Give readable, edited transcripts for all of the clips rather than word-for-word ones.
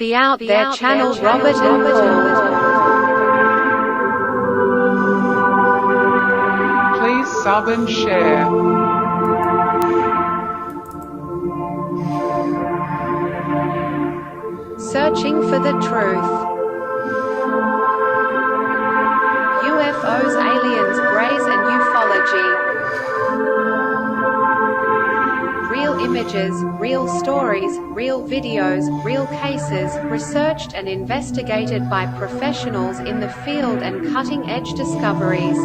The Out There channel, Robert and Paul. Please sub and share. Searching for the truth. UFOs, aliens, greys and ufology. Real images, real stories, real videos, real cases, researched and investigated by professionals in the field and cutting-edge discoveries.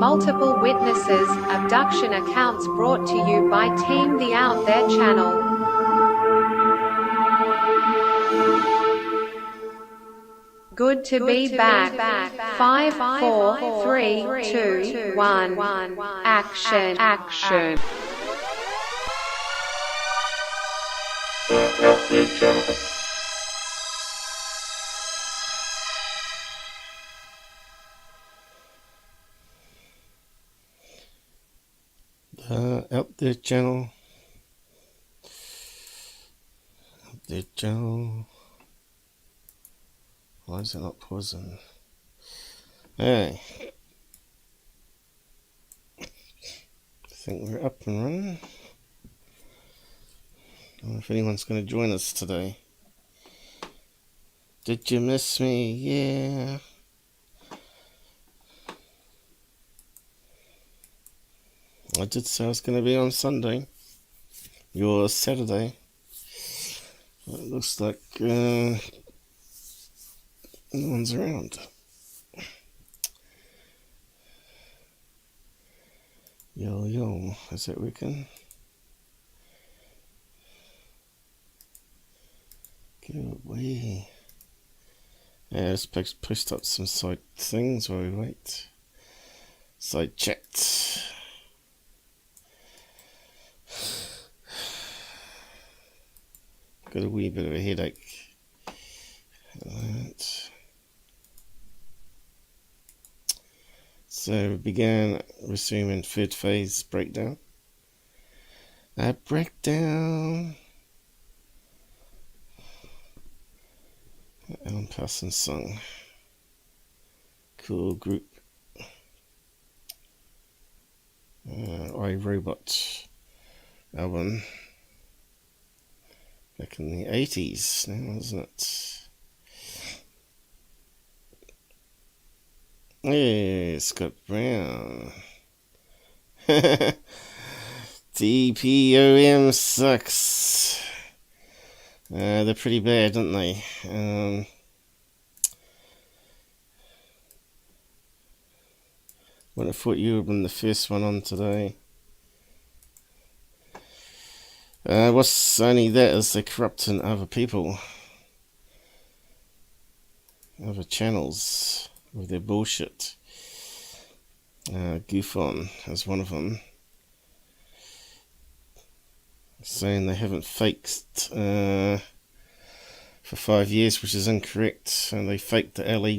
Multiple witnesses, abduction accounts brought to you by Team The Out There channel. Good to be back. 5, 4, 3, 2, 1. Action. Action. Out There channel. Out There channel. Why is it not pausing? Hey. I think we're up and running. I wonder if anyone's going to join us today. Did you miss me? Yeah. I did say I was going to be on Sunday. Your Saturday. It looks like no one's around. Yo, is that working? Go away. Yeah, let's post up some side things while we wait. Side chat. Got a wee bit of a headache. Right. So we began resuming third phase breakdown. A breakdown. Alan Parsons song. Cool group. iRobot album. Back in the 80s now, isn't it? Hey, Scott Brown. TPOM sucks. They're pretty bad, aren't they? Would have thought you would have been the first one on today. What's only that is they're corrupting other people, other channels with their bullshit. Goofon is one of them, saying they haven't faked for 5 years, which is incorrect. And they faked the LA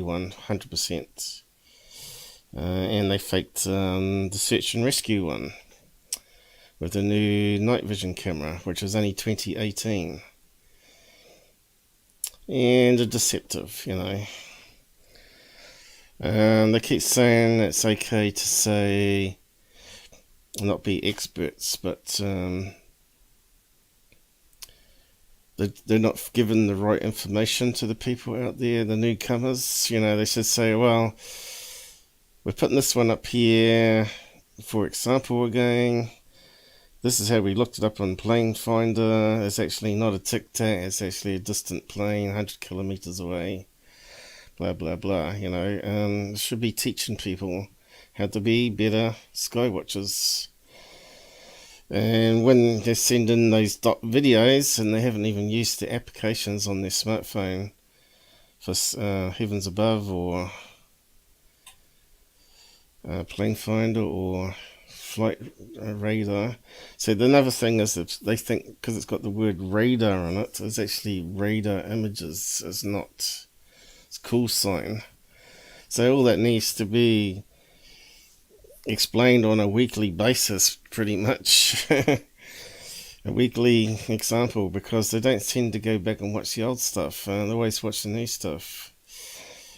one 100%, and they faked the search and rescue one with the new night vision camera, which was only 2018. And a deceptive, you know. They keep saying it's okay to say, not be experts, but they're not giving the right information to the people out there, the newcomers. You know, they should say, well, we're putting this one up here. For example, we're going, this is how we looked it up on Plane Finder. It's actually not a tic-tac, it's actually a distant plane, 100 kilometers away. Blah, blah, blah, you know. Should be teaching people how to be better sky watchers. And when they send in those dot videos and they haven't even used the applications on their smartphone for Heavens Above or Plane Finder or Flight Radar. So the another thing is that they think because it's got the word radar on it, it's actually radar images. It's not. It's call sign. So all that needs to be explained on a weekly basis, pretty much. a weekly example, because they don't tend to go back and watch the old stuff. They always watch the new stuff.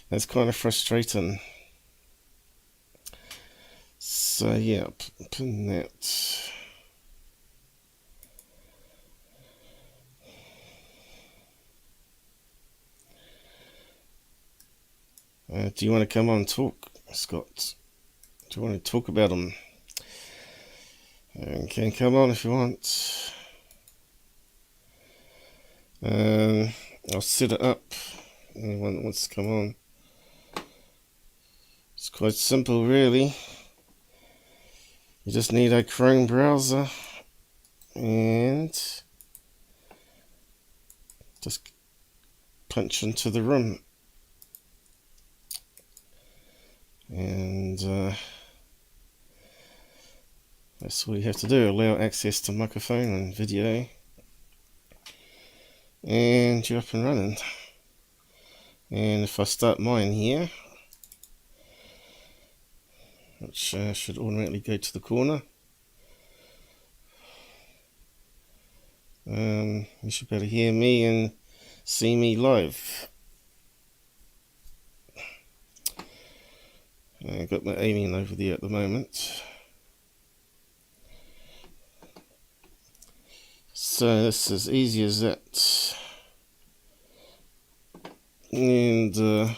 That's kind of frustrating. So yeah, pin that. Do you want to come on and talk, Scott? Do you want to talk about them? You can come on if you want. I'll set it up. Anyone that wants to come on. It's quite simple, really. You just need a Chrome browser and just punch into the room. And that's all you have to do. Allow access to microphone and video. And you're up and running. And if I start mine here, which should automatically go to the corner, you should be able to hear me and see me live. I've got my alien over there at the moment. So this is as easy as that. And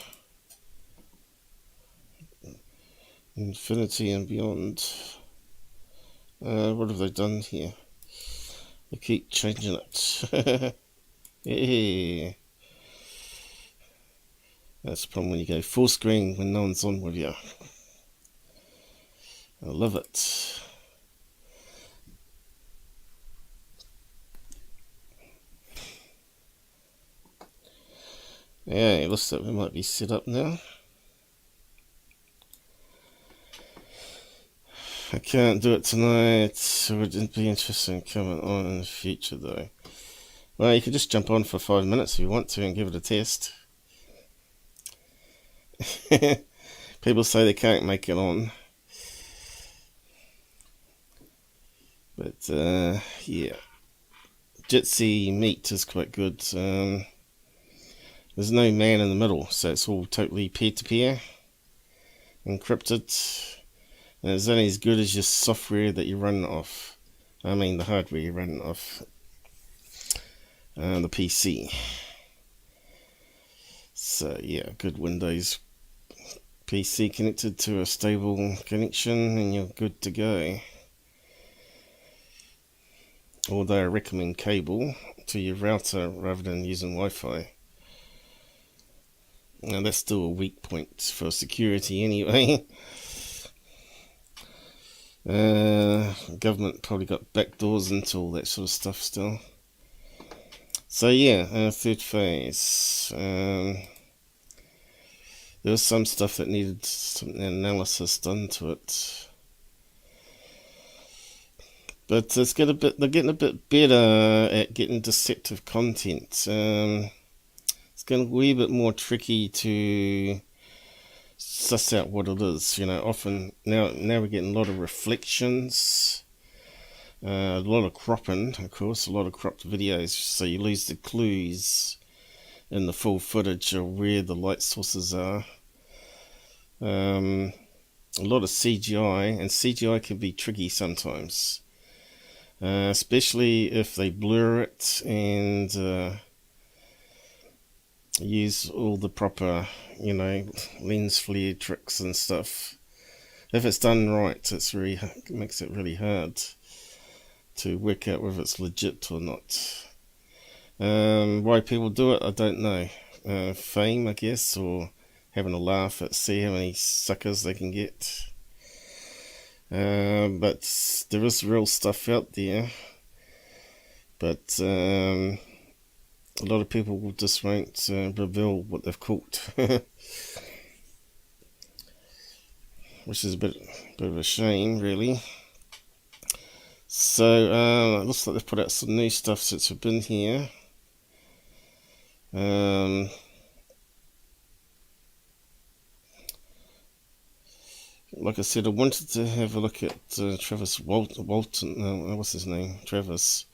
infinity and beyond. What have they done here? They keep changing it. Yeah. That's the problem when you go full screen when no one's on with you. I love it. Yeah, it looks like we might be set up now. I can't do it tonight, so it would be interesting coming on in the future though. Well, you could just jump on for 5 minutes if you want to and give it a test. People say they can't make it on. But, yeah. Jitsi Meet is quite good. There's no man in the middle, so it's all totally peer-to-peer. Encrypted. And it's only as good as your software that you run off. I mean the hardware you run off. The PC. So, yeah, good Windows PC connected to a stable connection and you're good to go. Although I recommend cable to your router rather than using Wi-Fi. Now that's still a weak point for security anyway. Government probably got backdoors into all that sort of stuff still. So yeah, third phase. There was some stuff that needed some analysis done to it, but they're getting a bit better at getting deceptive content. It's getting a wee bit more tricky to suss out what it is. You know, often now we're getting a lot of reflections, a lot of cropping, of course, a lot of cropped videos, so you lose the clues in the full footage of where the light sources are. A lot of CGI, and CGI can be tricky sometimes, especially if they blur it and use all the proper, you know, lens flare tricks and stuff. If it's done right, it makes it really hard to work out whether it's legit or not. Why people do it, I don't know. Fame, I guess, or having a laugh at see how many suckers they can get. But there is real stuff out there. But a lot of people just won't reveal what they've caught. Which is a bit of a shame, really. So, it looks like they've put out some new stuff since we've been here. Like I said, I wanted to have a look at Travis Walton, what's his name? Travis.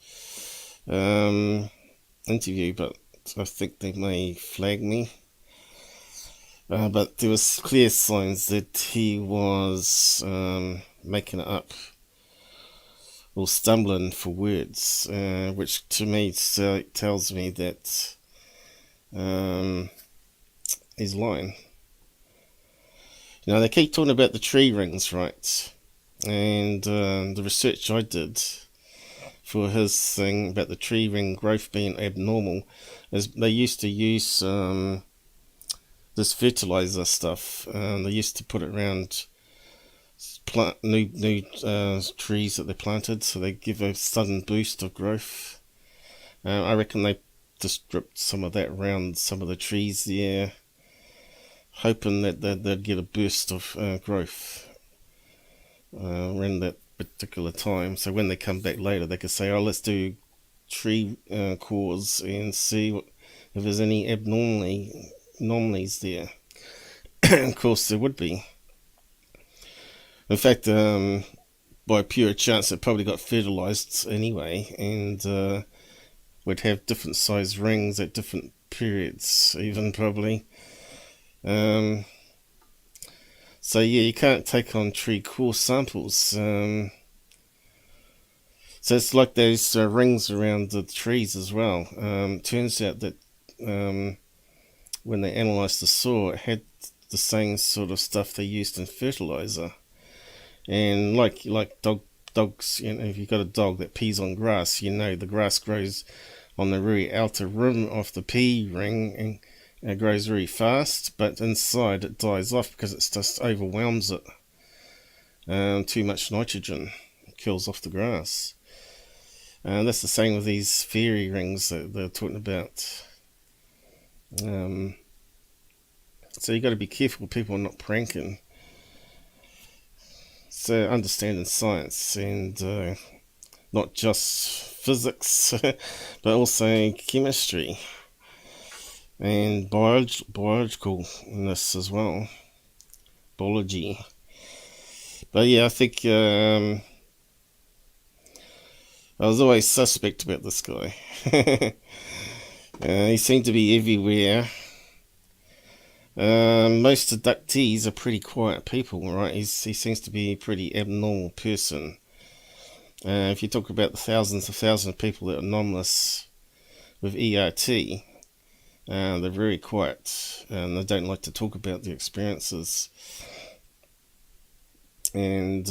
interview, but I think they may flag me. But there was clear signs that he was making it up or stumbling for words, which to me tells me that he's lying. You know, they keep talking about the tree rings, right? And the research I did for his thing about the tree ring growth being abnormal is they used to use this fertilizer stuff. They used to put it around new trees that they planted, so they give a sudden boost of growth. I reckon they just dripped some of that around some of the trees there, hoping that they'd get a burst of growth around that particular time. So when they come back later, they could say, "Oh, let's do tree cores and see if there's any anomalies there." Of course, there would be. In fact, by pure chance, it probably got fertilized anyway, and would have different size rings at different periods, even probably. So yeah, you can't take on tree core samples. So it's like those rings around the trees as well. Turns out that when they analysed the soil, it had the same sort of stuff they used in fertilizer. And like dogs, you know, if you've got a dog that pees on grass, you know the grass grows on the very outer rim of the pea ring, and it grows very fast, but inside it dies off because it just overwhelms it. Too much nitrogen kills off the grass. And that's the same with these fairy rings that they're talking about. So you got to be careful people are not pranking. So understanding science and not just physics, but also chemistry and biologicalness as well, biology. But yeah, I think I was always suspect about this guy. He seemed to be everywhere. Most abductees are pretty quiet people, right? He seems to be a pretty abnormal person. If you talk about the thousands of people that are anomalous with ERT, they're very quiet and they don't like to talk about their experiences. And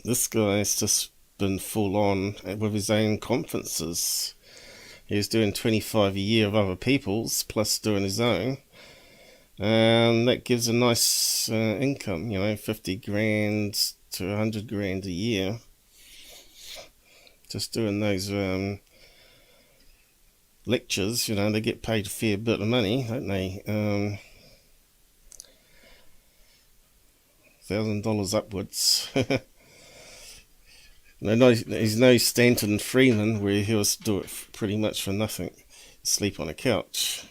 this guy's just been full on with his own conferences. He's doing 25 a year of other people's, plus doing his own. And that gives a nice income, you know, 50 grand to 100 grand a year. Just doing those lectures, you know, they get paid a fair bit of money, don't they? $1,000 upwards. He's no Stanton Freeman, where he was do it pretty much for nothing, sleep on a couch.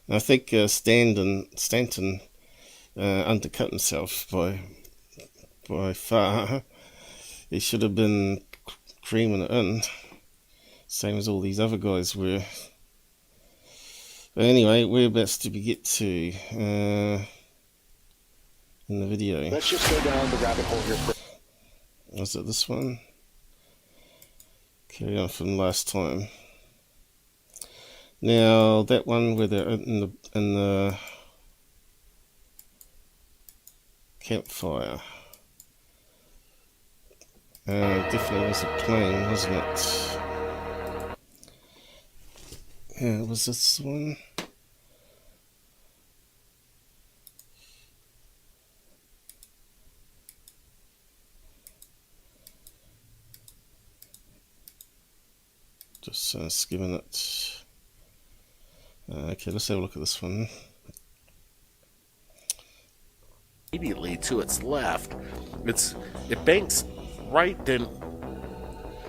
And I think Stanton undercut himself by far. He should have been creaming it in, same as all these other guys were. But anyway, we're about to get to in the video. Let's just go down the rabbit hole here. Was it this one? Carry on from last time. Now that one where they're in the campfire. Definitely was a plane, wasn't it? Yeah, was this one? Just skimming it. Okay, let's have a look at this one. Immediately to its left, it banks right, then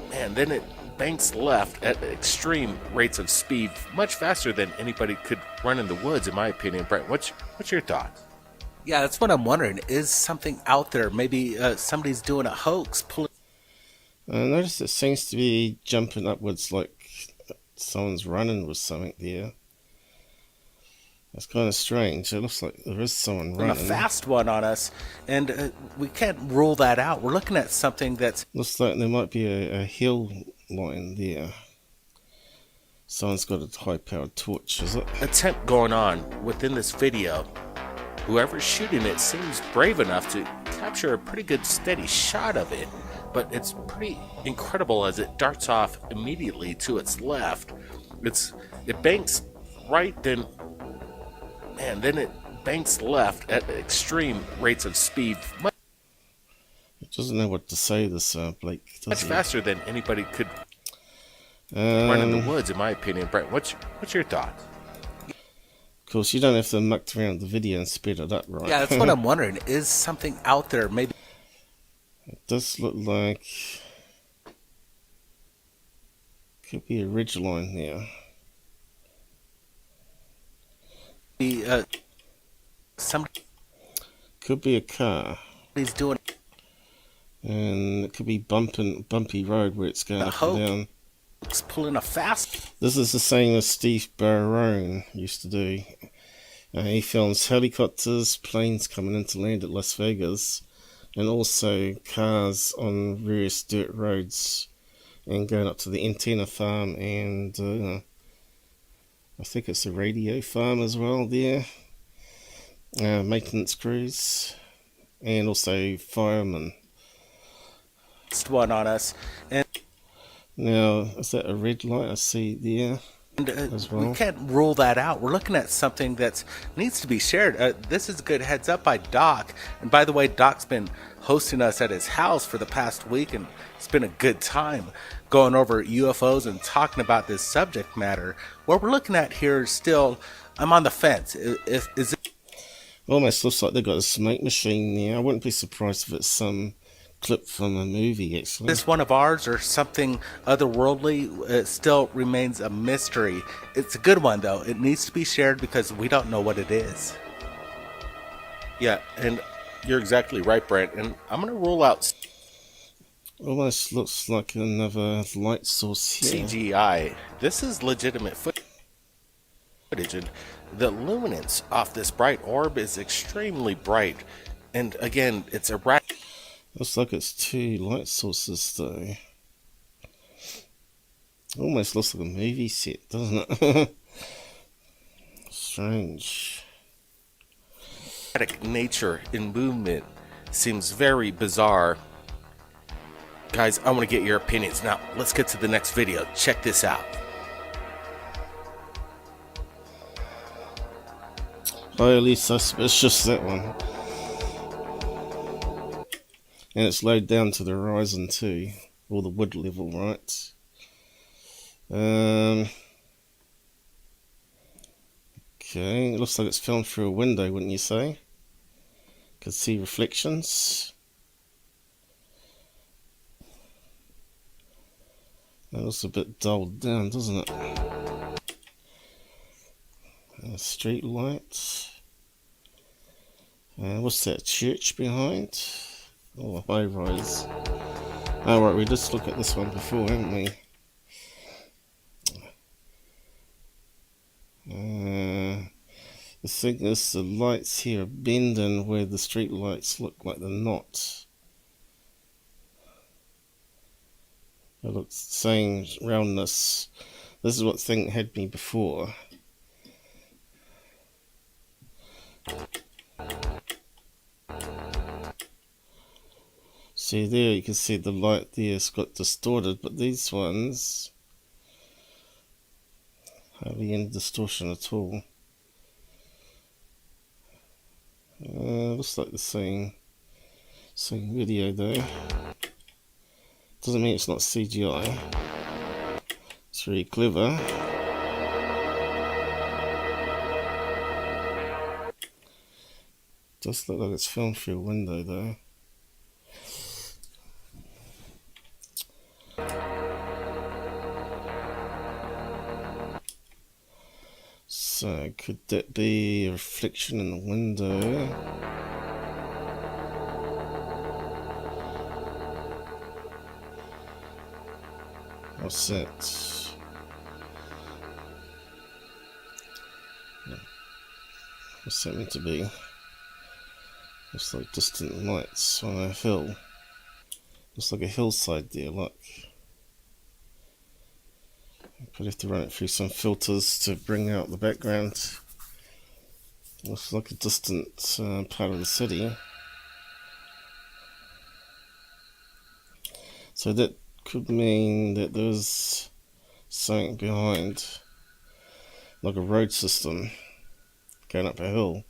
it banks left at extreme rates of speed, much faster than anybody could run in the woods, in my opinion. Brent, what's your thoughts? Yeah, that's what I'm wondering. Is something out there? Maybe somebody's doing a hoax. I noticed it seems to be jumping upwards like someone's running with something there. That's kind of strange. It looks like there is someone running. A fast one on us, and we can't rule that out. We're looking at something that's... Looks like there might be a hill line there. Someone's got a high-powered torch, is it? Attempt going on within this video. Whoever's shooting it seems brave enough to capture a pretty good steady shot of it, but it's pretty incredible as it darts off immediately to its left. It banks right, then it banks left at extreme rates of speed. It doesn't know what to say, this Blake, does Much he? faster than anybody could run in the woods, in my opinion. Brent, what's your thoughts? Of course, you don't have to muck around the video and speed it up, right? Yeah, that's what I'm wondering. Is something out there? Maybe It does look like... could be a ridge line there. somebody's Could be a car. doing And it could be bumpy road where it's going a up and down. hoax, pulling a fast... This is the same as Steve Barone used to do. He films helicopters, planes coming into land at Las Vegas, and also cars on various dirt roads, and going up to the antenna farm, and I think it's a radio farm as well there. Maintenance crews, and also firemen. one on us, and Now, is that a red light I see there? As well. we can't rule that out. We're looking at something that needs to be shared. This is a good heads up by Doc. And by the way, Doc's been hosting us at his house for the past week, and it's been a good time going over UFOs and talking about this subject matter. What we're looking at here is still, I'm on the fence. Is it Almost looks like they've got a smoke machine there. I wouldn't be surprised if it's some clip from a movie, actually. this one of ours or something otherworldly? It still remains a mystery. It's a good one, though. It needs to be shared because we don't know what it is. Yeah, and you're exactly right, Brent. And I'm going to rule out Almost looks like another light source here. CGI. This is legitimate footage, and the luminance off this bright orb is extremely bright. And again, it's erratic. Looks like it's two light sources, though. Almost looks like a movie set, doesn't it? Strange. Nature in movement seems very bizarre. Guys, I want to get your opinions. Now, let's get to the next video. Check this out. Highly suspicious, that one. And it's laid down to the horizon too, or the wood level, right? Okay, it looks like it's filmed through a window, wouldn't you say? Could see reflections. That looks a bit dulled down, doesn't it? Street lights. What's that church behind? Oh, a high rise. Oh, right, we just looked at this one before, haven't we? The thing is, the lights here are bending where the street lights look like they're not. It looks saying roundness. This is what thing had me before. See there, you can see the light there's got distorted, but these ones hardly any distortion at all. Looks like the same video though. Doesn't mean it's not CGI. It's really clever. Does look like it's filmed through a window though. So So, could that be a reflection in the window? What's that? What's that meant to be? Looks like distant lights on a hill. Looks like a hillside there, look. Probably have to run it through some filters to bring out the background. Looks like a distant part of the city. So that could mean that there's something behind, like a road system going up a hill.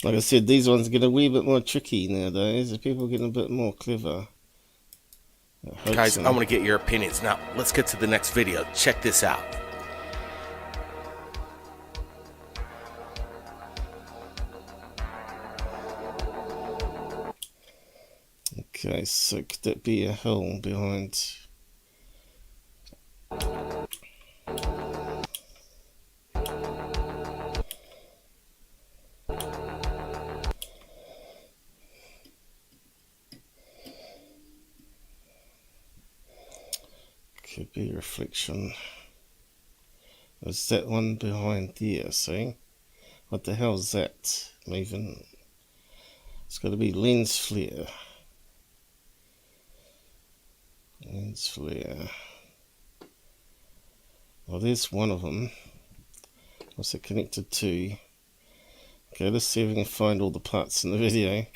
Like I said, these ones get a wee bit more tricky nowadays. People are getting a bit more clever. Guys, I want to get your opinions. Now, let's get to the next video. Check this out. Okay, so could that be a hill behind? Could be a reflection. There's that one behind there, see? What the hell is that? Moving. It's got to be lens flare. Lens flare. Well, there's one of them. What's it connected to? Okay, let's see if we can find all the parts in the video.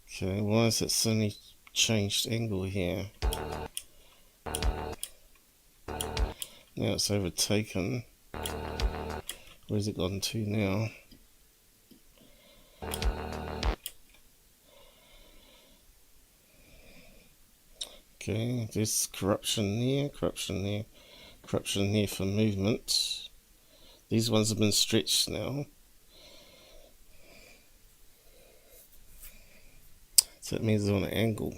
Okay, why is it suddenly changed angle here? Now it's overtaken. Where's it gone to now? Okay, there's corruption there, corruption there, corruption here for movement. These ones have been stretched now. So that means they're on an angle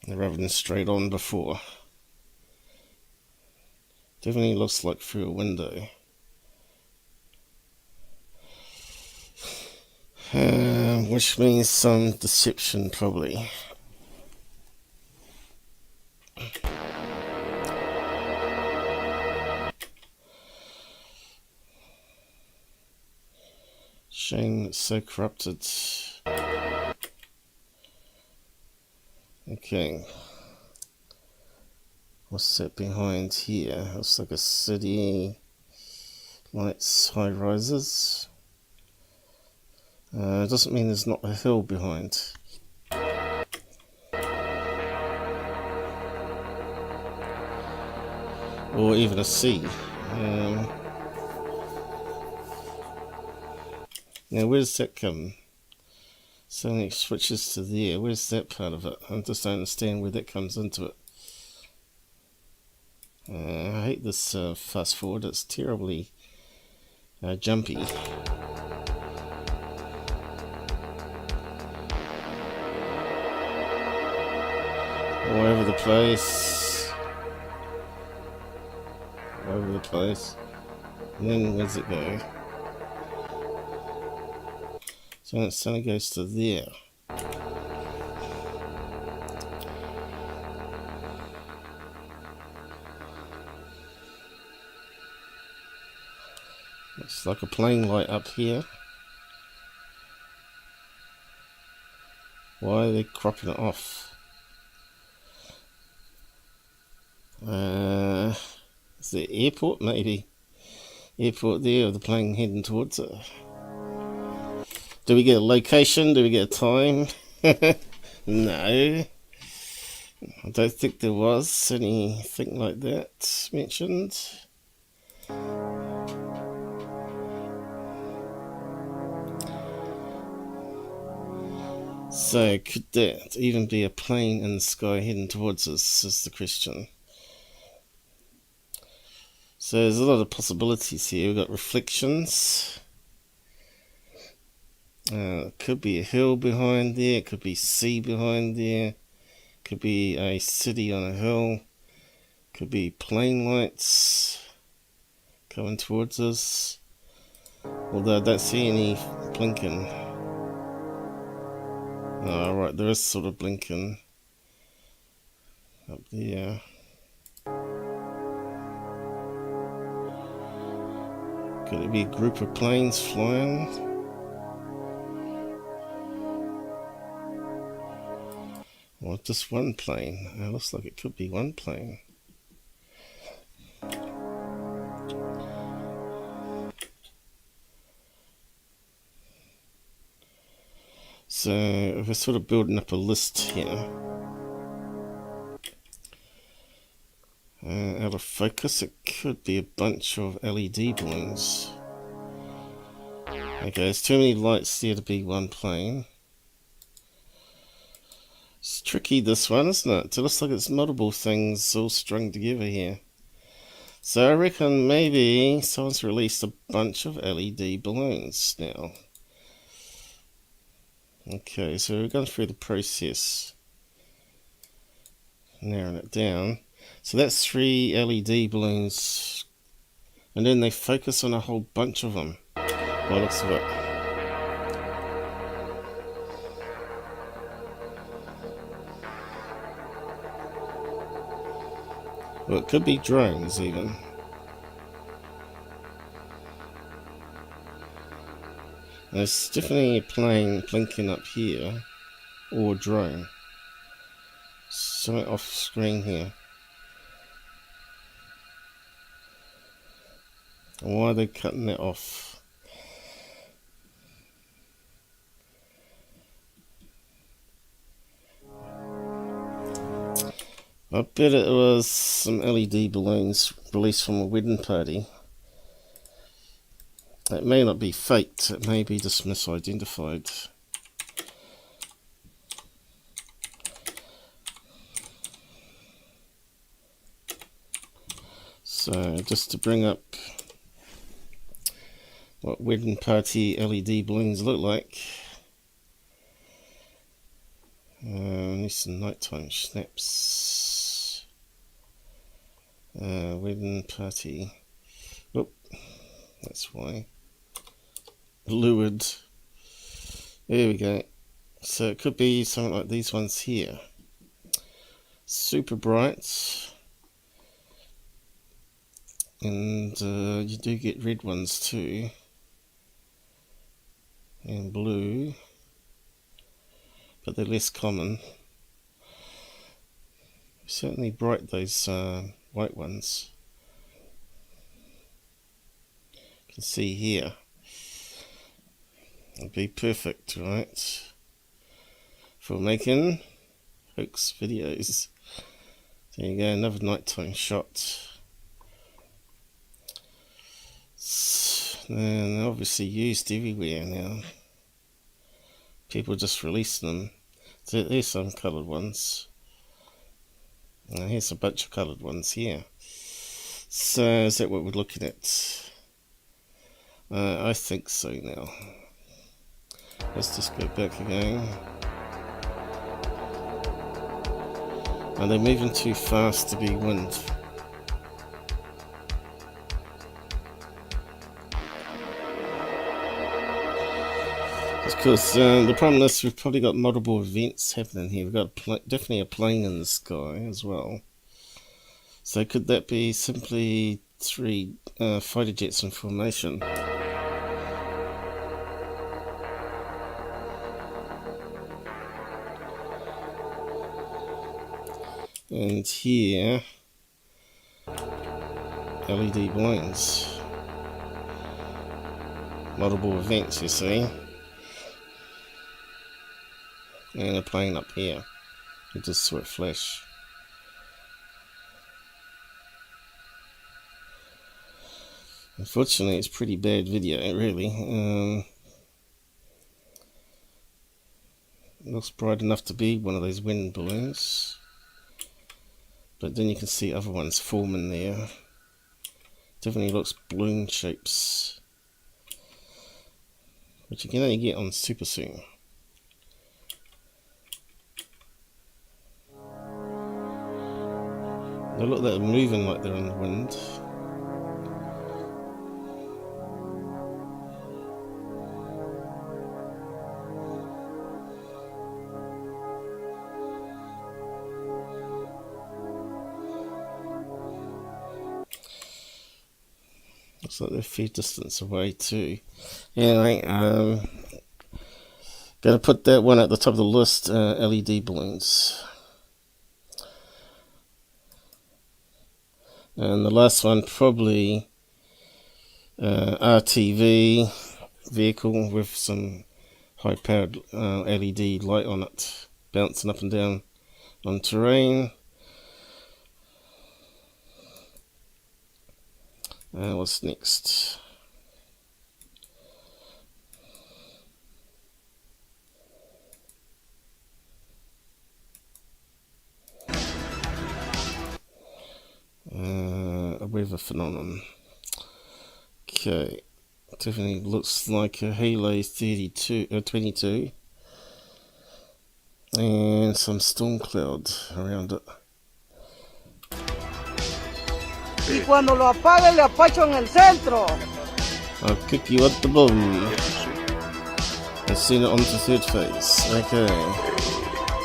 rather than straight on before. Definitely looks like through a window. Which means some deception probably. Shame it's so corrupted. Okay. What's that behind here? Looks like a city. Lights, high rises. It doesn't mean there's not a hill behind. Or even a sea. Now where's that come? Suddenly it switches to there. Where's that part of it? I just don't understand where that comes into it. I hate this fast forward. It's terribly jumpy. All over the place. All over the place. And then where's it go? So it suddenly goes to there. It's like a plane light up here. Why are they cropping it off? Is the airport maybe? Airport there, or the plane heading towards it? Do we get a location? Do we get a time? No. I don't think there was anything like that mentioned. So, could that even be a plane in the sky heading towards us, is the question. So, there's a lot of possibilities here. We've got reflections. Could be a hill behind there, could be sea behind there, Could be a city on a hill. Could be plane lights coming towards us. Although I don't see any blinking. Oh, right, there is sort of blinking up there. Could it be a group of planes flying? Or just one plane? It looks like it could be one plane. So if we're sort of building up a list here, out of focus, it could be a bunch of LED balloons. Okay, there's too many lights there to be one plane. It's tricky, this one, isn't it? It looks like it's multiple things all strung together here. So I reckon maybe someone's released a bunch of LED balloons now. Okay, so we're going through the process, narrowing it down. So that's 3 LED balloons, and then they focus on a whole bunch of them, by the looks of it. Well, it could be drones even. There's definitely a plane blinking up here, or a drone. Something off screen here. And why are they cutting it off? I bet it was some LED balloons released from a wedding party. It may not be faked, it may be just misidentified. So, just to bring up what wedding party LED balloons look like. Need some nighttime snaps. Wedding party. Oh, that's why. Lured. There we go. So it could be something like these ones here. Super bright. And you do get red ones too. And blue. But they're less common. Certainly bright, those white ones. You can see here. It'd be perfect, right? For making hoax videos. There you go, another nighttime shot. And they're obviously used everywhere now. People just release them. So there's some coloured ones. Now here's a bunch of coloured ones here. So is that what we're looking at? I think so now. Let's just go back again. Are they moving too fast to be wind? Because the problem is we've probably got multiple events happening here. We've got definitely a plane in the sky as well. So could that be simply 3 fighter jets in formation? And here, LED balloons. Multiple events, you see. And a plane up here. You just saw it flash. Unfortunately, it's pretty bad video, really. It looks bright enough to be one of those wind balloons. But then you can see other ones forming there. Definitely looks balloon shapes. Which you can only get on super zoom. They look like they're moving like they're in the wind. Looks like they're a fair distance away too. Anyway, gonna put that one at the top of the list, LED balloons. And the last one, probably RTV vehicle with some high-powered LED light on it, bouncing up and down on terrain. What's next? A weather phenomenon. Okay, definitely looks like a Halo 22, and some storm cloud around it. Y cuando lo apague le apacho en el centro. I'll kick you at the bum and send it on to third phase. Okay.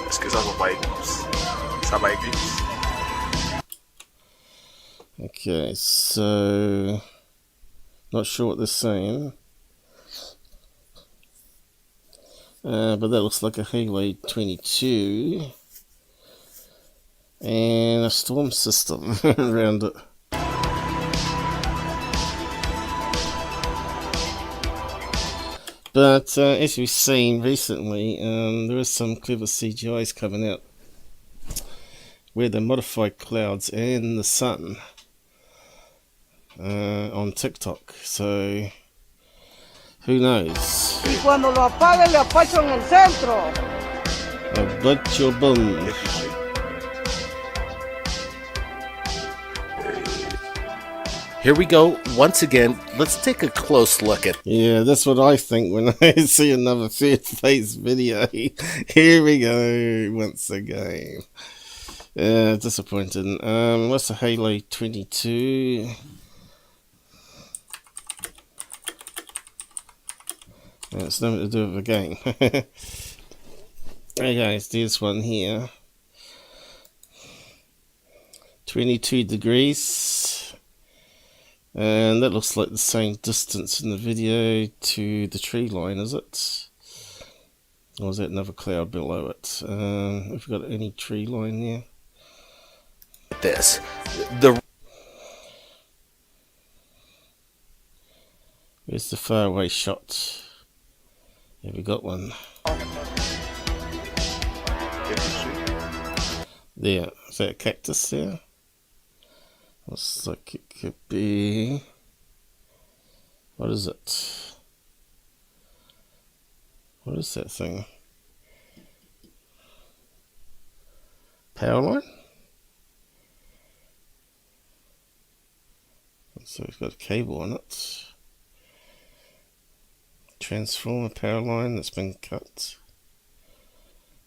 Es que esas son Vikings. Okay, so not sure what they're saying. But that looks like a Halo 22 and a storm system around it. But as we've seen recently, there is some clever CGIs coming out where they modify clouds and the sun on TikTok. So who knows? Y cuando lo apague le apacho en el centro. I'll bite your bum. Here we go once again. Let's take a close look at. Yeah, that's what I think when I see another third phase video. Here we go once again. Disappointing. What's the Halo 22? It's nothing to do with the game. Hey guys, there's one here. 22 degrees. And that looks like the same distance in the video to the tree line, is it? Or is that another cloud below it? Have we got any tree line there? This. Where's the faraway shot? Have we got one? There. Is that a cactus there? Looks like it could be... What is it? What is that thing? Power line? So it's got a cable on it. Transformer power line that's been cut.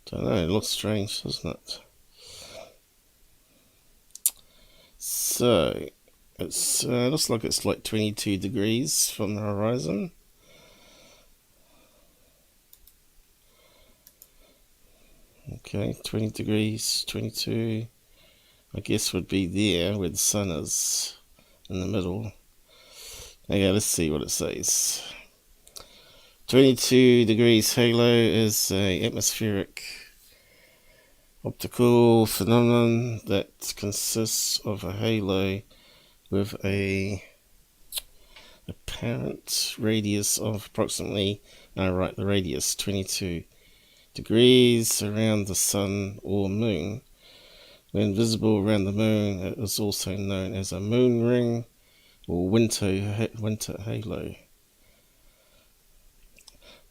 Don't know, it looks strange, doesn't it? So, it looks like it's like 22 degrees from the horizon. Okay, 20 degrees, 22, I guess would be there where the sun is, in the middle. Okay, let's see what it says. 22 degrees halo is a atmospheric optical phenomenon that consists of a halo with a apparent radius of approximately, the radius 22 degrees around the sun or moon. When visible around the moon, it is also known as a moon ring or winter halo.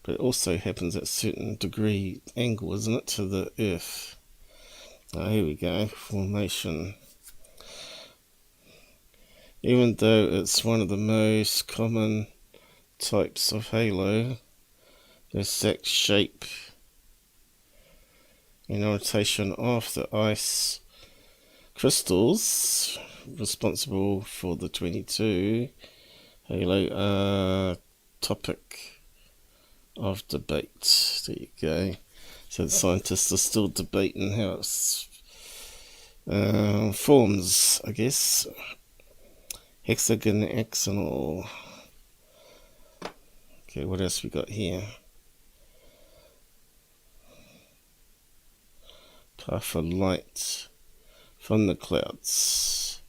But it also happens at a certain degree angle, isn't it, to the Earth? Here we go, formation. Even though it's one of the most common types of halo, the exact shape and orientation of the ice crystals responsible for the 22 halo topic of debate. There you go. So the scientists are still debating how it's forms, I guess. Hexagonal. Okay, what else we got here? Path of light from the clouds.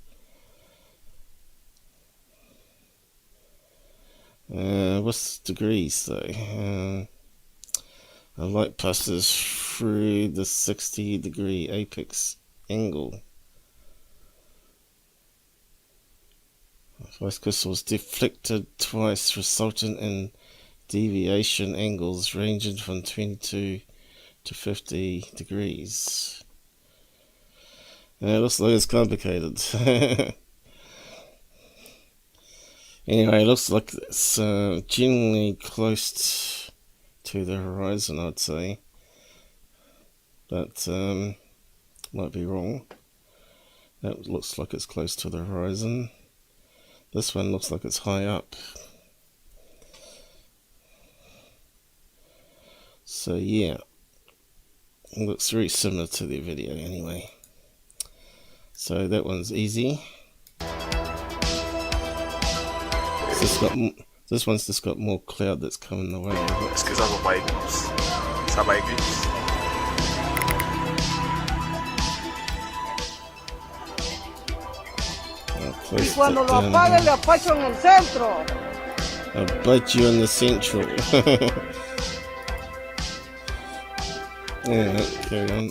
What's degrees though? A light passes through the 60-degree apex angle. Twice crystals deflected twice, resulting in deviation angles ranging from 22 to 50 degrees. It looks like it's complicated. Anyway, it looks like it's generally close to the horizon, I'd say. But might be wrong. That looks like it's close to the horizon. This one looks like it's high up. So yeah, it looks very similar to the video anyway. So that one's easy. This one's just got more cloud that's coming the way. Est-ce que ça va pas éclipse? Ça va éclipse? Y cuando lo apague, le apacho en el centro. I'll bite you in the central. Yeah, carry on.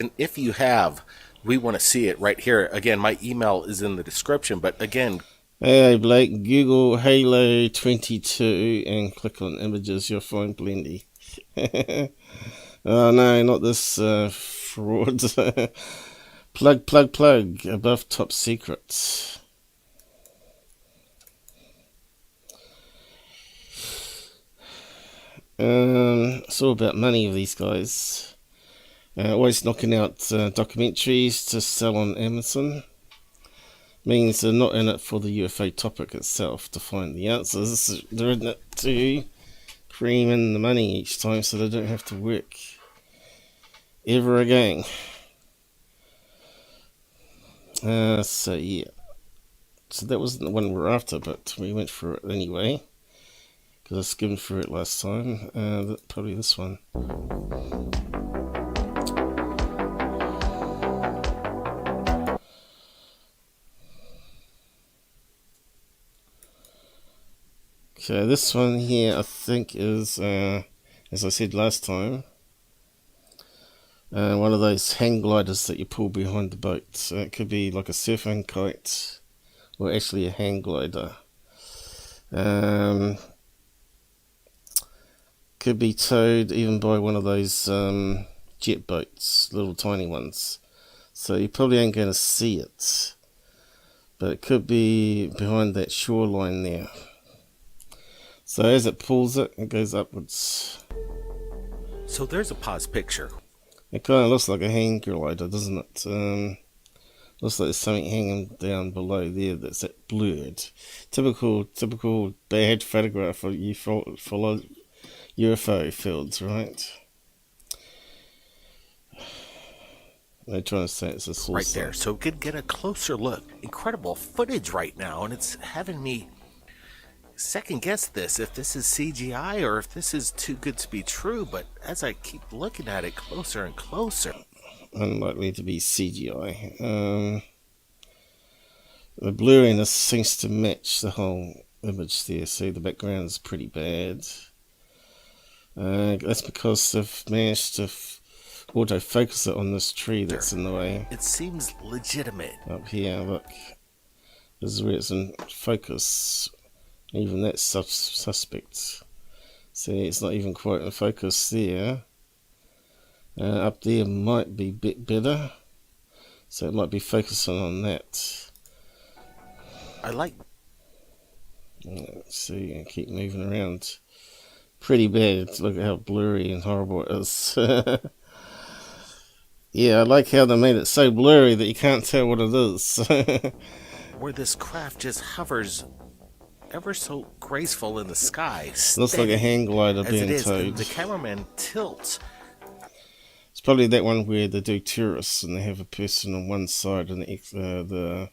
And if you have, we want to see it right here. Again, my email is in the description, but again, Hey Blake, Google Halo 22 and click on images, you'll find plenty. Oh no, not this fraud. Plug, above top secrets. It's all about money of these guys. Always knocking out documentaries to sell on Amazon. Means they're not in it for the UFO topic itself to find the answers. They're in it to cream in the money each time so they don't have to work ever again. So yeah. So that wasn't the one we're after, but we went for it anyway. Because I skimmed through it last time. Probably this one. Okay, this one here I think is, as I said last time, one of those hang gliders that you pull behind the boat. It could be like a surfing kite, or actually a hang glider. Could be towed even by one of those jet boats, little tiny ones. So you probably ain't going to see it, but it could be behind that shoreline there. So as it pulls it, it goes upwards. so there's a pause picture. It kind of looks like a hang glider, doesn't it? Looks like there's something hanging down below there that's blurred. Typical bad photograph of UFO fields, right? They're trying to say it's a saucer. Right there, so we could get a closer look. Incredible footage right now, and it's having me second guess this, if this is CGI or if this is too good to be true. But as I keep looking at it closer and closer, unlikely to be CGI. The blurriness seems to match the whole image there. See, the background is pretty bad. That's because they've managed to autofocus it on this tree that's in the way. it seems legitimate. Up here, look. This is where it's in focus. Even that's suspect. See, it's not even quite in focus there. Up there might be a bit better. So it might be focusing on that. I like. Let's see, and keep moving around. Pretty bad. Look at how blurry and horrible it is. Yeah, I like how they made it so blurry that you can't tell what it is. Where this craft just hovers ever so graceful in the sky. Looks like a hang glider as being it is, and towed. the cameraman tilts. It's probably that one where they do tourists and they have a person on one side and the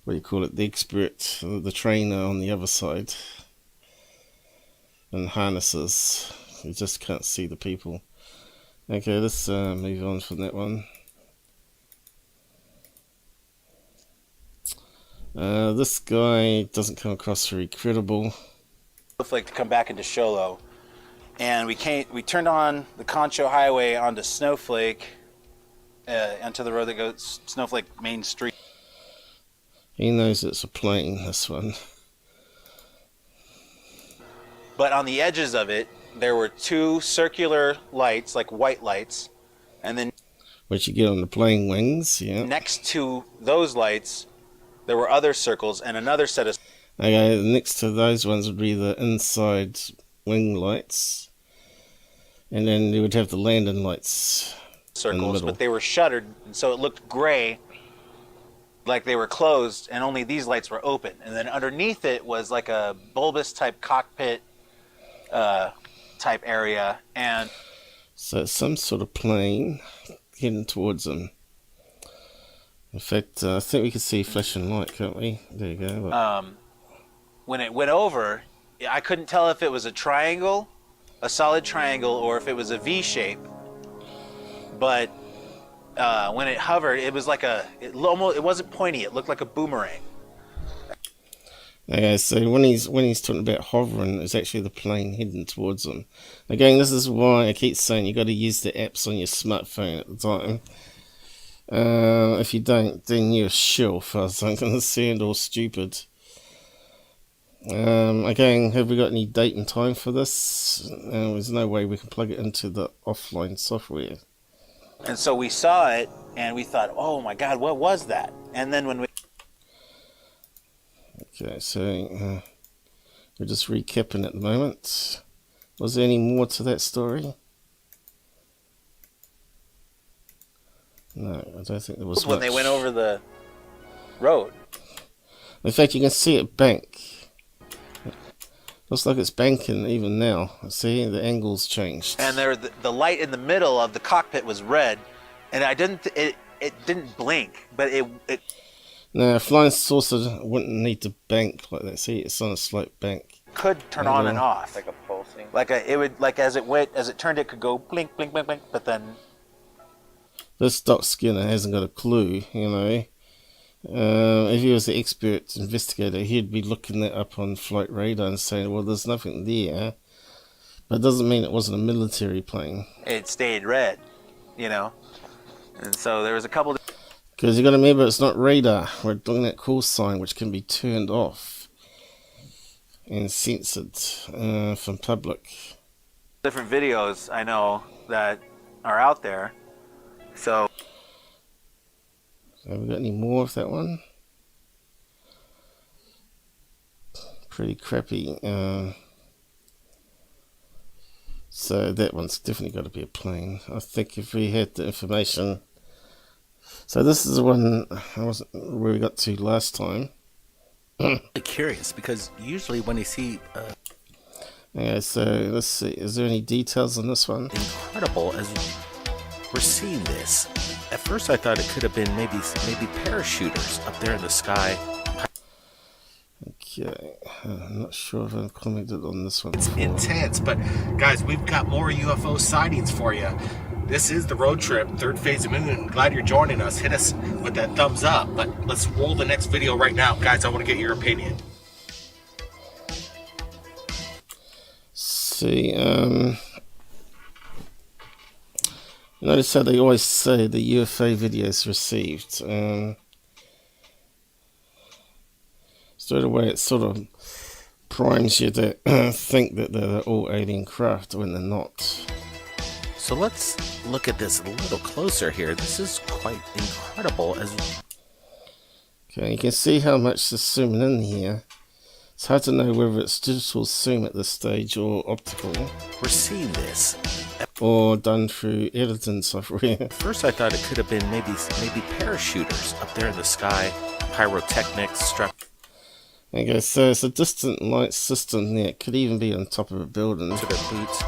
what do you call it, the expert, the trainer on the other side, and harnesses. You just can't see the people. Okay, let's move on from that one. This guy doesn't come across very credible. Snowflake to come back into Sholo, and we turned on the Concho Highway onto Snowflake, onto the road that goes Snowflake Main Street. He knows it's a plane, this one. But on the edges of it, there were two circular lights, like white lights, and then Which you get on the plane wings, yeah. next to those lights, there were other circles and another set of Okay, next to those ones would be the inside wing lights. And then you would have the landing lights circles, but they were shuttered, and so it looked gray, like they were closed, and only these lights were open. And then underneath it was like a bulbous type cockpit type area, and so it's some sort of plane heading towards them. In fact, I think we can see flashing light, can't we? There you go. Look. when it went over, I couldn't tell if it was a triangle, a solid triangle, or if it was a V shape. But when it hovered, it was like it wasn't pointy. It looked like a boomerang. Okay, so when he's talking about hovering, it's actually the plane heading towards them. Again, this is why I keep saying you got to use the apps on your smartphone at the time. If you don't, then you're a shill, as I'm going to sound all stupid. Again, have we got any date and time for this? There's no way we can plug it into the offline software. And so we saw it, and we thought, oh my God, what was that? And then when we... Okay, so we're just recapping at the moment. Was there any more to that story? No, I don't think there was when much. they went over the road. In fact, you can see it bank. Looks like it's banking even now. See, the angle's changed. And there, the light in the middle of the cockpit was red, and it didn't blink, but it No, a flying saucer wouldn't need to bank like that. See, it's on a slight bank. could turn on and off, like a pulsing. As it turned, it could go blink, blink, blink, blink. But then This Doc Skinner hasn't got a clue, you know. If he was the expert investigator, he'd be looking that up on flight radar and saying, well, there's nothing there. But it doesn't mean it wasn't a military plane. it stayed red, you know. And so there was a couple. Because you got to remember, it's not radar. We're looking at call sign, which can be turned off and censored from public. Different videos I know that are out there. So Have we got any more of that one? Pretty crappy. So that one's definitely got to be a plane. I think if we had the information. So this is the one where we got to last time. I'm curious because usually when you see Okay, so let's see. Is there any details on this one? incredible as we're seeing this, at first I thought it could have been maybe parachuters up there in the sky. Okay, I'm not sure if I've commented on this one. It's intense, but guys, we've got more UFO sightings for you. This is the road trip, Third Phase of Moon. Glad you're joining us. Hit us with that thumbs up. But let's roll the next video right now, guys. I want to get your opinion. See, notice how they always say the UFO videos received. Straight away, it sort of primes you to think that they're all alien craft when they're not. So let's look at this a little closer here. This is quite incredible. As Okay, you can see how much is zooming in here. It's hard to know whether it's digital zoom at this stage or optical, We're seeing this. or done through editing software. At first I thought it could have been maybe parachuters up there in the sky, pyrotechnics struck Okay, so it's a distant light system. Yeah, it could even be on top of a building. to their boots.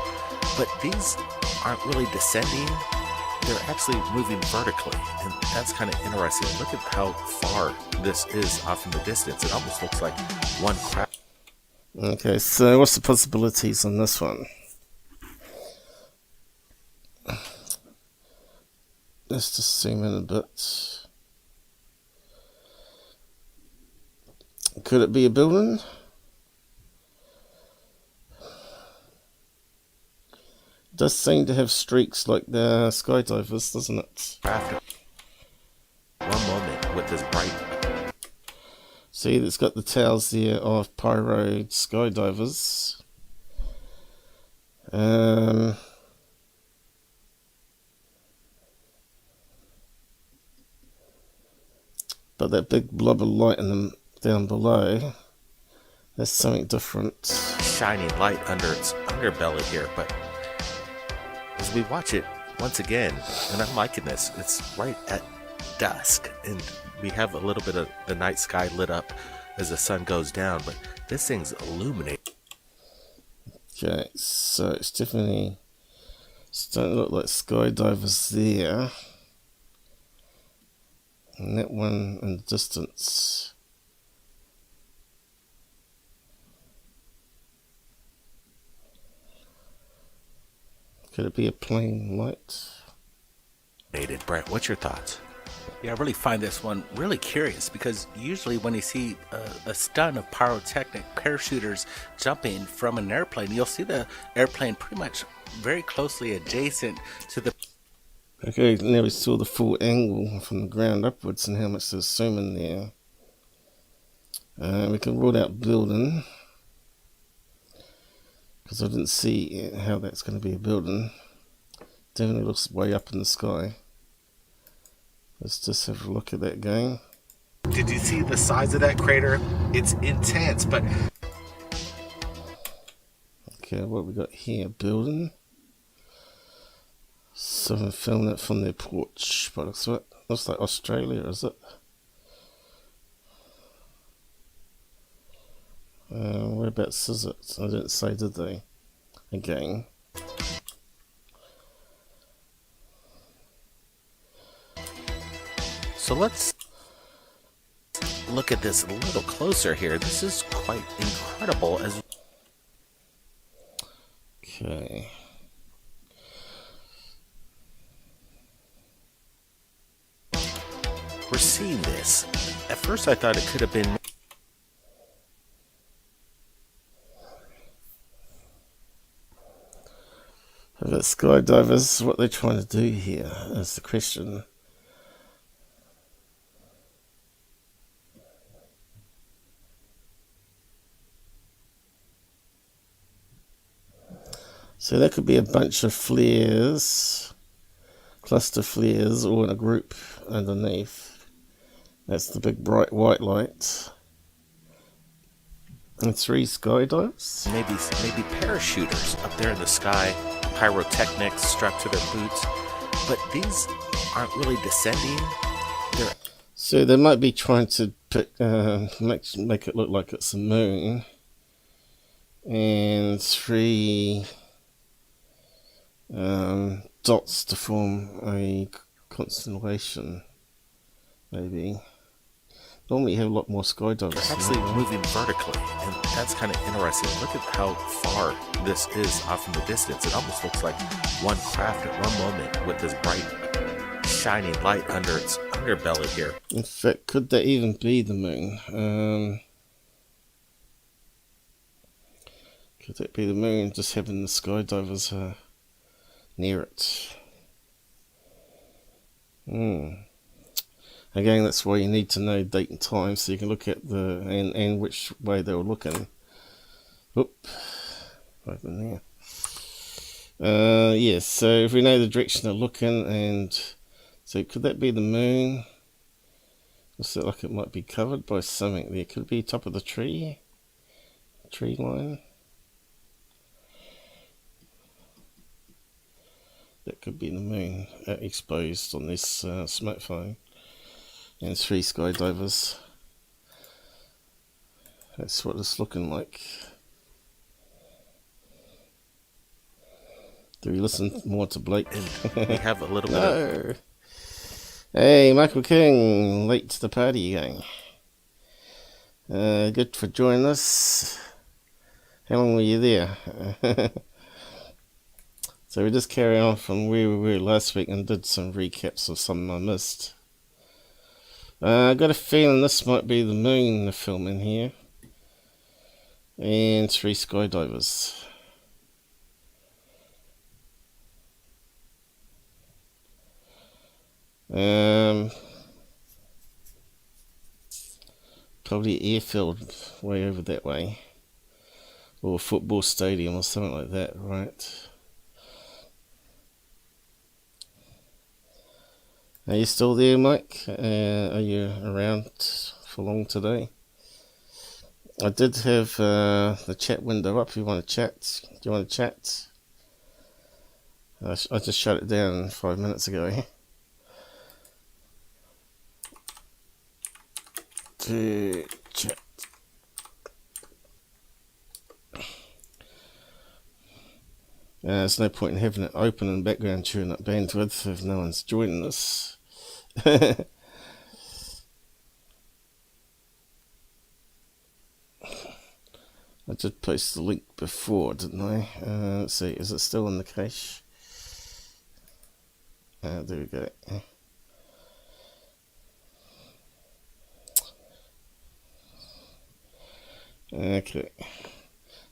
But these aren't really descending. They're actually moving vertically, and that's kind of interesting. Look at how far this is off in the distance. It almost looks like one craft. Okay, so what's the possibilities on this one? Let's just zoom in a bit. Could it be a building? It does seem to have streaks like the skydivers, doesn't it? One moment with this bright. See, it's got the tails there of pyro skydivers. But that big blob of light in them down below, there's something different. Shining light under its underbelly here, but as we watch it once again, and I'm liking this, it's right at dusk, and we have a little bit of the night sky lit up as the sun goes down, but this thing's illuminating. Okay, so it's definitely starting to look like skydivers there. And that one in the distance. Could it be a plane light? Brett, what's your thoughts? Yeah, I really find this one really curious because usually when you see a stun of pyrotechnic parachuters jumping from an airplane, you'll see the airplane pretty much very closely adjacent to the... Okay, now we saw the full angle from the ground upwards and how much there's zoom in there. We can rule out building, because I didn't see how that's going to be a building. Definitely looks way up in the sky. Let's just have a look at that going. Did you see the size of that crater? It's intense, but... Okay, what we got here? Building. Someone filming it from their porch, but looks like Australia, is it? Whereabouts is it? I didn't say, did they? Again. So let's look at this a little closer here. This is quite incredible as... Okay. We're seeing this. At first I thought it could have been... The skydivers, what they're trying to do here is the question. So that could be a bunch of flares, cluster flares, all in a group underneath. That's the big bright white light. And 3 skydivers. Maybe parachuters up there in the sky, pyrotechnics struck to their boots, but these aren't really descending. So they might be trying to make it look like it's a moon, and 3 dots to form a constellation, maybe. Normally you have a lot more skydivers. It's actually moving vertically, and that's kind of interesting. Look at how far this is off in the distance. It almost looks like one craft at one moment with this bright shining light under its underbelly here. In fact, could that even be the moon? Could that be the moon, just having the skydivers near it? Again, that's why you need to know date and time, so you can look at and which way they were looking. Oop, open there. Yes, so if we know the direction they're looking, and so could that be the moon? Looks like it might be covered by something there. Could it be top of the tree? tree line. That could be the moon exposed on this smartphone. And 3 skydivers. That's what it's looking like. Do we listen more to Blake? We have a little bit of... No. Hey, Michael King, late to the party gang. Good for joining us. How long were you there? So we just carry on from where we were last week and did some recaps of something I missed. I got a feeling this might be the moon they're filming here. And 3 skydivers. Probably airfield way over that way. Or a football stadium or something like that, right? Are you still there, Mike? Are you around for long today? I did have the chat window up if you want to chat. Do you want to chat? I just shut it down 5 minutes ago. To chat. There's no point in having it open in the background chewing up bandwidth if no one's joining us. I did post the link before, didn't I? Let's see, is it still in the cache? There we go. Okay.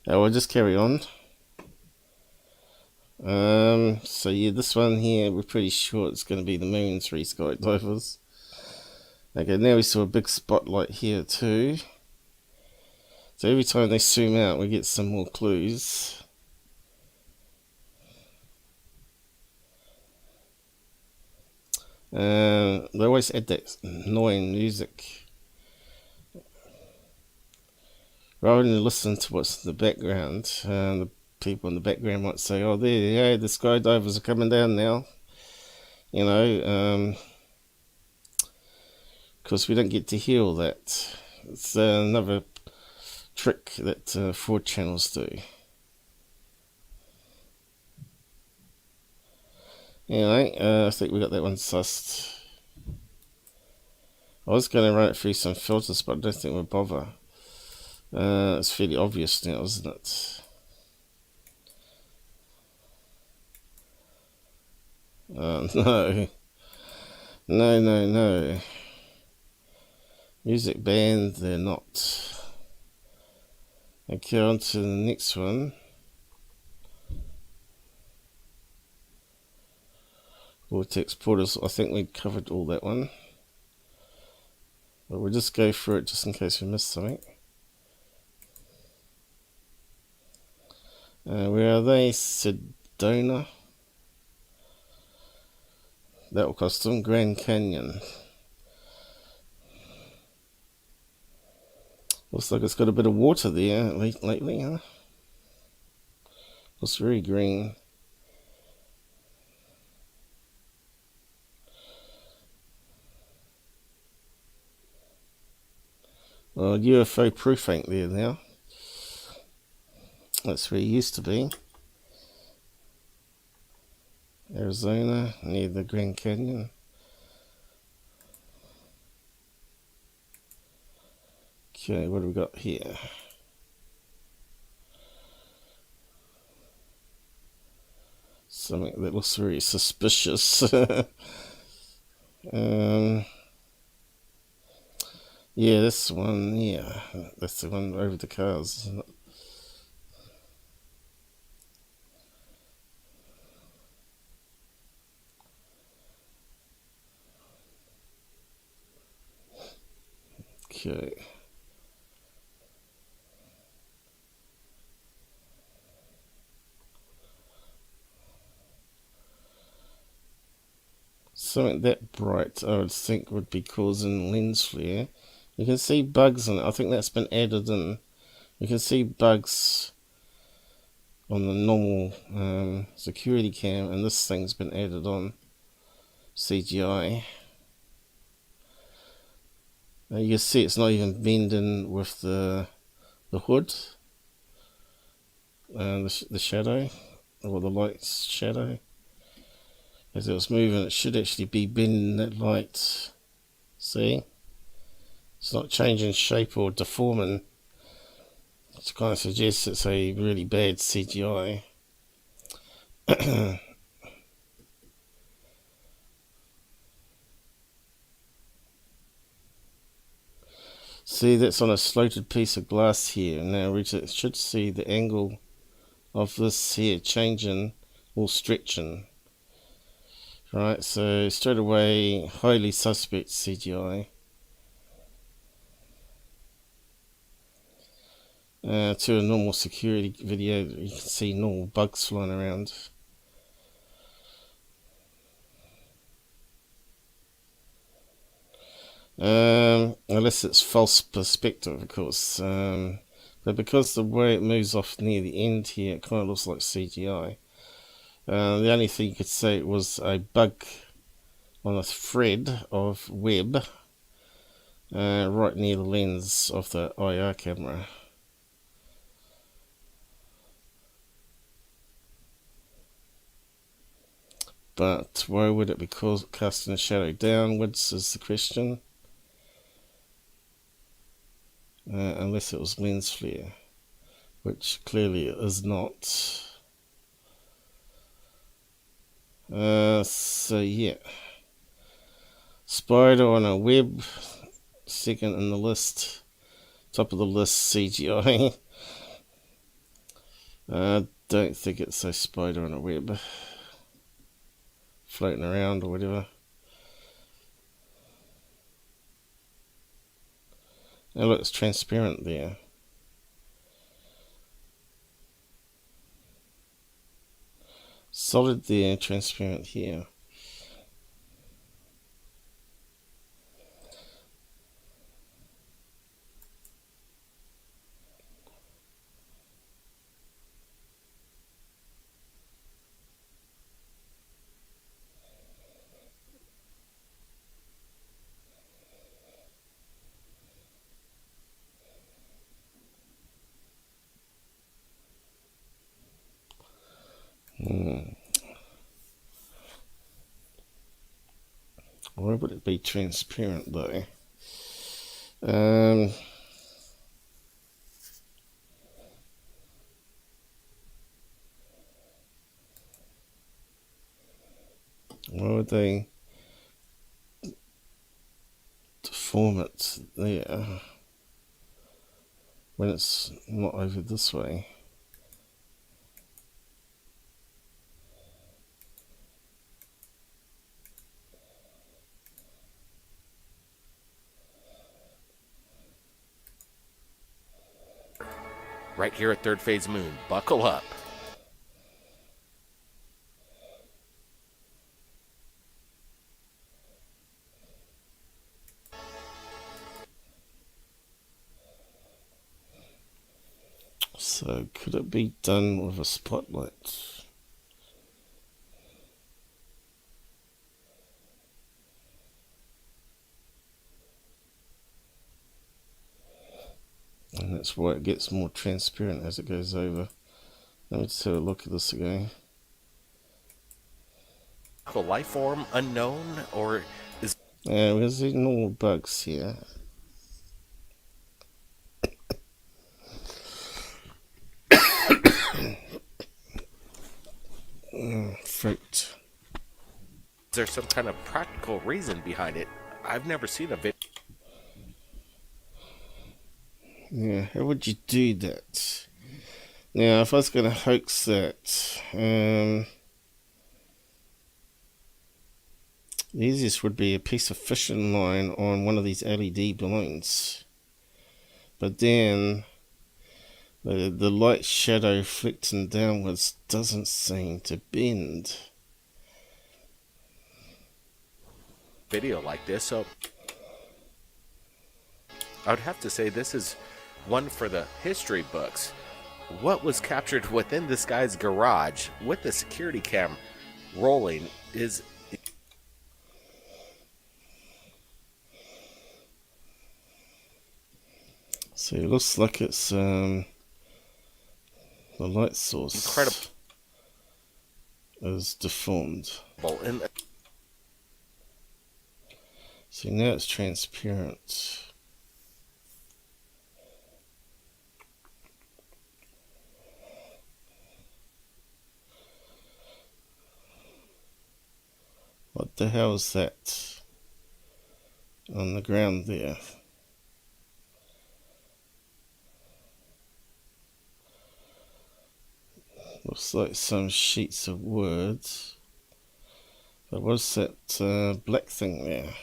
We'll just carry on. So yeah, this one here, we're pretty sure it's going to be the moon 3 skydivers. Okay, now we saw a big spotlight here too. So every time they zoom out, we get some more clues. They always add that annoying music. Rather than listen to what's in the background, the people in the background might say, oh, there, yeah, the skydivers are coming down now. You know, because we don't get to hear all that. It's another trick that 4 channels do. Anyway, I think we got that one sussed. I was going to run it through some filters, but I don't think we'll bother. It's fairly obvious now, isn't it? No. No. Music band, they're not. Okay, on to the next one. Vortex portals, I think we covered all that one. But we'll just go through it just in case we missed something. Where are they? Sedona. That will cost them. Grand Canyon. Looks like it's got a bit of water there lately, huh? Looks very green. Well, UFO proof ain't there now. That's where it used to be. Arizona, near the Grand Canyon. Okay, what do we got here? Something that looks very suspicious. Yeah, this one, yeah. That's the one over the cars, isn't it? Okay. Something that bright, I would think, would be causing lens flare. You can see bugs in it. I think that's been added in You can see bugs on the normal security cam, and this thing's been added on CGI. You can see it's not even bending with the hood, the shadow, or the light's shadow. As it was moving, it should actually be bending that light. See? It's not changing shape or deforming. It kind of suggests it's a really bad CGI. See, that's on a slotted piece of glass here. Now we should see the angle of this here changing or stretching. Right, so straight away, highly suspect CGI. To a normal security video, you can see normal bugs flying around. Unless it's false perspective, of course. But because the way it moves off near the end here, it kind of looks like CGI. The only thing you could say it was a bug on a thread of web right near the lens of the IR camera. But why would it be casting a shadow downwards is the question. Unless it was lens flare, which clearly it is not. So yeah, spider on a web, second in the list, top of the list CGI. I don't think it's a spider on a web floating around or whatever. Oh look, it's transparent there. Solid there, transparent here. Why would it be transparent though? Why would they deform it there when it's not over this way? Right here at Third Phase Moon. Buckle up. So could it be done with a spotlight? And that's why it gets more transparent as it goes over. Let me just have a look at this again. A life form unknown, or is... Yeah, we're seeing normal bugs here. Fruit. Is there some kind of practical reason behind it? I've never seen a video. Yeah, how would you do that? Now, if I was going to hoax that, the easiest would be a piece of fishing line on one of these LED balloons. But then, the light shadow flicking downwards doesn't seem to bend. Video like this, so I would have to say this is one for the history books. What was captured within this guy's garage with the security cam rolling is... So it looks like it's the light source incredible. Is deformed. And see, now it's transparent. What the hell is that on the ground there? Looks like some sheets of words. But what's that black thing there?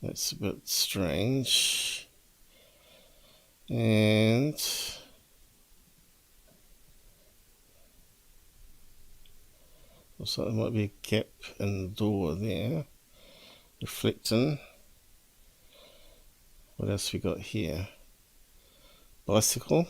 That's a bit strange. And looks like there might be a gap in the door there. Reflecting. What else we got here? Bicycle.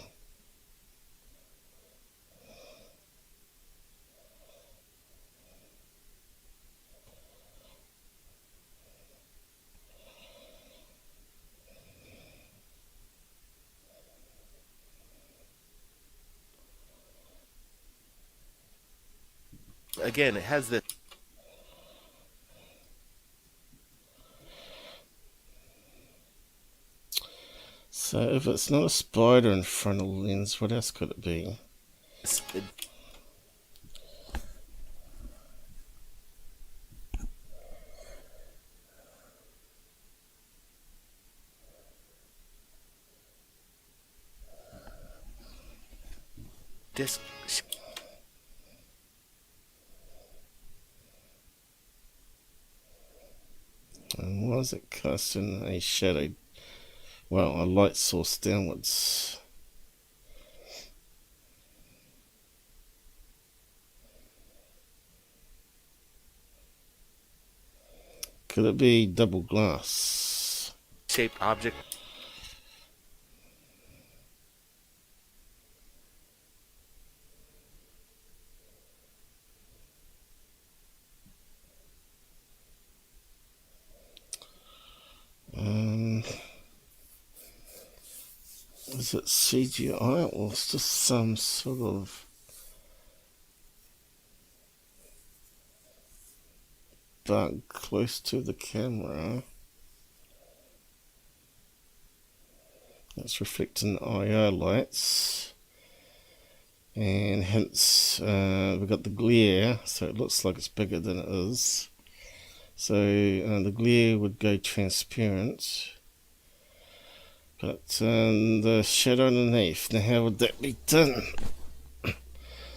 again, it has the... So if it's not a spider in front of the lens, what else could it be? Disc... And why is it casting a shadow? Well, a light source downwards. Could it be double glass? Shaped object. Is it CGI or it's just some sort of bug close to the camera? That's reflecting IR lights, and hence we've got the glare, so it looks like it's bigger than it is. So the glare would go transparent, but the shadow underneath, now how would that be done?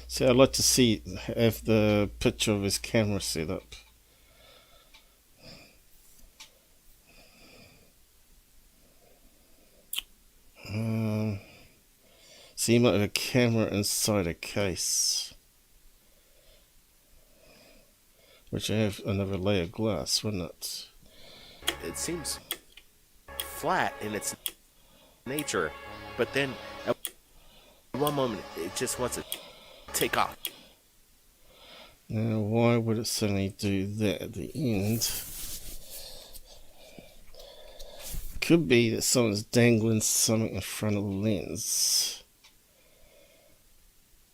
See, I'd like to have the picture of his camera set up. So you might have a camera inside a case, which I have another layer of glass, wouldn't it? It seems flat in its nature, but then at one moment it just wants to take off. Now, why would it suddenly do that at the end? Could be that someone's dangling something in front of the lens.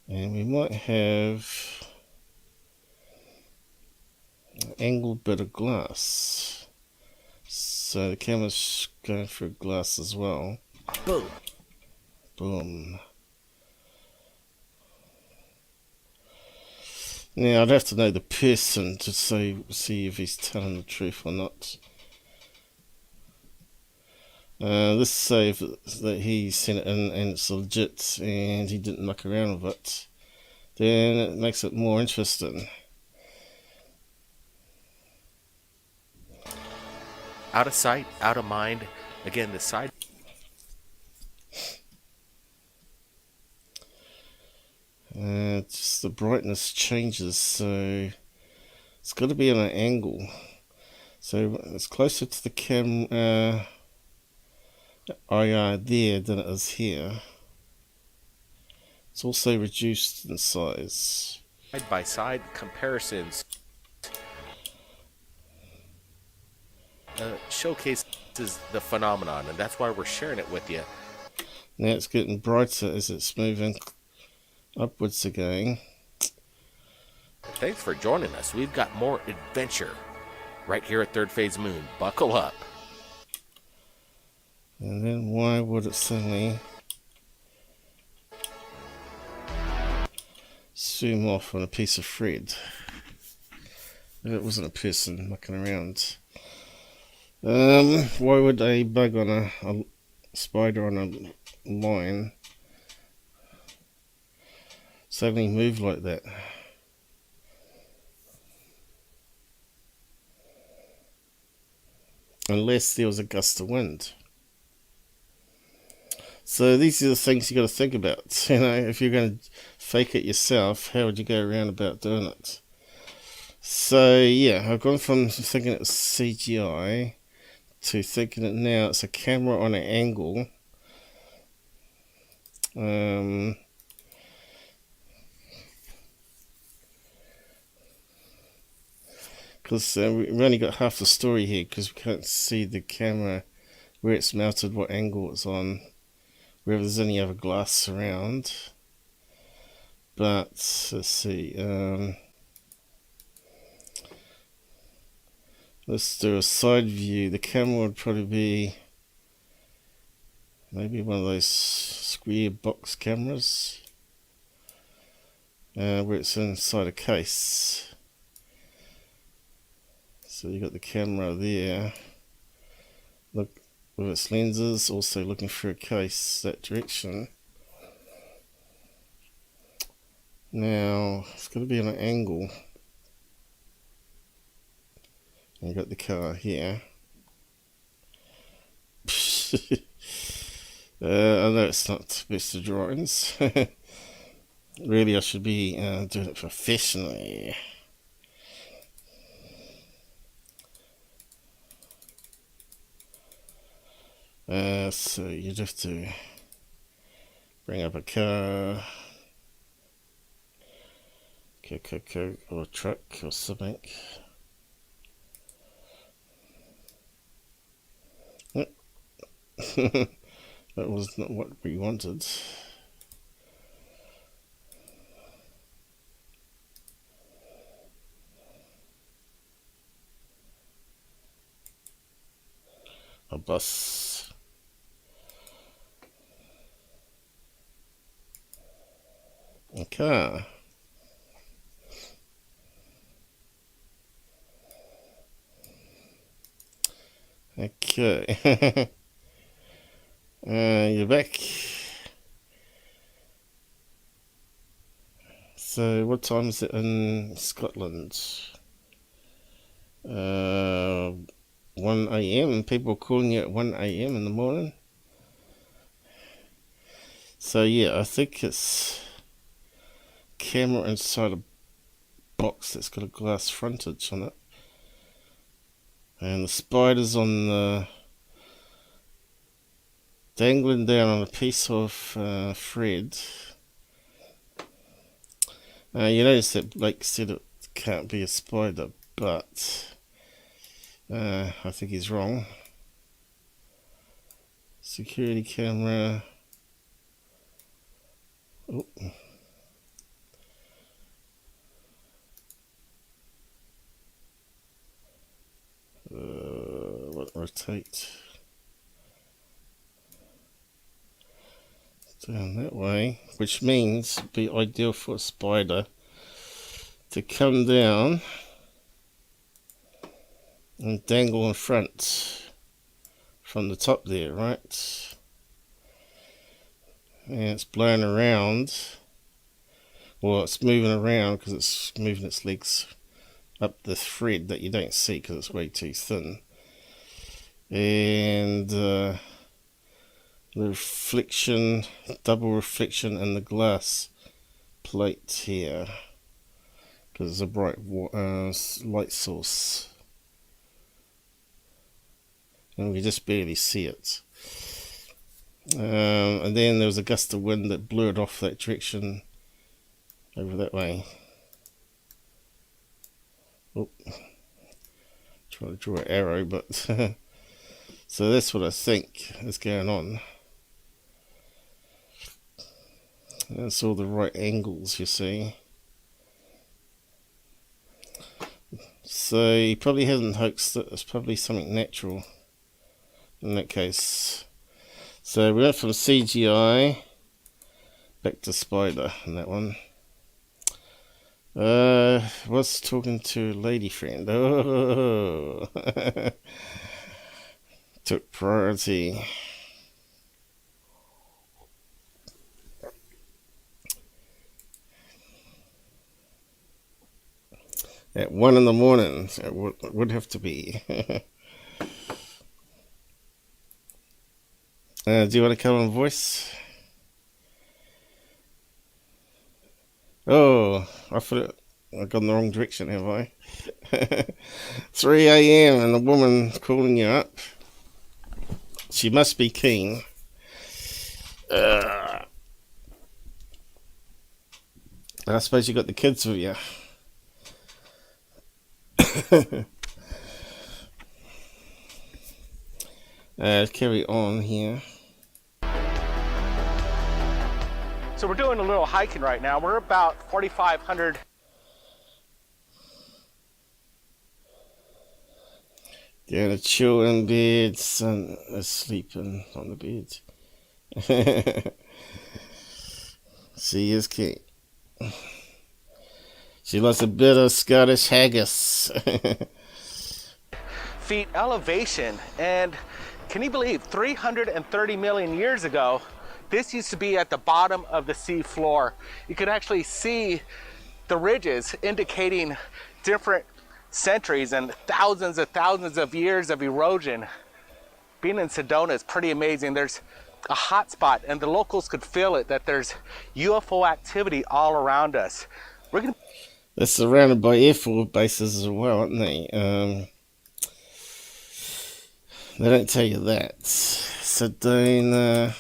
And we might have an angled bit of glass. So the camera's going through glass as well. Boom. Boom. Now I'd have to know the person to see if he's telling the truth or not. Let's say that he sent it in and it's legit and he didn't muck around with it, then it makes it more interesting. Out of sight, out of mind. Again, the side... Just the brightness changes, so it's got to be on an angle. So it's closer to the camera, IR there than it is here. It's also reduced in size. Side-by-side comparisons showcases the phenomenon, and that's why we're sharing it with you. Now it's getting brighter as it's moving upwards again. Thanks for joining us. We've got more adventure right here at Third Phase Moon. Buckle up. And then why would it suddenly zoom off on a piece of thread? If it wasn't a person mucking around. Why would a bug on a spider on a line suddenly move like that? Unless there was a gust of wind. So these are the things you got to think about. You know, if you're going to fake it yourself, how would you go around about doing it? So yeah, I've gone from thinking it was CGI to thinking it now it's a camera on an angle. Because we've only got half the story here because we can't see the camera where it's mounted, what angle it's on, whether there's any other glass around. But let's see. Let's do a side view. The camera would probably be maybe one of those square box cameras where it's inside a case. So you got the camera there. Look with its lenses, also looking through a case that direction. Now it's got to be on an angle. You got the car here. I know it's not best of drawings. Really, I should be doing it professionally. So you'd have to bring up a car, or a truck or something. That was not what we wanted. A bus. A car. Okay. You're back. So what time is it in Scotland? 1 AM. People calling you at 1 AM in the morning. So yeah, I think it's camera inside a box that's got a glass frontage on it. And the spider's on the dangling down on a piece of thread. You notice that Blake said it can't be a spider, but I think he's wrong. Security camera. Oh. What rotate? Down that way, which means it'd be ideal for a spider to come down and dangle in front from the top there, right? And it's blowing around, well, it's moving around because it's moving its legs up the thread that you don't see because it's way too thin. And the reflection, double reflection in the glass plate here because it's a bright light source and we just barely see it. And then there was a gust of wind that blew it off that direction over that way. Oh, trying to draw an arrow, but so that's what I think is going on. That's all the right angles, you see. So he probably hasn't hoaxed it. It's probably something natural in that case. So we went from CGI back to spider in that one. Was talking to a lady friend. Oh, took priority. At 1 in the morning, it would have to be. Do you want to come on voice? Oh, I thought I've gone the wrong direction, have I? 3 a.m. and a woman calling you up. She must be keen. I suppose you got the kids with you. Carry on here. So we're doing a little hiking right now. We're about 4,500. Gonna chill in bed, son is sleeping on the bed. She is keen. She loves a bit of Scottish haggis. Feet elevation, and can you believe 330 million years ago this used to be at the bottom of the sea floor. You could actually see the ridges indicating different centuries and thousands of years of erosion. Being in Sedona is pretty amazing. There's a hot spot and the locals could feel it, that there's UFO activity all around us. They're surrounded by Air Force bases as well, aren't they? They don't tell you that. Sedona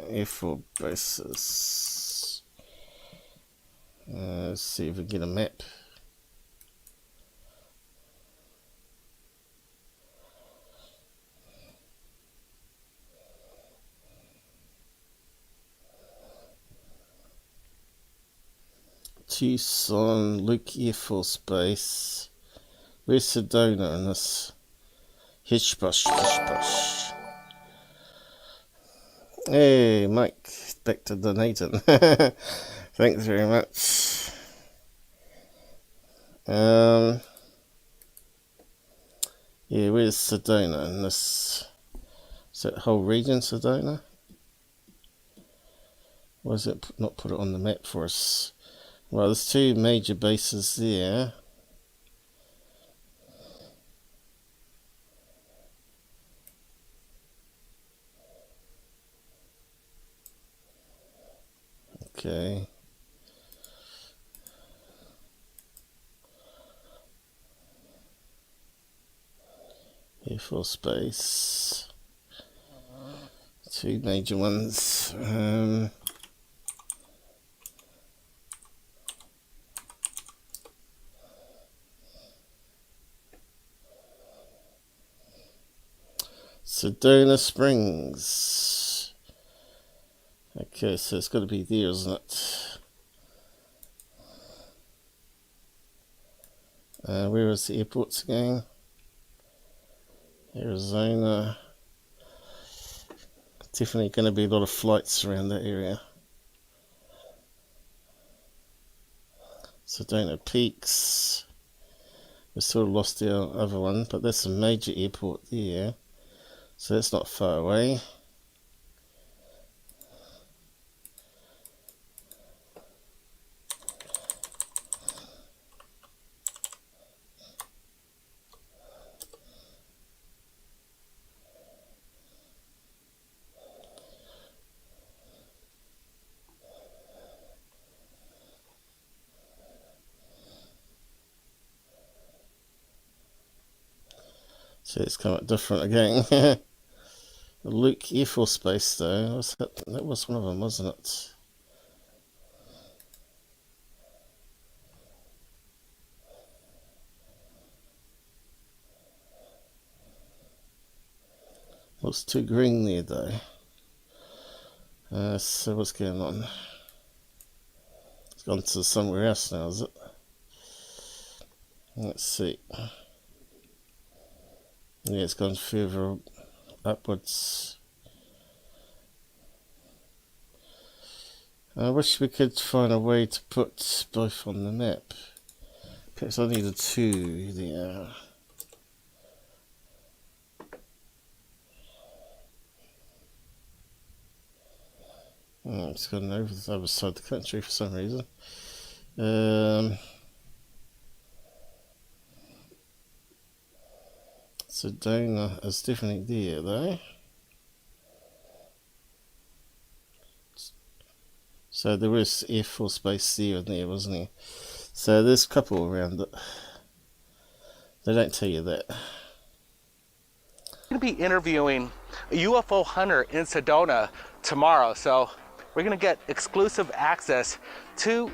Air Force bases. Let's see if we get a map. Tucson, Luke Air Force Base. Where's Sedona in this? Hitchbush. Hey, Mike, back to donating. Thanks very much. Yeah, where's Sedona in this? Is that whole region Sedona? Why does it not put it on the map for us? Well, there's two major bases there. Okay. Air Force Base. Two major ones. Sedona Springs. Okay, so it's got to be there, isn't it? Where is the airports again? Arizona. Definitely going to be a lot of flights around that area. Sedona Peaks. We sort of lost our other one, but that's a major airport there. So that's not far away. So it's come out different again. Luke Air Force Base, though. That was one of them, wasn't it? Looks too green there, though. So what's going on? It's gone to somewhere else now, is it? Let's see. Yeah, it's gone further upwards. I wish we could find a way to put both on the map. Perhaps I need a 2 there. Oh, it's gone over the other side of the country for some reason. Sedona is definitely there, though. So there was Air Force Base there and there, wasn't there? So there's a couple around it. They don't tell you that. We're going to be interviewing a UFO hunter in Sedona tomorrow, so we're going to get exclusive access to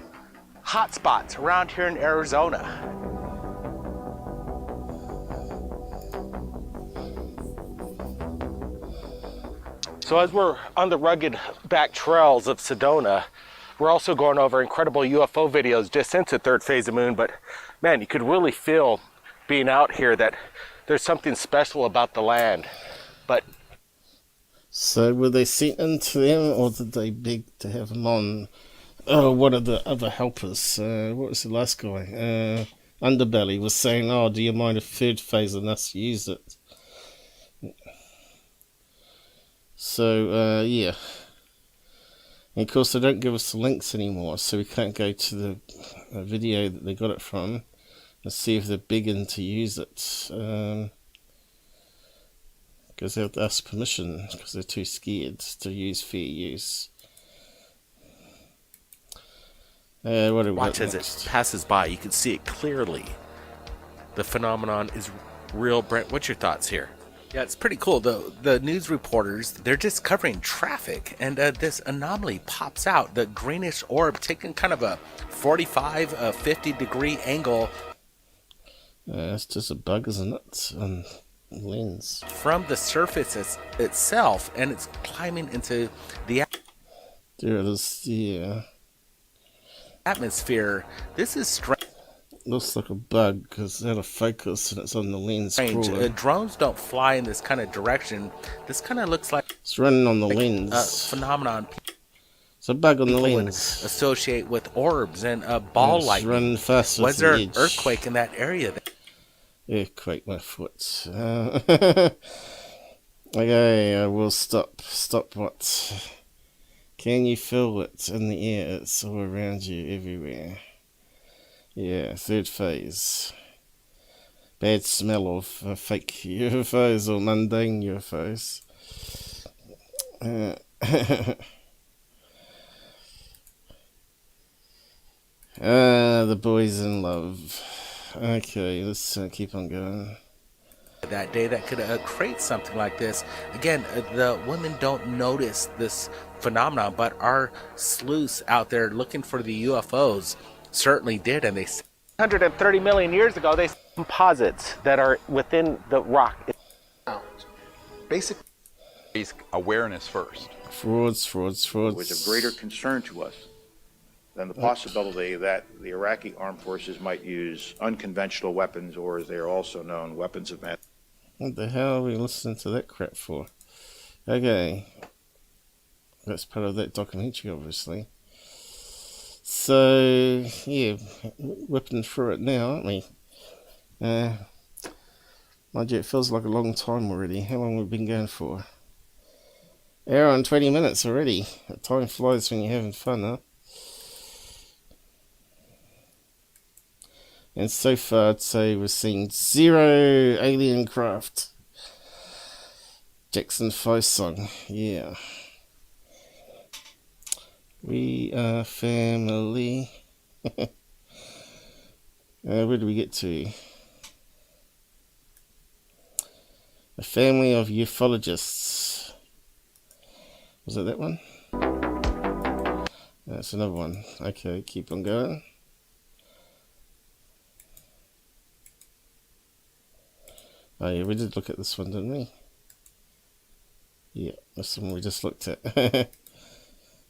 hotspots around here in Arizona. So as we're on the rugged back trails of Sedona, we're also going over incredible UFO videos just into Third Phase of Moon, but man, you could really feel being out here that there's something special about the land. But so were they sent into them, or did they beg to have them on? Oh, what are the other helpers? What was the last guy? Underbelly was saying, oh, do you mind if Third Phase and us use it? So, yeah. And of course, they don't give us the links anymore, so we can't go to the video that they got it from and see if they're begging to use it. Because they have to ask permission, because they're too scared to use fair use. What do we Watch got as next? it passes by. You can see it clearly. The phenomenon is real. Brent, what's your thoughts here? yeah, it's pretty cool. The news reporters, they're just covering traffic, and this anomaly pops out. The greenish orb taking kind of a 45, 50-degree angle. It's just a bug, isn't it? Lens. From the surface itself, and it's climbing into the There it is, yeah. atmosphere. This is strange. Looks like a bug because it's out of focus and it's on the lens. Drones don't fly in this kind of direction. This kind of looks like It's running on the a lens. phenomenon It's a bug on the people would lens. associate with orbs and ball It's lightning. running fast. Was there an earthquake in that area? Earthquake, my foot. Okay, we'll stop. Stop what? Can you feel it in the air? It's all around you, everywhere. Yeah, Third Phase. Bad smell of fake UFOs or mundane UFOs. The boys in love. Okay, let's keep on going. That day that could create something like this. Again, the women don't notice this phenomenon, but our sleuths out there looking for the UFOs certainly did, and they 130 million years ago they composites that are within the rock. Basic awareness first. Frauds. Was of greater concern to us than the possibility that the Iraqi armed forces might use unconventional weapons, or as they are also known, weapons of mass. What the hell are we listening to that crap for? Okay. That's part of that documentary, obviously. So, yeah, whipping through it now, aren't we? Mind you, it feels like a long time already. How long have we been going for? Hour and 20 minutes already. Time flies when you're having fun, huh? And so far, I'd say we've seen 0 alien craft. Jackson 5 song, yeah. We are family. Where do we get to? A family of ufologists. Was it that one? That's another one. Okay, keep on going. Oh yeah, we did look at this one, didn't we? Yeah, that's the one we just looked at. I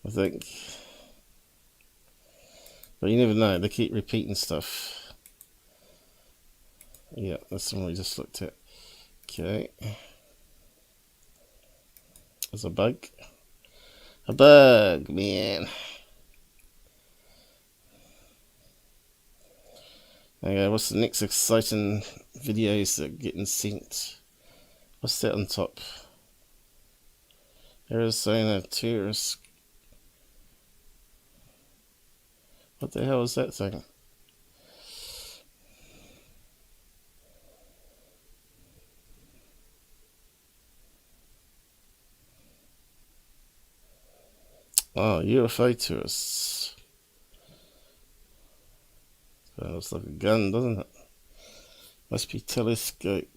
think. But you never know, they keep repeating stuff. Yeah, that's the one we just looked at. Okay. There's a bug. A bug, man. Okay, what's the next exciting videos that are getting sent? What's that on top? Arizona tourist. What the hell is that thing? Oh, UFO tourists. That looks like a gun, doesn't it? Must be telescope.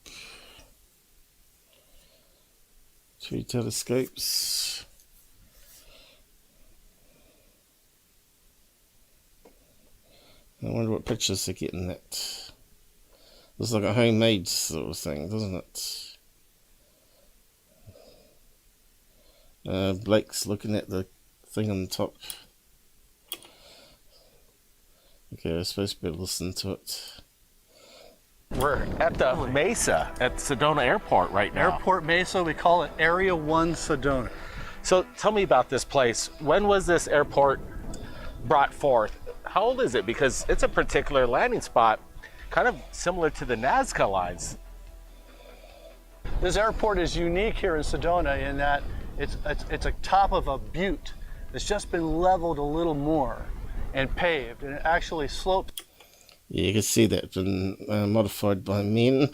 2 telescopes. I wonder what pictures they're getting that. Looks like a homemade sort of thing, doesn't it? Blake's looking at the thing on the top. Okay, we're supposed to be able to listen to it. We're at the Mesa at Sedona Airport right now. Airport Mesa, we call it Area 1 Sedona. So tell me about this place. When was this airport brought forth? How old is it? Because it's a particular landing spot, kind of similar to the Nazca lines. This airport is unique here in Sedona in that it's a top of a butte that's just been leveled a little more and paved, and it actually slopes. Yeah, you can see that been modified by men.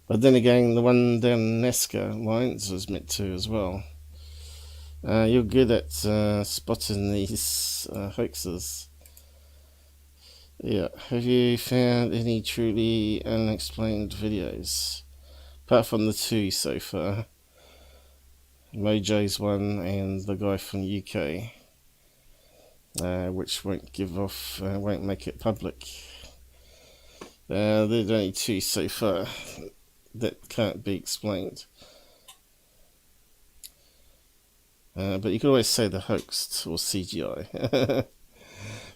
But then again, the one down Nazca lines was meant to as well. You're good at spotting these hoaxes. Yeah, have you found any truly unexplained videos? Apart from the 2 so far. Mojo's one and the guy from UK. Which won't won't make it public. There's only 2 so far that can't be explained. But you can always say they're hoaxed or CGI.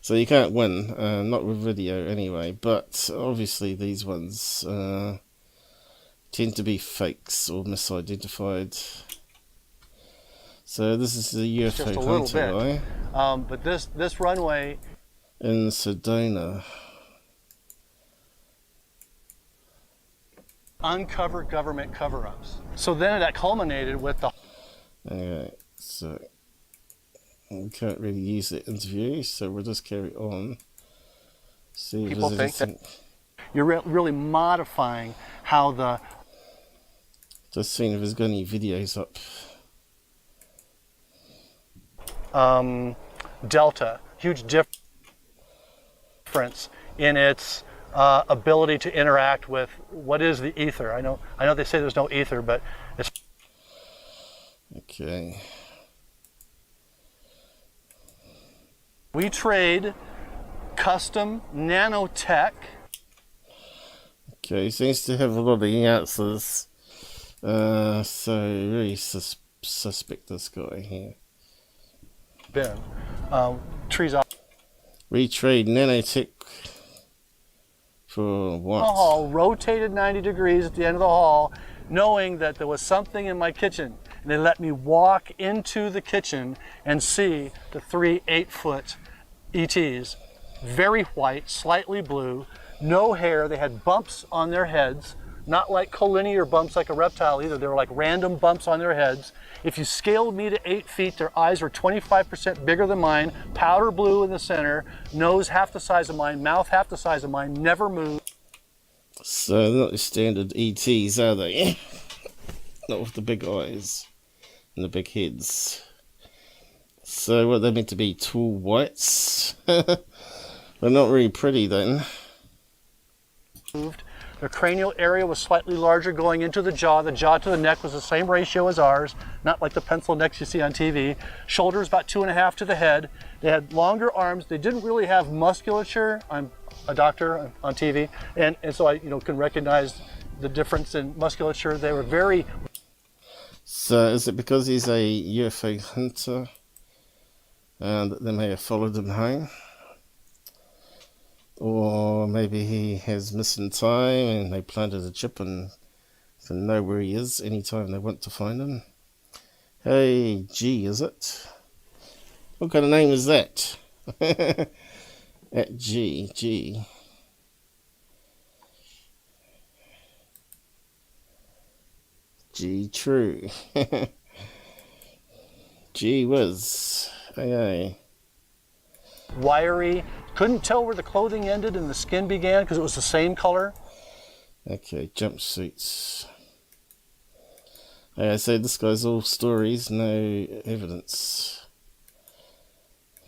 So you can't win, not with video anyway, but obviously these ones tend to be fakes or misidentified. So this is the UFO just a little hunter, bit. But this runway in Sedona. Uncover government cover-ups. So then that culminated with the... Okay, so we can't really use the interview, so we'll just carry on. See if People there's think anything. that you're really modifying how the... Just seeing if there's got any videos up. Delta, huge difference in its ability to interact with what is the ether. I know they say there's no ether, but it's... Okay. We trade custom nanotech. Okay, seems to have a lot of answers. So really suspect this guy here. Bin. Trees off. We trade nanotech for what? The hall rotated 90 degrees at the end of the hall, knowing that there was something in my kitchen. And they let me walk into the kitchen and see the 3 8-foot ETs, very white, slightly blue, no hair. They had bumps on their heads, not like collinear bumps like a reptile either. They were like random bumps on their heads. If you scaled me to 8 feet, their eyes were 25% bigger than mine, powder blue in the center, nose half the size of mine, mouth half the size of mine, never moved. So they're not the standard ETs, are they? Not with the big eyes and the big heads. So what, they're meant to be tall whites? They're not really pretty then. Moved. The cranial area was slightly larger going into the jaw. The jaw to the neck was the same ratio as ours, not like the pencil necks you see on TV. Shoulders about 2.5 to the head. They had longer arms. They didn't really have musculature. I'm a doctor on TV, and so I can recognize the difference in musculature. They were very... So is it because he's a UFO hunter that they may have followed him home? Or maybe he has missing time and they planted a chip and can know where he is anytime they want to find him. Hey, G, is it? What kind of name is that? At G. G, true. Gee whiz. Aye. Wiry. Couldn't tell where the clothing ended and the skin began because it was the same color. Okay, jumpsuits. I say this guy's all stories, no evidence.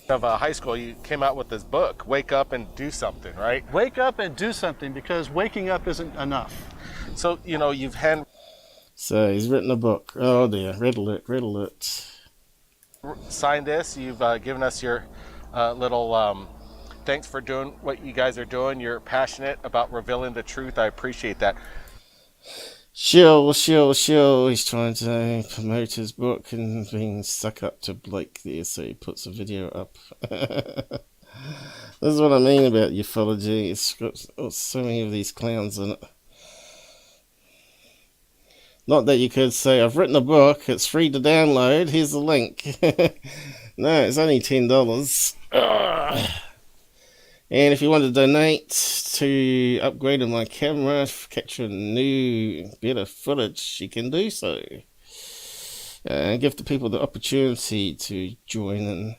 Of high school, you came out with this book, Wake Up and Do Something, right? Wake up and do something, because waking up isn't enough. So, you've So he's written a book. Oh dear, red alert. signed this. You've given us your little thanks for doing what you guys are doing. You're passionate about revealing the truth. I appreciate that. Shill. He's trying to promote his book and being stuck up to Blake there, so he puts a video up. This is what I mean about ufology. It's got so many of these clowns in it. Not that you could say, I've written a book, it's free to download, here's the link. No, it's only $10. And if you want to donate to upgrading my camera, capturing new, better footage, you can do so. And give the people the opportunity to join in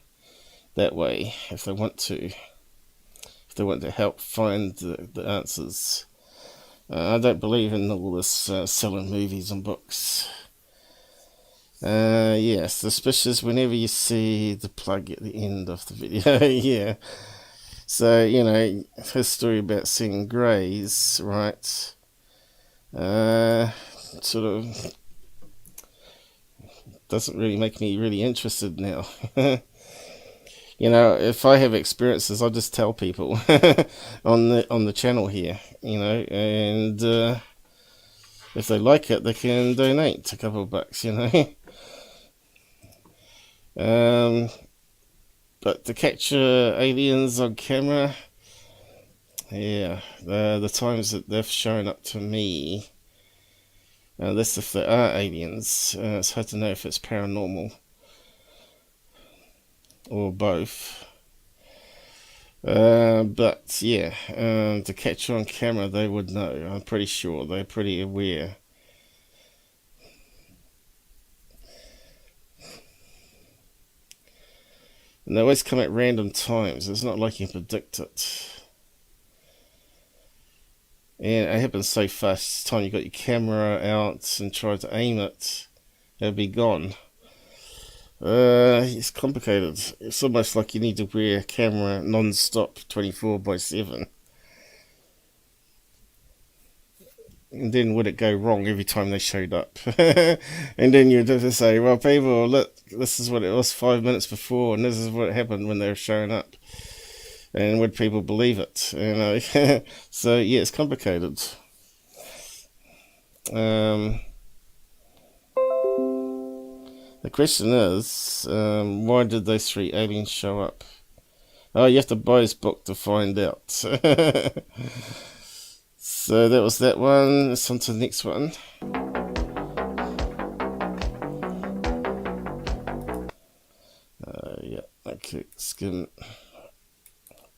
that way, if they want to. If they want to help find the answers. I don't believe in all this selling movies and books. Yeah, suspicious whenever you see the plug at the end of the video. Yeah. So, his story about seeing greys, right, sort of doesn't really make me really interested now. If I have experiences, I'll just tell people on the channel here, and if they like it, they can donate a couple of bucks, But to capture aliens on camera, yeah, the times that they've shown up to me, that's if there are aliens. It's hard to know if it's paranormal or both. But yeah, to capture on camera, they would know. I'm pretty sure they're pretty aware. And they always come at random times. It's not like you can predict it. And it happens so fast. The time you got your camera out and try to aim it, it'll be gone. It's complicated. It's almost like you need to wear a camera non-stop 24/7. And then would it go wrong every time they showed up? And then you'd have to say, well, people, look, this is what it was 5 minutes before, and this is what happened when they were showing up. And would people believe it? So, yeah, it's complicated. The question is, why did those 3 aliens show up? Oh, you have to buy his book to find out. So that was that one. Let's on to the next one. Yeah, okay, skim.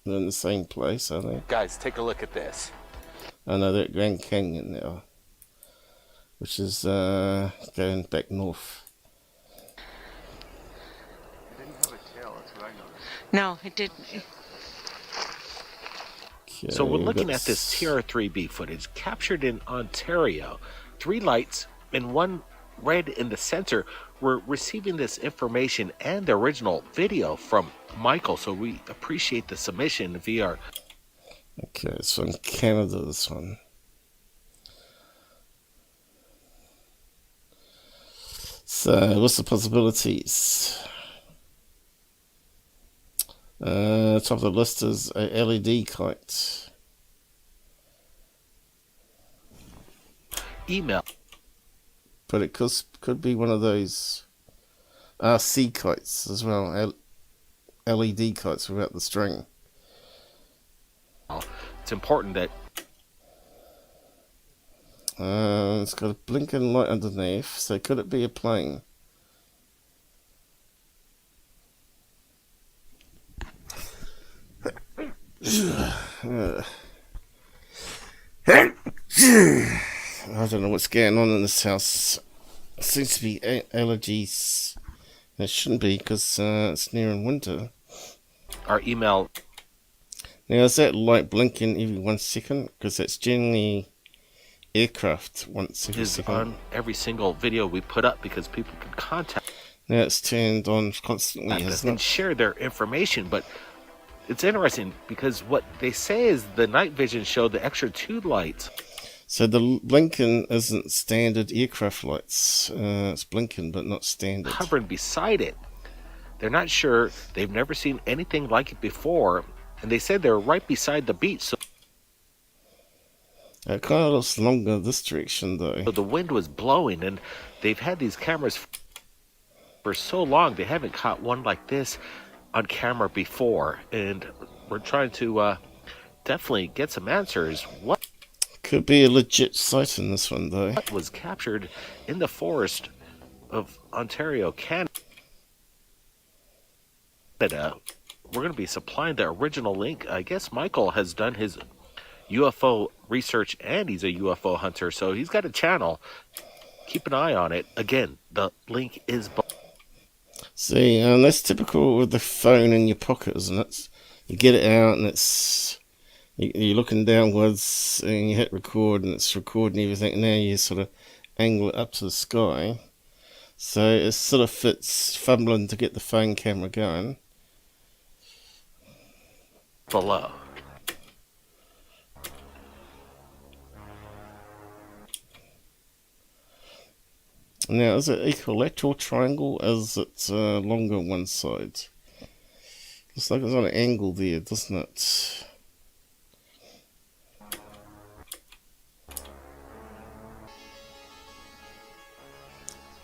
They're in the same place, are they? Guys, take a look at this. I know they're at Grand Canyon now, which is going back north. It didn't have a tail, that's what I noticed. No, it didn't. So we're looking at this TR3B footage captured in Ontario. 3 lights and 1 red in the center. We're receiving this information and the original video from Michael, so we appreciate the submission via. Okay, it's from Canada, this one. So, what's the possibilities? Top of the list is a LED kite. Email. But it could be one of those RC kites as well, LED kites without the string. It's important that it's got a blinking light underneath, so could it be a plane? I don't know what's going on in this house. It seems to be allergies. It shouldn't be because it's nearing winter. our email. Now, is that light blinking every 1 second? Because that's generally aircraft once every second. On every single video we put up because people can contact. Now it's turned on constantly, isn't and it? share their information, but it's interesting because what they say is the night vision showed the extra 2 lights. So the blinking isn't standard aircraft lights. It's blinking, but not standard. Hovering beside it. They're not sure. They've never seen anything like it before, and they said they're right beside the beach. So It kind of looks longer this direction, though. so the wind was blowing, and they've had these cameras for so long. They haven't caught one like this on camera before, and we're trying to definitely get some answers. What Could be a legit sighting, this one, though. was captured in the forest of Ontario, Canada? We're going to be supplying the original link. I guess Michael has done his UFO research, and he's a UFO hunter, so he's got a channel. Keep an eye on it. Again, the link is below. See, that's typical with the phone in your pocket, isn't it? You get it out and it's... You're looking downwards and you hit record and it's recording everything. Now you sort of angle it up to the sky. So it sort of fits fumbling to get the phone camera going. Below. Now, is it equilateral triangle? Is it longer on one side? Looks like it's on an angle there, doesn't it?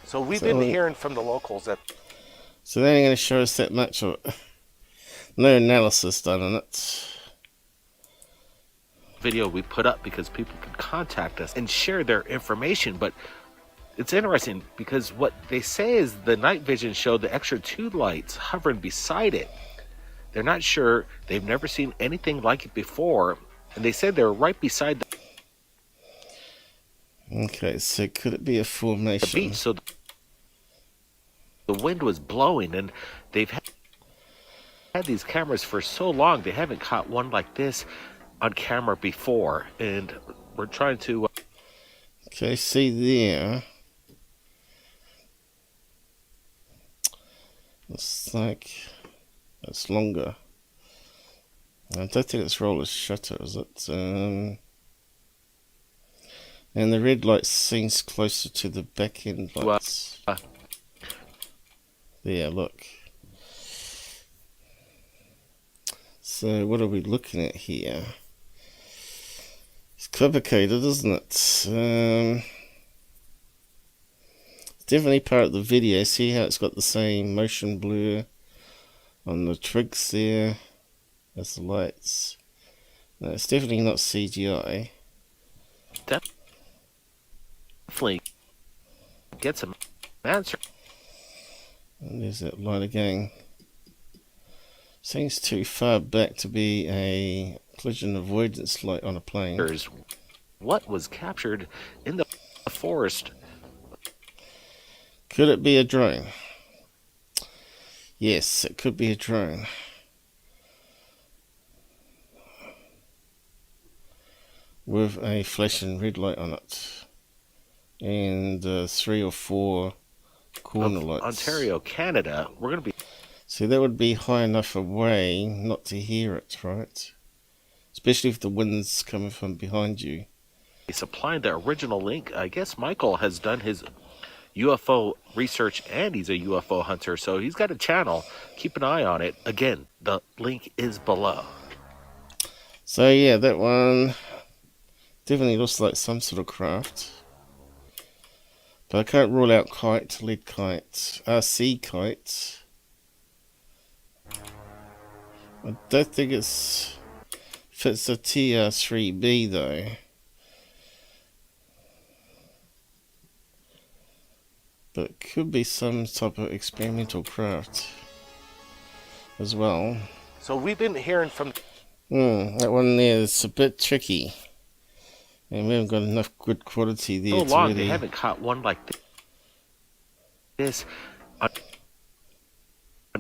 So we've been hearing from the locals that... So they ain't going to show us that much of it. No analysis done on it. Video we put up because people can contact us and share their information, but it's interesting because what they say is the night vision showed the extra 2 lights hovering beside it. They're not sure. They've never seen anything like it before, and they said they're right beside Okay, so could it be a formation? the beach. So the wind was blowing, and they've had these cameras for so long. They haven't caught one like this on camera before, and we're trying to... Okay, see there. Looks like it's longer. I don't think it's roller shutter, is it? And the red light seems closer to the back end lights. There, look. So what are we looking at here? It's complicated, isn't it? It's definitely part of the video. See how it's got the same motion blur on the twigs there as the lights. No, it's definitely not CGI. Definitely get some answer. And there's that light again. Seems too far back to be a collision avoidance light on a plane. What was captured in the forest? Could it be a drone? Yes, it could be a drone. With a flashing red light on it. And 3 or 4 corner lights. Ontario, Canada. We're going to be... See, that would be high enough away not to hear it, right? Especially if the wind's coming from behind you. supplying the original link. I guess Michael has done his UFO research and he's a UFO hunter. So he's got a channel. Keep an eye on it. Again, the link is below. So yeah, that one definitely looks like some sort of craft. But I can't rule out kite, lead kite, RC kite. I don't think it's fits the TR3B though. But it could be some type of experimental craft as well. So we've been hearing from... That one there is a bit tricky. And we haven't got enough good quality there So to long really... they haven't caught one like this on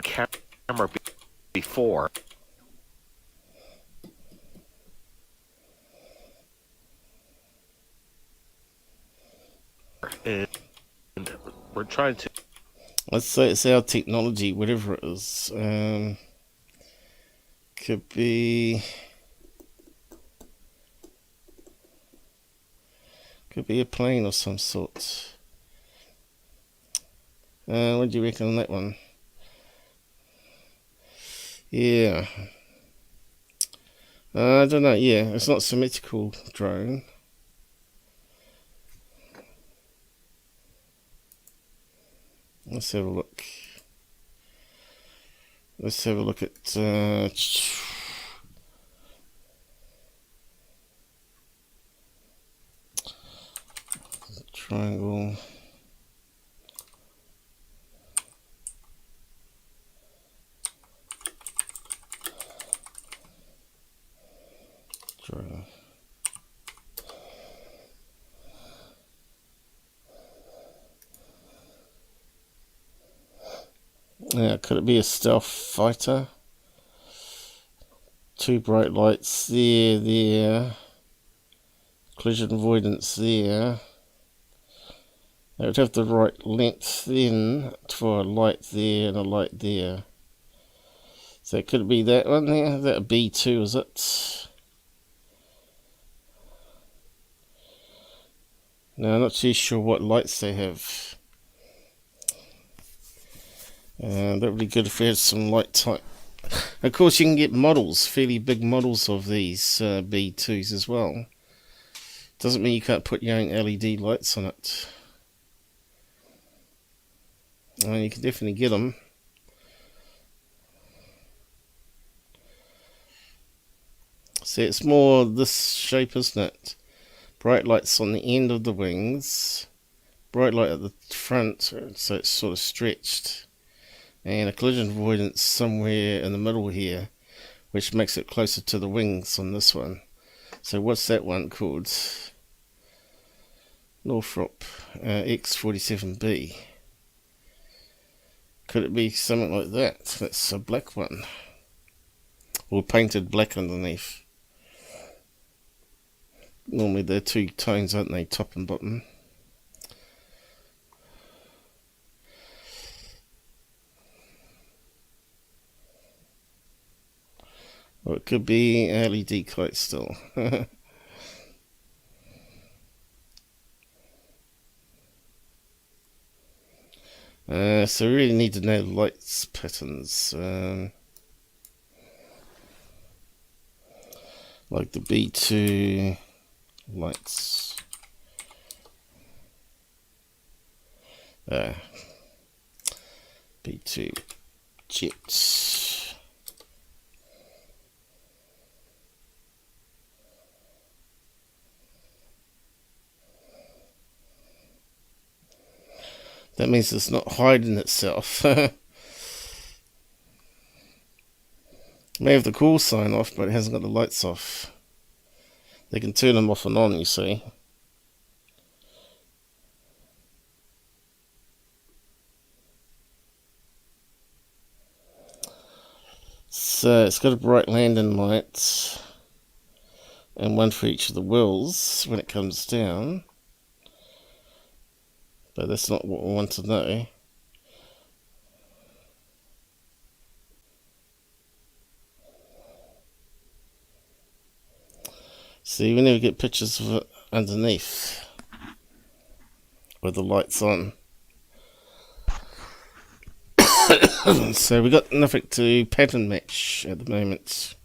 camera before. And we're trying to... Let's say it's our technology, whatever it is. Could be a plane of some sort. What do you reckon on that one? Yeah. I don't know. Yeah, it's not symmetrical drone. Let's have a look. Let's have a look at triangle. Triangle. Yeah, could it be a stealth fighter? Two bright lights there. Collision avoidance there. They would have the right length then for a light there and a light there. So it could be that one there. That a B2 is it? No, I'm not too sure what lights they have. That would be good if we had some light type. Of course, you can get models, fairly big models of these B2s as well. Doesn't mean you can't put your own LED lights on it. I mean, you can definitely get them. See, it's more this shape, isn't it? Bright lights on the end of the wings. Bright light at the front, so it's sort of stretched. And a collision avoidance somewhere in the middle here, which makes it closer to the wings on this one. So what's that one called? Northrop X47B. Could it be something like that? That's a black one. Or painted black underneath. Normally they're two tones, aren't they? Top and bottom. Or it could be LED kite still. So we really need to know the lights patterns. Like the B2 lights. B2 jets. That means it's not hiding itself. May have the call sign off, but it hasn't got the lights off. They can turn them off and on, you see. So it's got a bright landing light, and one for each of the wheels when it comes down. But that's not what we want to know. See, we never get pictures of it underneath with the lights on. So we got nothing to pattern match at the moment.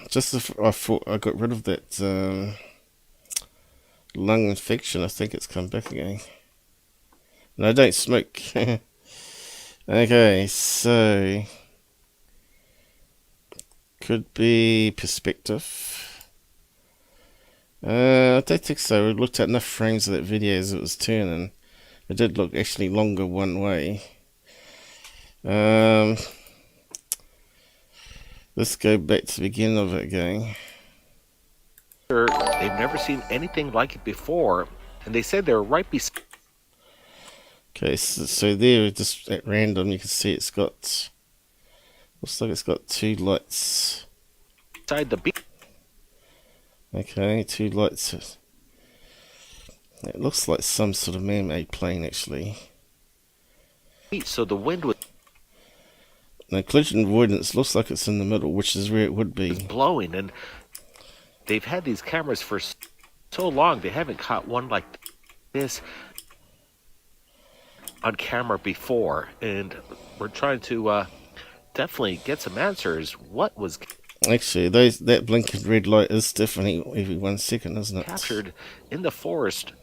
Just if I thought I got rid of that lung infection, I think it's come back again. No, I don't smoke. Okay, so could be perspective. I don't think so. We looked at enough frames of that video as it was turning. It did look actually longer one way. Let's go back to the beginning of it again. They've never seen anything like it before, and they said they're right beside. Okay, so there, just at random, you can see it's got, looks like it's got 2 lights. Beside the beach. Okay, 2 lights. It looks like some sort of man-made plane, actually. So the wind was. Now, collision avoidance looks like it's in the middle, which is where it would be. It's blowing, and they've had these cameras for so long, they haven't caught one like this on camera before, and we're trying to definitely get some answers. What was actually that blinking red light is definitely every 1 second, isn't it? Captured in the forest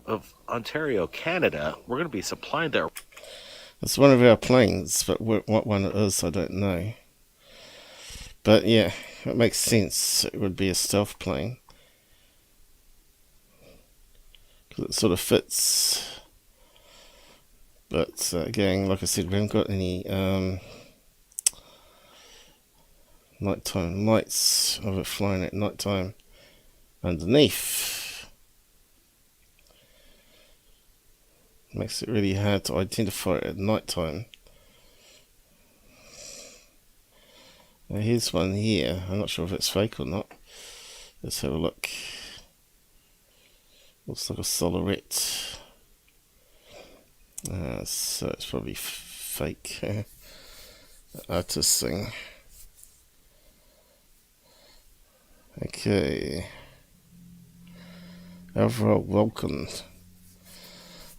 of Ontario, Canada? We're going to be supplying their. It's one of our planes, but what one it is, I don't know. But yeah, it makes sense. It would be a stealth plane because it sort of fits. But again, like I said, we haven't got any nighttime lights of it flying at nighttime underneath. Makes it really hard to identify it at nighttime. Now here's one here. I'm not sure if it's fake or not. Let's have a look. Looks like a silhouette. So it's probably fake. Artist thing. Okay. Overall welcomed.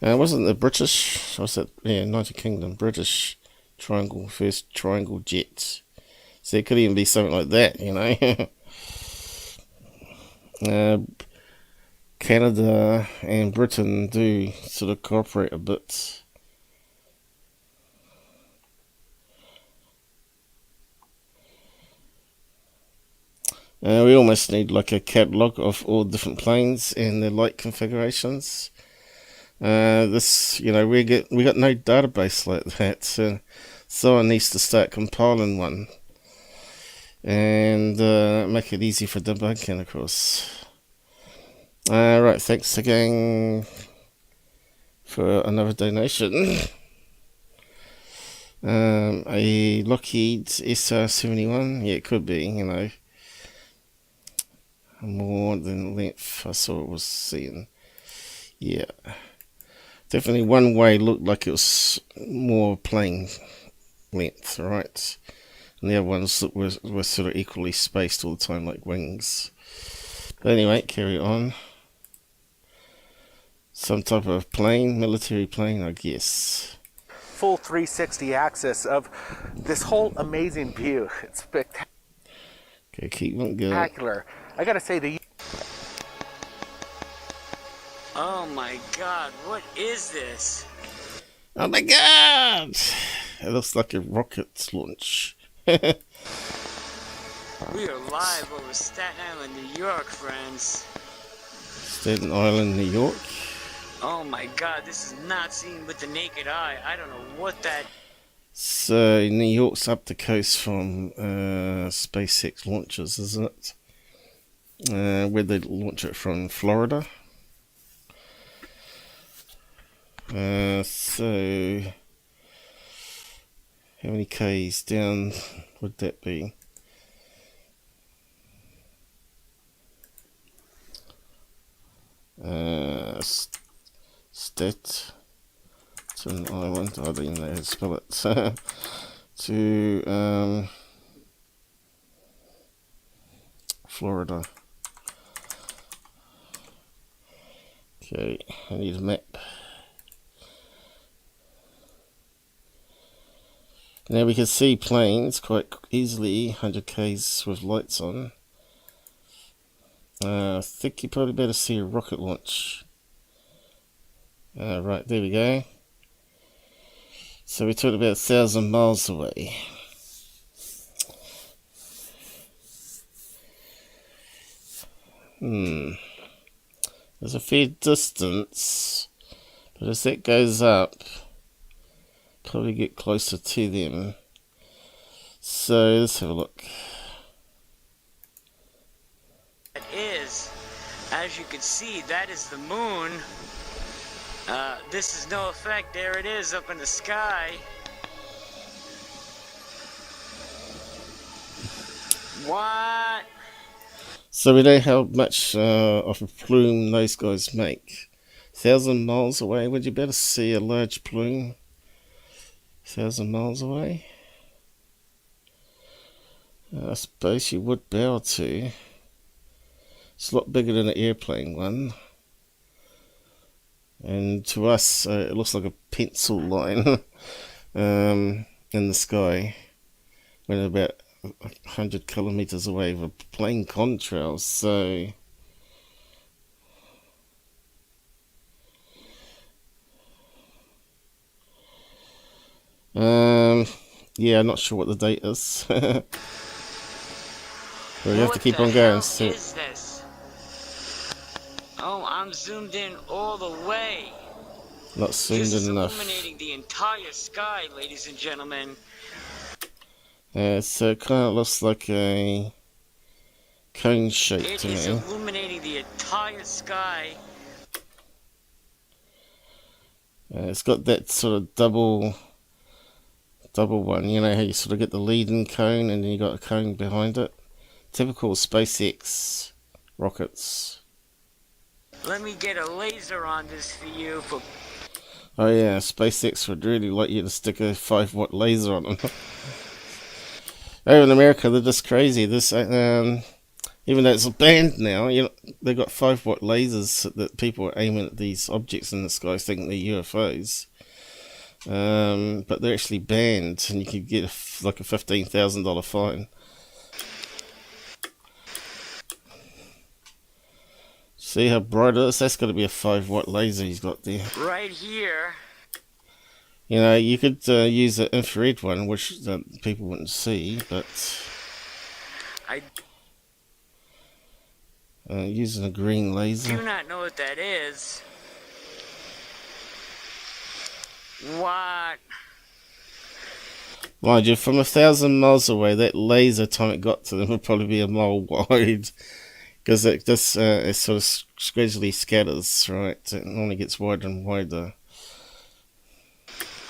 Wasn't the British, was it, yeah, United Kingdom, British triangle, first triangle jet. So it could even be something like that, you know. Canada and Britain do sort of cooperate a bit. We almost need like a catalogue of all different planes and their light configurations. This, you know, we got no database like that, so someone needs to start compiling one and make it easy for debugging, of course. Right, thanks again for another donation. A Lockheed SR-71, yeah, it could be, you know, more than length. I saw it was seeing, yeah. Definitely one way looked like it was more plane length, right? And the other ones that were sort of equally spaced all the time, like wings. But anyway, carry on. Some type of plane, military plane, I guess. Full 360 access of this whole amazing view. It's spectacular. Okay, keep on going. I gotta say, the. Oh my god, what is this? Oh my god! It looks like a rocket launch. We are live over Staten Island, New York, friends. Staten Island, New York? Oh my god, this is not seen with the naked eye. I don't know what that... So, New York's up the coast from SpaceX launches, isn't it? Where they launch it from, Florida? So how many K's down would that be? Staten Island, I don't even know how to spell it. To Florida. Okay, I need a map. Now we can see planes quite easily, 100 k's with lights on. I think you probably better see a rocket launch. Right, there we go. So we talked about 1,000 miles away. There's a fair distance, but as that goes up, probably get closer to them. So let's have a look. It is, as you can see, that is the moon. This is no effect. There it is up in the sky. What? So we know how much of a plume those guys make. 1,000 miles away, would you better see a large plume? 1,000 miles away? I suppose you would be able to. It's a lot bigger than an airplane one. And to us, it looks like a pencil line in the sky. When about 100 kilometers away of a plane contrails, so yeah, I'm not sure what the date is. But we have to keep on going. So Is this? Oh, I'm zoomed in all the way. not zoomed This is in enough. illuminating the entire sky, ladies and gentlemen. So it kind of looks like a cone shape It to is me. illuminating the entire sky. It's got that sort of double one, you know how you sort of get the leading cone and then you got a cone behind it. Typical SpaceX rockets. Let me get a laser on this for you. Oh yeah, SpaceX would really like you to stick a 5-watt laser on them. Over in America, they're just crazy. This, even though it's banned now, you know, they've got 5-watt lasers that people are aiming at these objects in the sky, thinking they're UFOs. But they're actually banned, and you could get like a $15,000 fine. See how bright it is? That's got to be a 5-watt laser he's got there. Right here. You know, you could use an infrared one, which people wouldn't see, but using a green laser. Do not know what that is. What? Mind you, from 1,000 miles away, that laser, time it got to them, would probably be a mile wide. Because it just it sort of gradually scatters, right? It only gets wider and wider.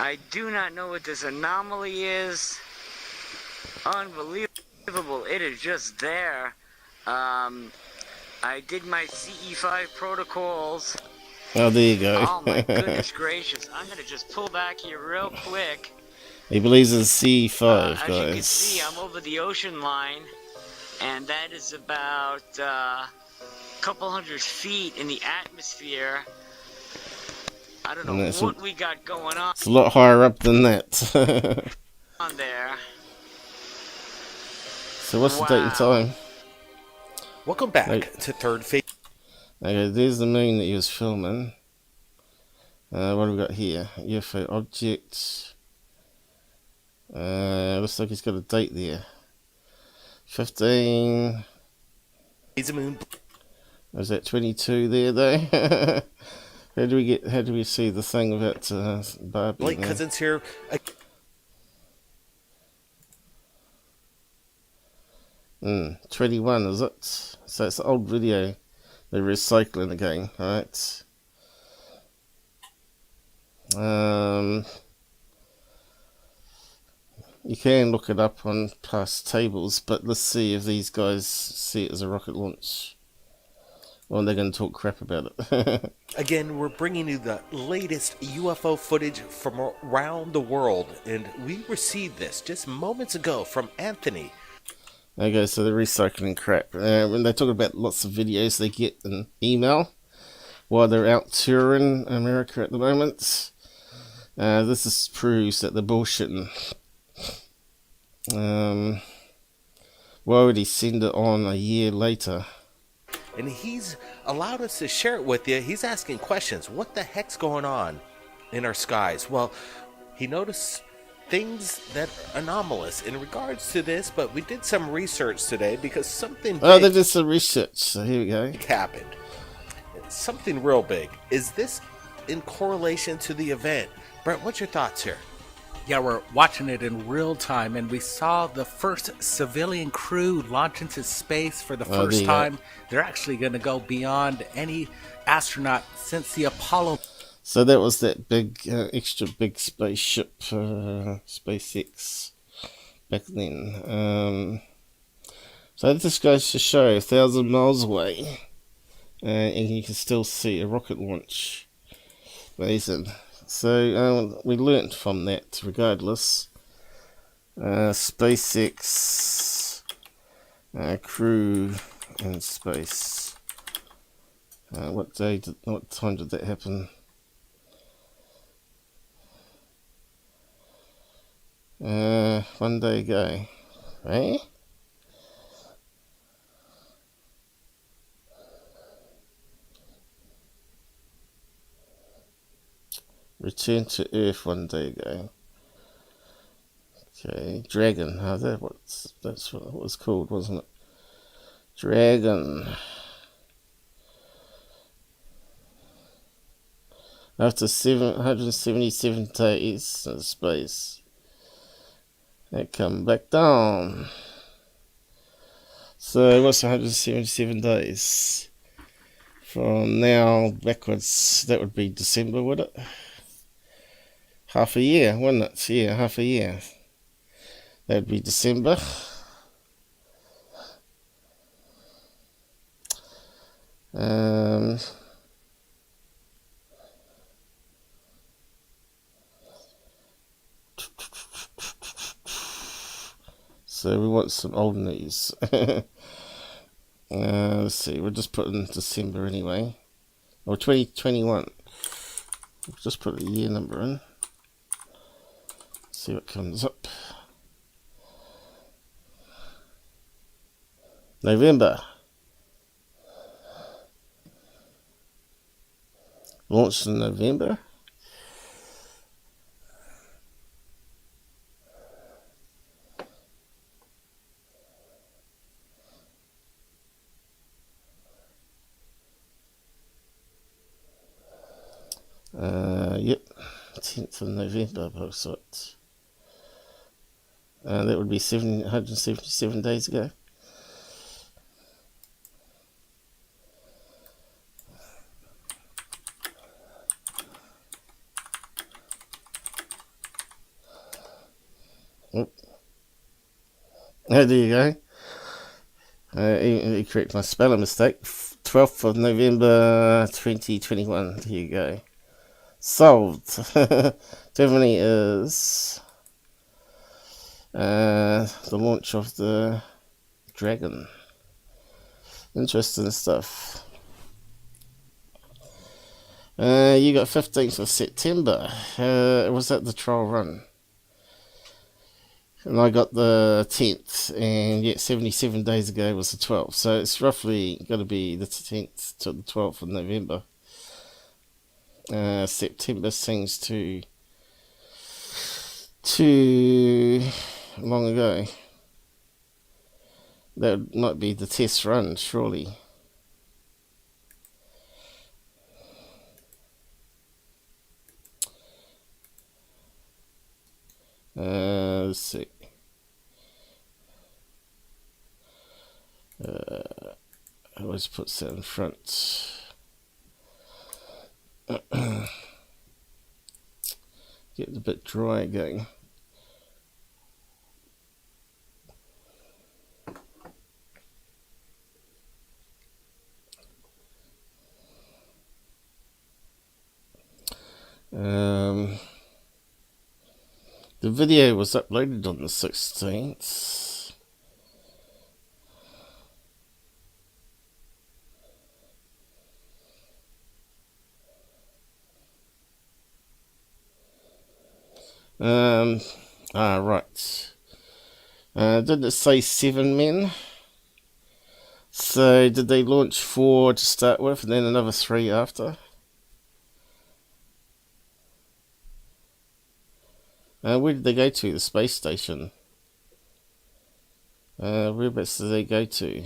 I do not know what this anomaly is. Unbelievable. It is just there. I did my CE5 protocols. Oh, there you go. Oh my goodness gracious. I'm going to just pull back here real quick. He believes in C5, As guys. you can see, I'm over the ocean line. And that is about a couple hundred feet in the atmosphere. I don't know what we got going on. It's a lot higher up than that. On there. So what's the date and time? Welcome back to Third Phase. Okay, there's the moon that he was filming. What have we got here? UFO object. Looks like he's got a date there. 15. He's a moon. Was that 22 there though? How do we see the thing about Barbie? Blake Cousins here. 21 is it? So it's an old video. They're recycling again, right? You can look it up on past tables, but let's see if these guys see it as a rocket launch. Well, they're going to talk crap about it. Again, we're bringing you the latest UFO footage from around the world, and we received this just moments ago from Anthony. Okay, so they're recycling crap. When they talk about lots of videos they get in email while they're out touring America at the moment, this proves that they're bullshitting. Why would he send it on a year later? And he's allowed us to share it with you. He's asking questions. What the heck's going on in our skies? Well, he noticed things that are anomalous in regards to this, but we did some research today because something Oh, they big did some research, so here we go. happened. Something real big. Is this in correlation to the event? Brett, what's your thoughts here? Yeah, we're watching it in real time, and we saw the first civilian crew launch into space for the first time. They're actually going to go beyond any astronaut since the Apollo. So that was that big, extra big spaceship, SpaceX, back then. So this goes to show 1,000 miles away, and you can still see a rocket launch. Amazing. So we learnt from that regardless. SpaceX crew in space. What time did that happen? 1 day ago. Eh? Return to Earth 1 day ago. Okay, Dragon. That's what it was called, wasn't it? Dragon. After 777 days in space, they come back down. So what's 177 days? From now backwards, that would be December, would it? Half a year, wouldn't it? Yeah, half a year. That would be December. So we want some old news. Let's see, we'll just put in December anyway. Or 2021. We'll just put a year number in. See what comes up. November. Launched in November. Yep, 10th of November, looks like it. That would be 777 days ago. Oh, there you go. You correct my spelling mistake. 12th of November 2021. There you go. Solved. Definitely is the launch of the Dragon. Interesting stuff. You got 15th of September. Was that the trial run? And I got the 10th, and yet 77 days ago was the 12th. So it's roughly going to be the 10th to the 12th of November. September seems too long ago. That might be the test run, surely. Let's see. I always put that in front. Get a bit dry again. The video was uploaded on the 16th. Right. Did it say 7 men? So did they launch 4 to start with and then another 3 after? Where did they go to? The space station. Whereabouts did they go to?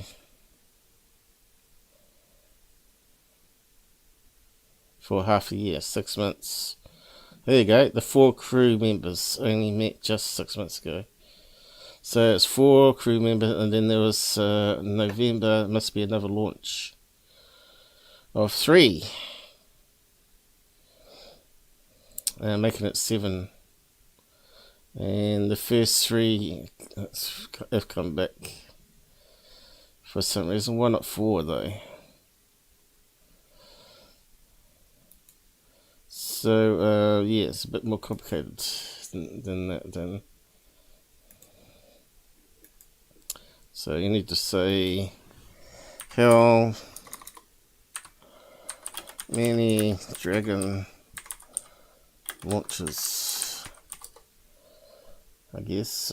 For half a year, 6 months. There you go. The 4 crew members only met just 6 months ago. So it's 4 crew members, and then there was November, must be another launch of 3. Making it 7. And the first 3 have come back for some reason. Why not 4 though? So yeah, it's a bit more complicated than that then. So you need to say how many Dragon launches, I guess.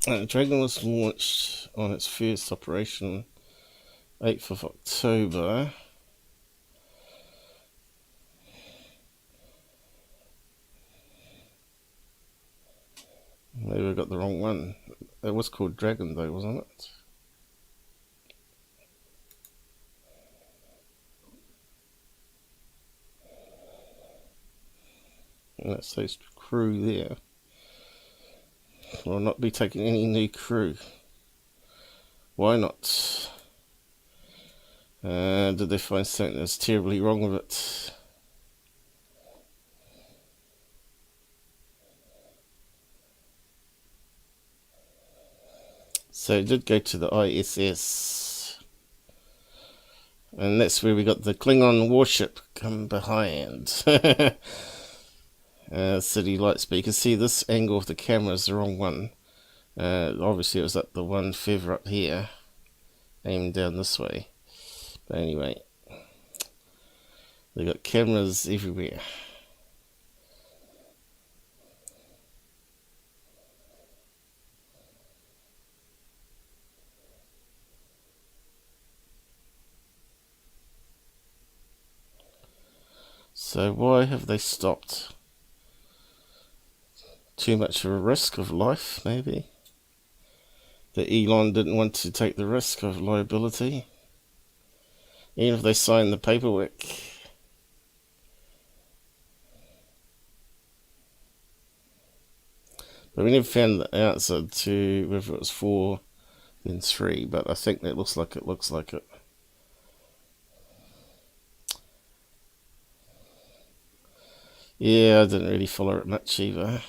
Dragon was launched on its first operation 8th of October. Maybe I got the wrong one. It was called Dragon though, wasn't it? And that says crew there. Will not be taking any new crew. Why not? Did they find something that's terribly wrong with it? So it did go to the ISS. And that's where we got the Klingon warship come behind. City lights, but you can see this angle of the camera is the wrong one. Obviously it was up the one further up here, aimed down this way. But anyway, they got cameras everywhere. So why have they stopped? Too much of a risk of life, maybe? That Elon didn't want to take the risk of liability? Even if they signed the paperwork. But we never found the answer to whether it was 4 then 3, but I think that looks like it. Yeah, I didn't really follow it much either.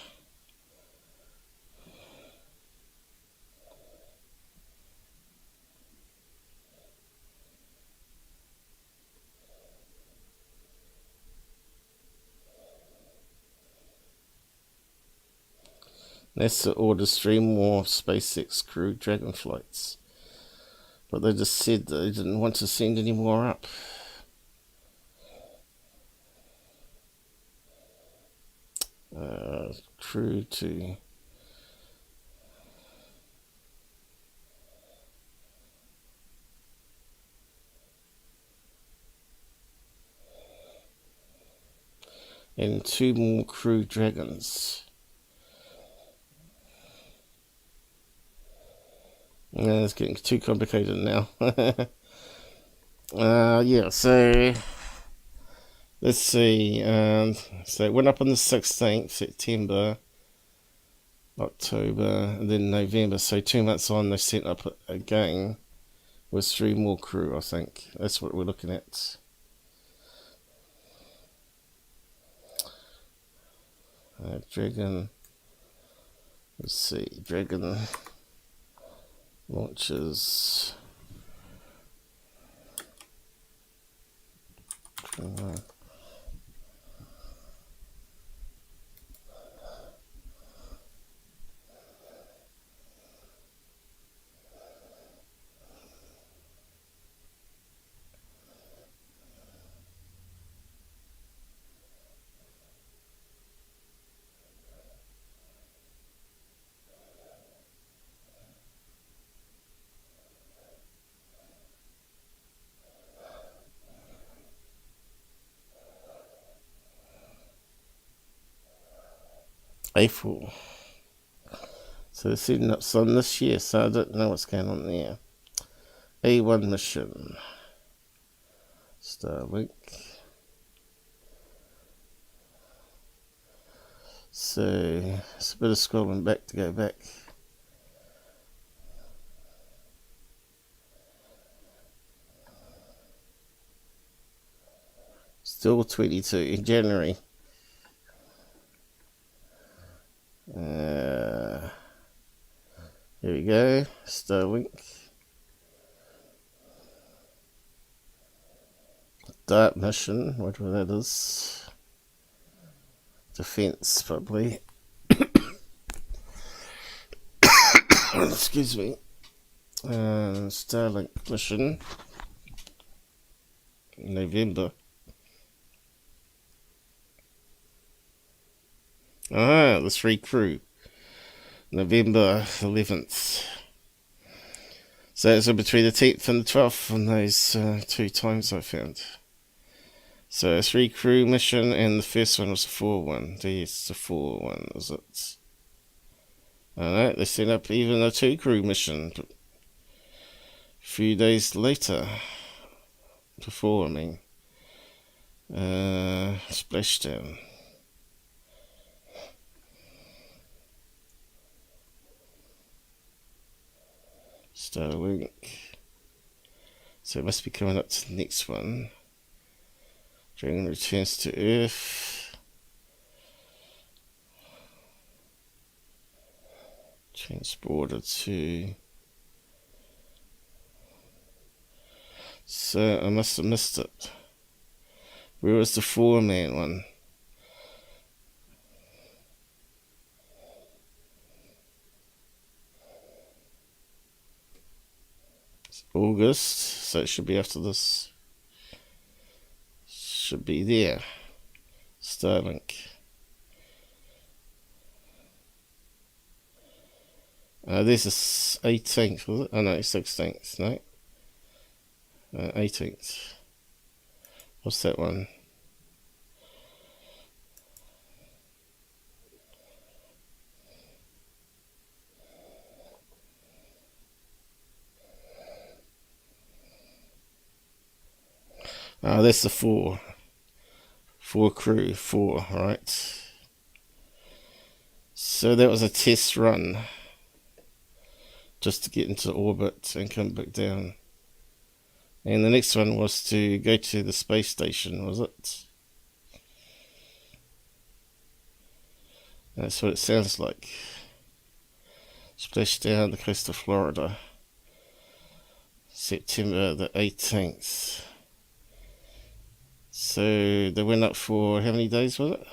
NASA orders 3 more SpaceX Crew Dragon flights, but they just said they didn't want to send any more up. Crew to and 2 more Crew Dragons. It's getting too complicated now. Yeah, so let's see. So it went up on the 16th September, October, and then November. So 2 months on, they sent up again with 3 more crew, I think. That's what we're looking at. Dragon. Let's see. Dragon launches. April. So they're setting up some this year, so I don't know what's going on there. A1 mission. Starlink. So it's a bit of scrolling back to go back. Still 22 in January. Here we go. Starlink. Dark mission, whatever that is. Defense, probably. Excuse me. Starlink mission. November. The 3 crew. November 11th. So it's in between the 10th and the 12th on those 2 times I found. So a 3 crew mission, and the first one was a 4 one. There's the 4 one, is it? Alright, they set up even a 2 crew mission a few days later. Before, I mean. Splashdown. Starlink. So it must be coming up to the next one. Dragon returns to Earth. Transporter to... So I must have missed it. Where was the 4-man one? August, so it should be after this. Should be there. Starlink. There's the 18th, was it? Oh no, 16th, no. 18th. What's that one? That's the 4 crew, 4, right? So that was a test run, just to get into orbit and come back down. And the next one was to go to the space station, was it? That's what it sounds like. Splash down the coast of Florida, September the 18th. So they went up for how many days was it?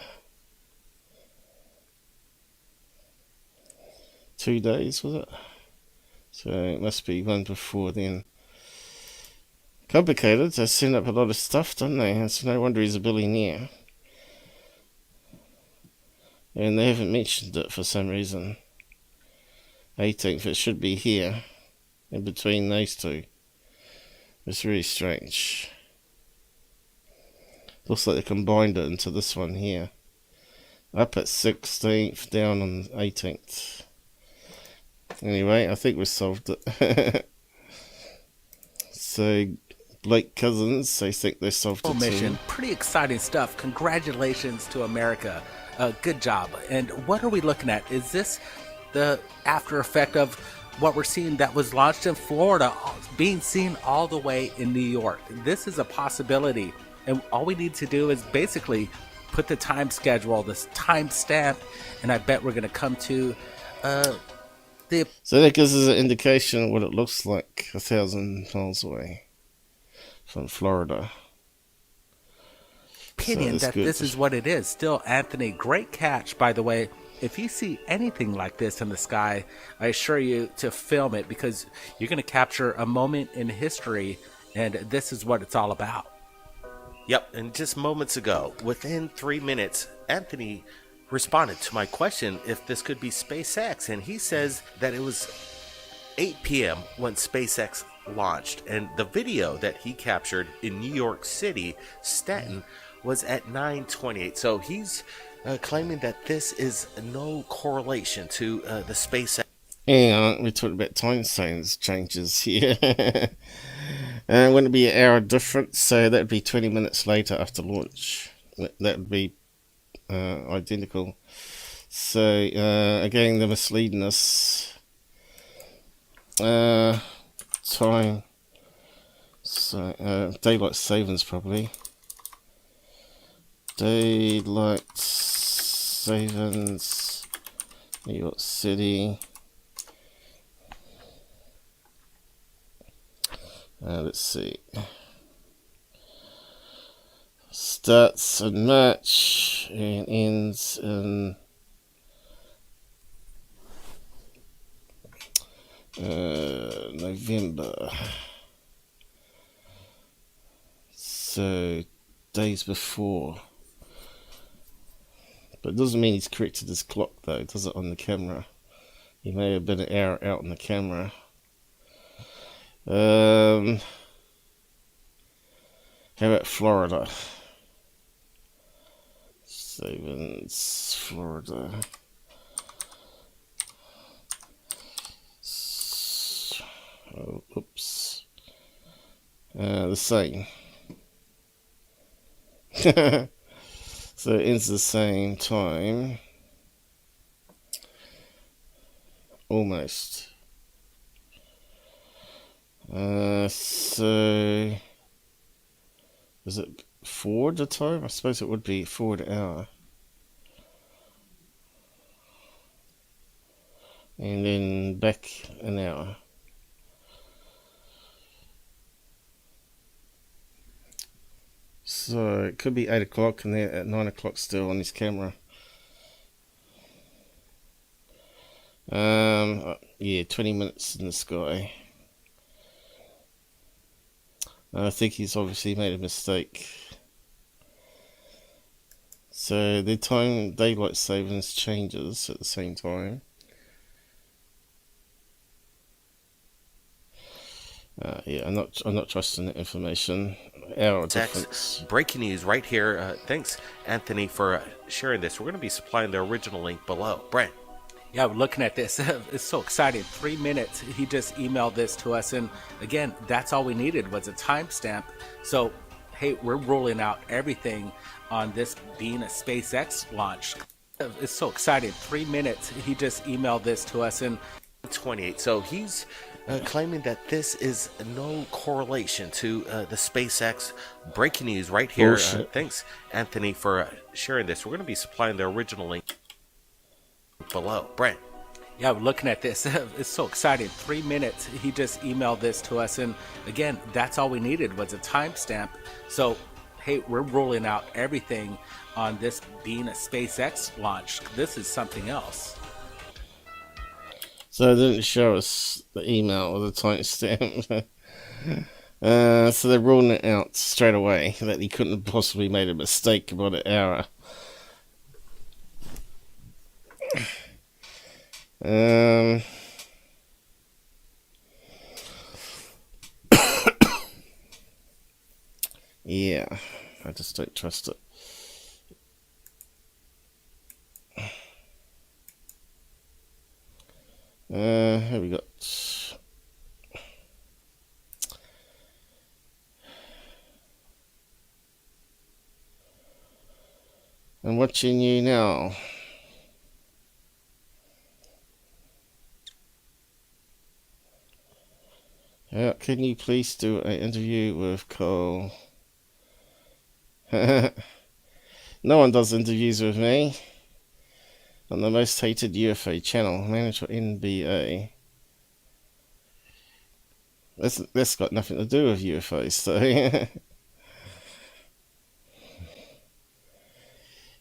2 days was it? So it must be one before then. Complicated. They send up a lot of stuff, don't they? It's no wonder he's a billionaire. And they haven't mentioned it for some reason. 18th, it should be here, in between those 2. It's really strange. Looks like they combined it into this one here. Up at 16th, down on 18th. Anyway, I think we solved it. So, Blake Cousins, they think they solved it mission. too. Pretty exciting stuff. Congratulations to America. Good job. And what are we looking at? Is this the after effect of what we're seeing that was launched in Florida being seen all the way in New York? This is a possibility. And all we need to do is basically put the time schedule, this time stamp, and I bet we're going to come to the... So that gives us an indication of what it looks like 1,000 miles away from Florida. Opinion that this is what it is. Still, Anthony, great catch, by the way. If you see anything like this in the sky, I assure you to film it, because you're going to capture a moment in history, and this is what it's all about. Yep, and just moments ago, within 3 minutes, Anthony responded to my question if this could be SpaceX, and he says that it was 8 p.m. when SpaceX launched, and the video that he captured in New York City, Stanton, was at 9:28. So he's claiming that this is no correlation to the SpaceX. Yeah, we talked about time zones changes here. Wouldn't it be an hour difference? So that would be 20 minutes later after launch. That would be identical. So again, they're misleading us. Time. So daylight savings probably. Daylight savings. New York City. Let's see. Starts in March and ends in November. So days before. But it doesn't mean he's corrected his clock though, it does it on the camera. He may have been an hour out on the camera. How about Florida? Savings, Florida. Oh, oops. The same. So it ends the same time. Almost. So is it forward the time? I suppose it would be forward hour. And then back an hour. So it could be 8 o'clock and they're at 9 o'clock still on his camera. Yeah, 20 minutes in the sky. I think he's obviously made a mistake. So the time daylight savings changes at the same time. Yeah, I'm not trusting that information. Hour difference. Breaking news right here. Thanks, Anthony, for sharing this. We're going to be supplying the original link below. Brent. Yeah, we're looking at this. It's so exciting. 3 minutes. He just emailed this to us. And again, that's all we needed was a timestamp. So, hey, we're rolling out everything on this being a SpaceX launch. It's so exciting. 3 minutes. He just emailed this to us. And 28. So he's claiming that this is no correlation to the SpaceX. Breaking news right here. Thanks, Anthony, for sharing this. We're going to be supplying the original link below. Brent. Yeah, we're looking at this. It's so exciting. 3 minutes. He just emailed this to us. And again, that's all we needed was a timestamp. So, hey, we're rolling out everything on this being a SpaceX launch. This is something else. So it didn't show us the email or the timestamp. So they're ruling it out straight away that he couldn't have possibly made a mistake about an hour. Yeah, I just don't trust it. Here we got. I'm watching you now. Can you please do an interview with Cole? No one does interviews with me. On the most hated UFO channel, manager NBA. That's got nothing to do with UFOs, so.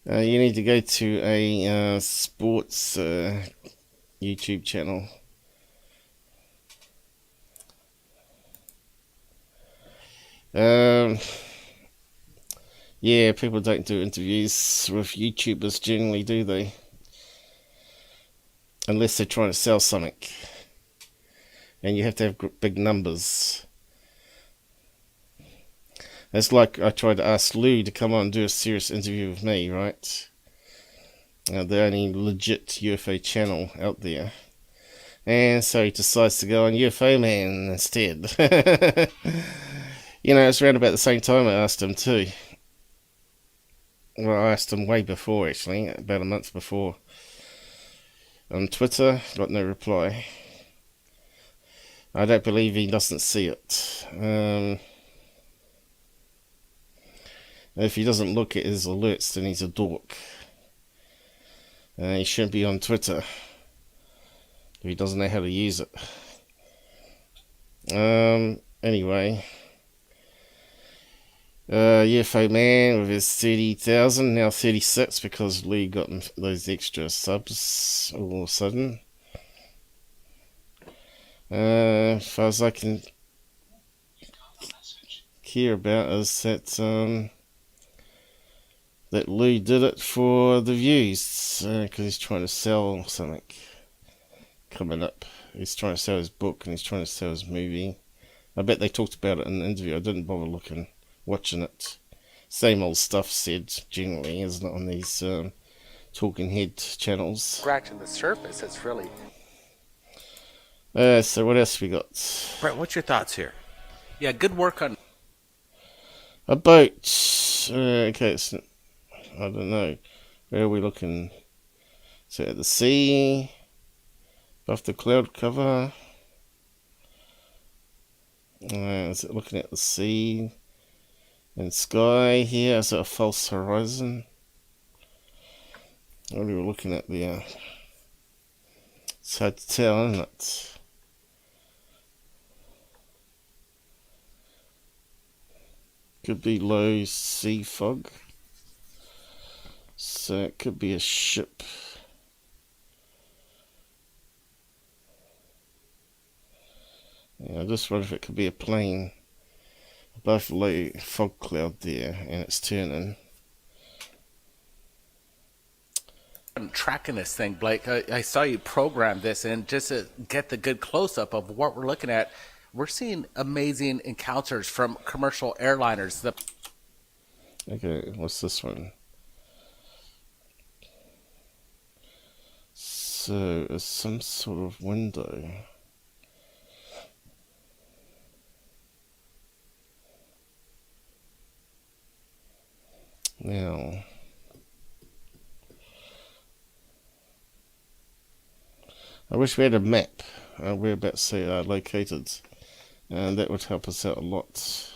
You need to go to a sports YouTube channel. Yeah, people don't do interviews with YouTubers generally, do they? Unless they're trying to sell something. And you have to have big numbers. It's like I tried to ask Lou to come on and do a serious interview with me, right? The only legit UFO channel out there. And so he decides to go on UFO Man instead. You know, it's around about the same time I asked him too. Well, I asked him way before, actually, about a month before. On Twitter, got no reply. I don't believe he doesn't see it. If he doesn't look at his alerts, then he's a dork. He shouldn't be on Twitter if he doesn't know how to use it. Anyway, UFO Man with his 30,000, now 36 because Lee got those extra subs all of a sudden. As far as I can care about is that Lee did it for the views, because he's trying to sell something coming up. He's trying to sell his book and he's trying to sell his movie. I bet they talked about it in the interview. I didn't bother watching it. Same old stuff said generally, isn't it, on these talking head channels. Scratching the surface, it's really... So what else we got? Brett, what's your thoughts here? Yeah, good work on... A boat. Okay, it's... I don't know. Where are we looking? So at the sea, above the cloud cover. Is it looking at the sea and sky here? Is it a false horizon? What are we looking at there? It's hard to tell, isn't it? Could be low sea fog. So it could be a ship. Yeah, I just wonder if it could be a plane above the low fog cloud there, and it's turning. I'm tracking this thing, Blake. I saw you program this, and just to get the good close-up of what we're looking at, we're seeing amazing encounters from commercial airliners. Okay, what's this one? So, it's some sort of window. Now, I wish we had a map whereabouts they are located, and that would help us out a lot.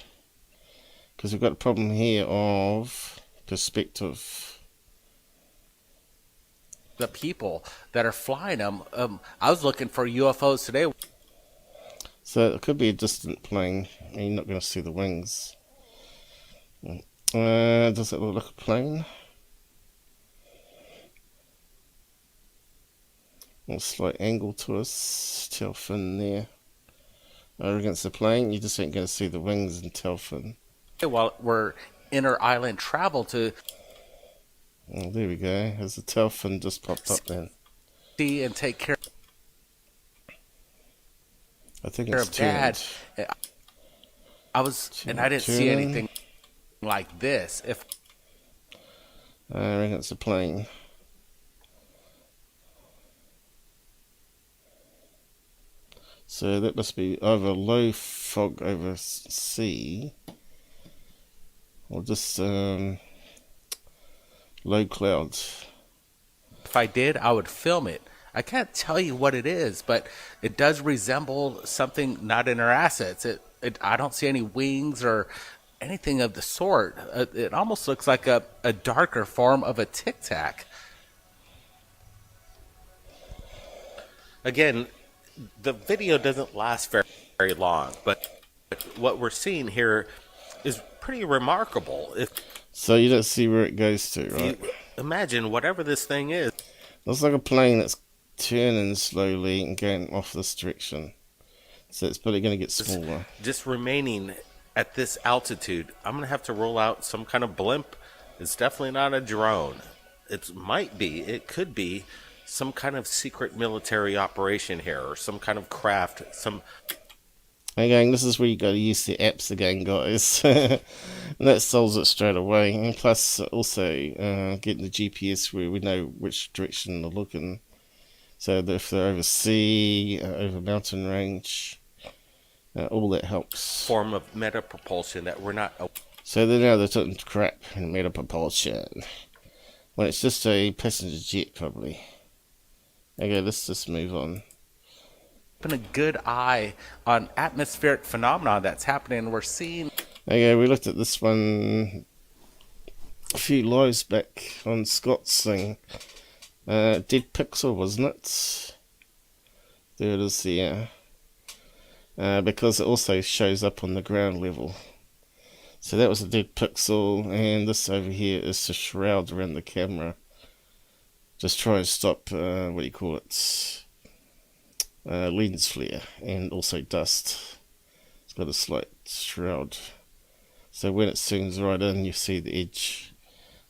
Because we've got a problem here of perspective. The people that are flying them. I was looking for UFOs today. So it could be a distant plane. You're not going to see the wings. Does it look like a plane? A slight angle to us. Tail fin there. Against the plane, you just ain't going to see the wings and tail fin. While we're inter-island travel to... Oh, there we go. Has the tail fin just popped up then? See and take care. I think it's turned. Dad. I didn't see anything like this. I reckon it's a plane. So that must be either low fog over sea, or just low clouds. If I did, I would film it. I can't tell you what it is, but it does resemble something not in our assets. I don't see any wings or anything of the sort. It almost looks like a darker form of a Tic Tac. Again, the video doesn't last very long, but what we're seeing here is pretty remarkable. So you don't see where it goes to, right? Imagine whatever this thing is. Looks like a plane that's turning slowly and going off this direction. So it's probably going to get smaller. Just remaining at this altitude. I'm going to have to roll out some kind of blimp. It's definitely not a drone. It could be some kind of secret military operation here, or some kind of craft, Again, this is where you got to use the apps again, guys. And that solves it straight away. And plus, also getting the GPS where we know which direction they're looking. So that if they're over sea, over mountain range, all that helps. Form of meta propulsion that we're not. So now they're talking crap in meta propulsion. When it's just a passenger jet, probably. Okay, let's just move on. A good eye on atmospheric phenomena that's happening. We're seeing. Okay, we looked at this one a few lives back on Scott's thing. Dead pixel, wasn't it? There it is there. Because it also shows up on the ground level. So that was a dead pixel, and this over here is the shroud around the camera. Just try and stop, what do you call it? Lens flare, and also dust. It's got a slight shroud. So when it zooms right in, you see the edge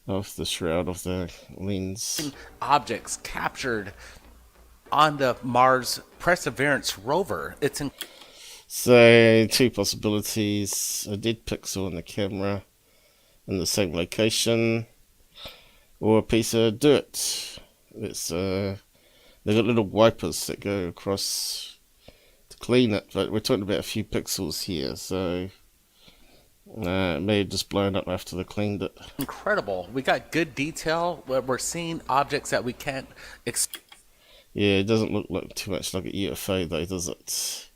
of the shroud of the lens. Objects captured on the Mars Perseverance rover. It's in. So two possibilities: a dead pixel in the camera in the same location, or a piece of dirt. It's they've got little wipers that go across to clean it, but we're talking about a few pixels here, so it may have just blown up after they cleaned it. Incredible. We got good detail. We're seeing objects that we can't. Yeah, it doesn't look like too much like a UFO though, does it?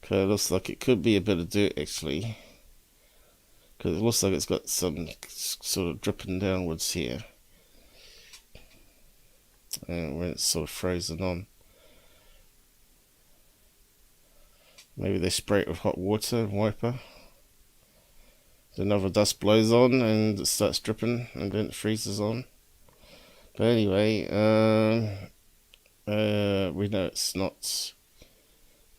Okay, it looks like it could be a bit of dirt actually, because it looks like it's got some sort of dripping downwards here. And when it's sort of frozen on, maybe they spray it with hot water and wiper. Then another dust blows on and it starts dripping, and then it freezes on. But anyway, we know it's not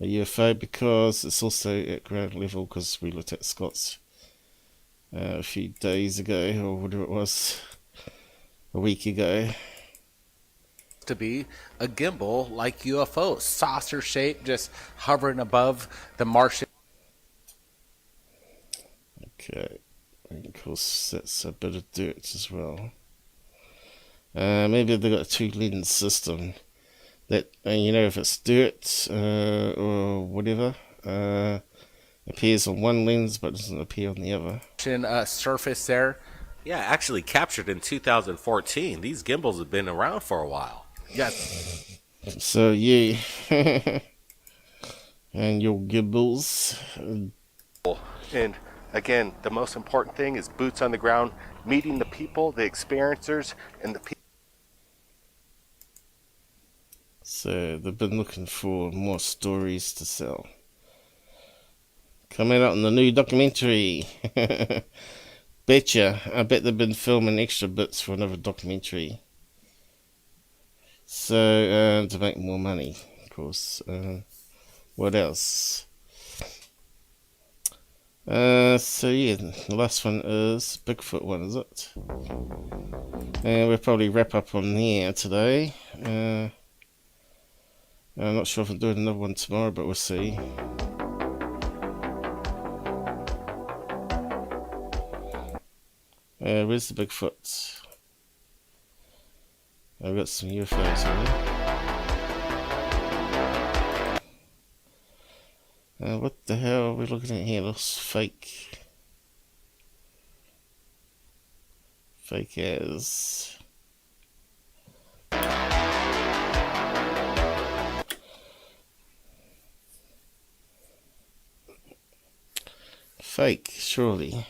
a UFO because it's also at ground level, because we looked at Scott's a few days ago, or whatever it was, a week ago. To be a gimbal like UFO, saucer shape, just hovering above the Martian. Okay, and of course that's a bit of dirt as well. Maybe they've got a two-lens system that, you know, if it's dirt or whatever, appears on one lens but doesn't appear on the other. Surface there. Yeah, actually captured in 2014. These gimbals have been around for a while. Yes. So yeah, and your gimbals. And again, the most important thing is boots on the ground, meeting the people, the experiencers, and the people. So they've been looking for more stories to sell. Coming out in the new documentary. Betcha. I bet they've been filming extra bits for another documentary. So, to make more money, of course. What else? So yeah, the last one is Bigfoot one, is it? And we'll probably wrap up on there today. I'm not sure if I'm doing another one tomorrow, but we'll see. Where's the Bigfoot? I've got some UFOs here. What the hell are we looking at here? Looks fake. Fake as. Fake, surely.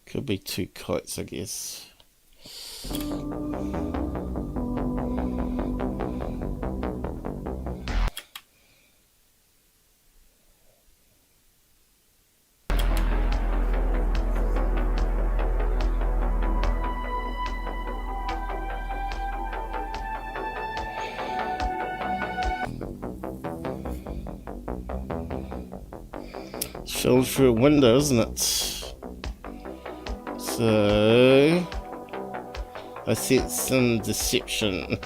Could be two kites, I guess. It's filled through a window, isn't it? So I see some deception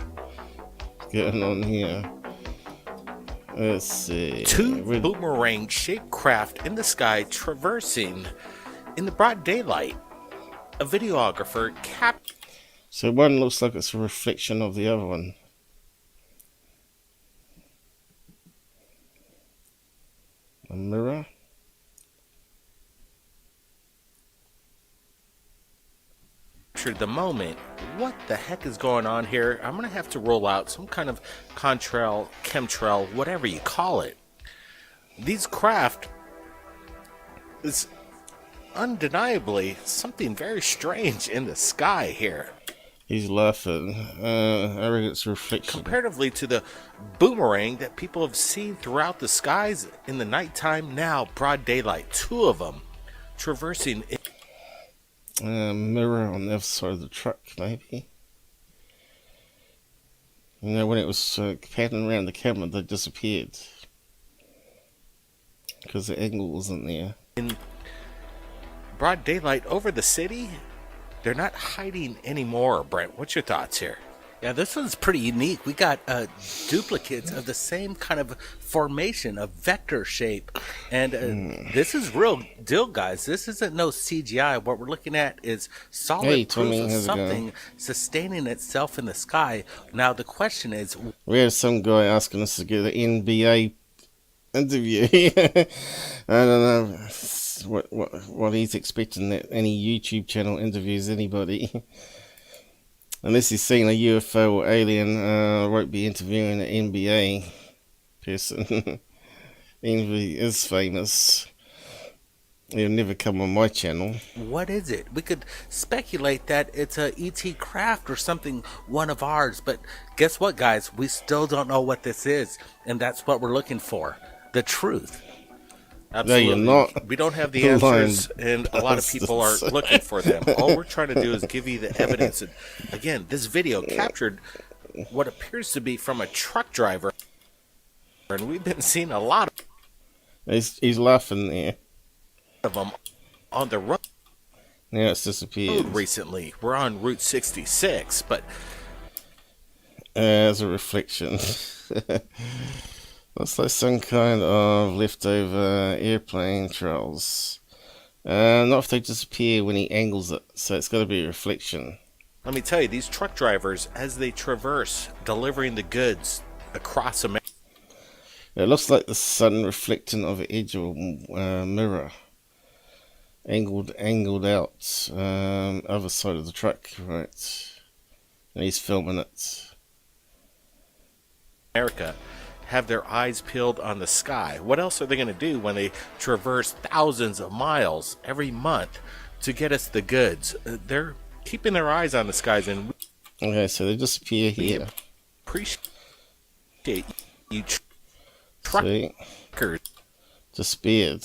going on here. Let's see. Two boomerang-shaped craft in the sky traversing in the broad daylight. A videographer captured. So one looks like it's a reflection of the other one. A mirror. The moment. What the heck is going on here? I'm gonna have to roll out some kind of contrail, chemtrail, whatever you call it. These craft is undeniably something very strange in the sky here. He's laughing. I reckon it's a reflection. Comparatively to the boomerang that people have seen throughout the skies in the nighttime, now broad daylight. Two of them traversing. Mirror on the other side of the truck, maybe. You know, when it was panning around the camera, they disappeared because the angle wasn't there. In broad daylight over the city, they're not hiding anymore. Brent, what's your thoughts here? Yeah, this one's pretty unique. We got duplicates of the same kind of formation, a vector shape. And this is real deal, guys. This isn't no CGI. What we're looking at is solid proof of something sustaining itself in the sky. Now, the question is... We had some guy asking us to get an NBA interview. I don't know what he's expecting that any YouTube channel interviews anybody. Unless he's seen a UFO or alien, won't be interviewing an NBA person. Even if he is famous, he'll never come on my channel. What is it? We could speculate that it's a ET craft or something, one of ours. But guess what, guys? We still don't know what this is. And that's what we're looking for. The truth. Absolutely. No, you're not. We don't have the answers, and a lot of people are looking for them. All we're trying to do is give you the evidence. And again, this video captured what appears to be from a truck driver, and we've been seeing a lot He's laughing there. of them on the road. Yeah, it's disappeared Recently, we're on Route 66, but as a reflection. Looks like some kind of leftover airplane trails. Not if they disappear when he angles it, so it's got to be a reflection. let me tell you, these truck drivers, as they traverse delivering the goods across America. It looks like the sun reflecting off the edge of a mirror. Angled out, other side of the truck, right? And he's filming it. America have their eyes peeled on the sky. What else are they going to do when they traverse thousands of miles every month to get us the goods? They're keeping their eyes on the skies, and okay, so they disappear here. Appreciate you, truckers. Disappeared.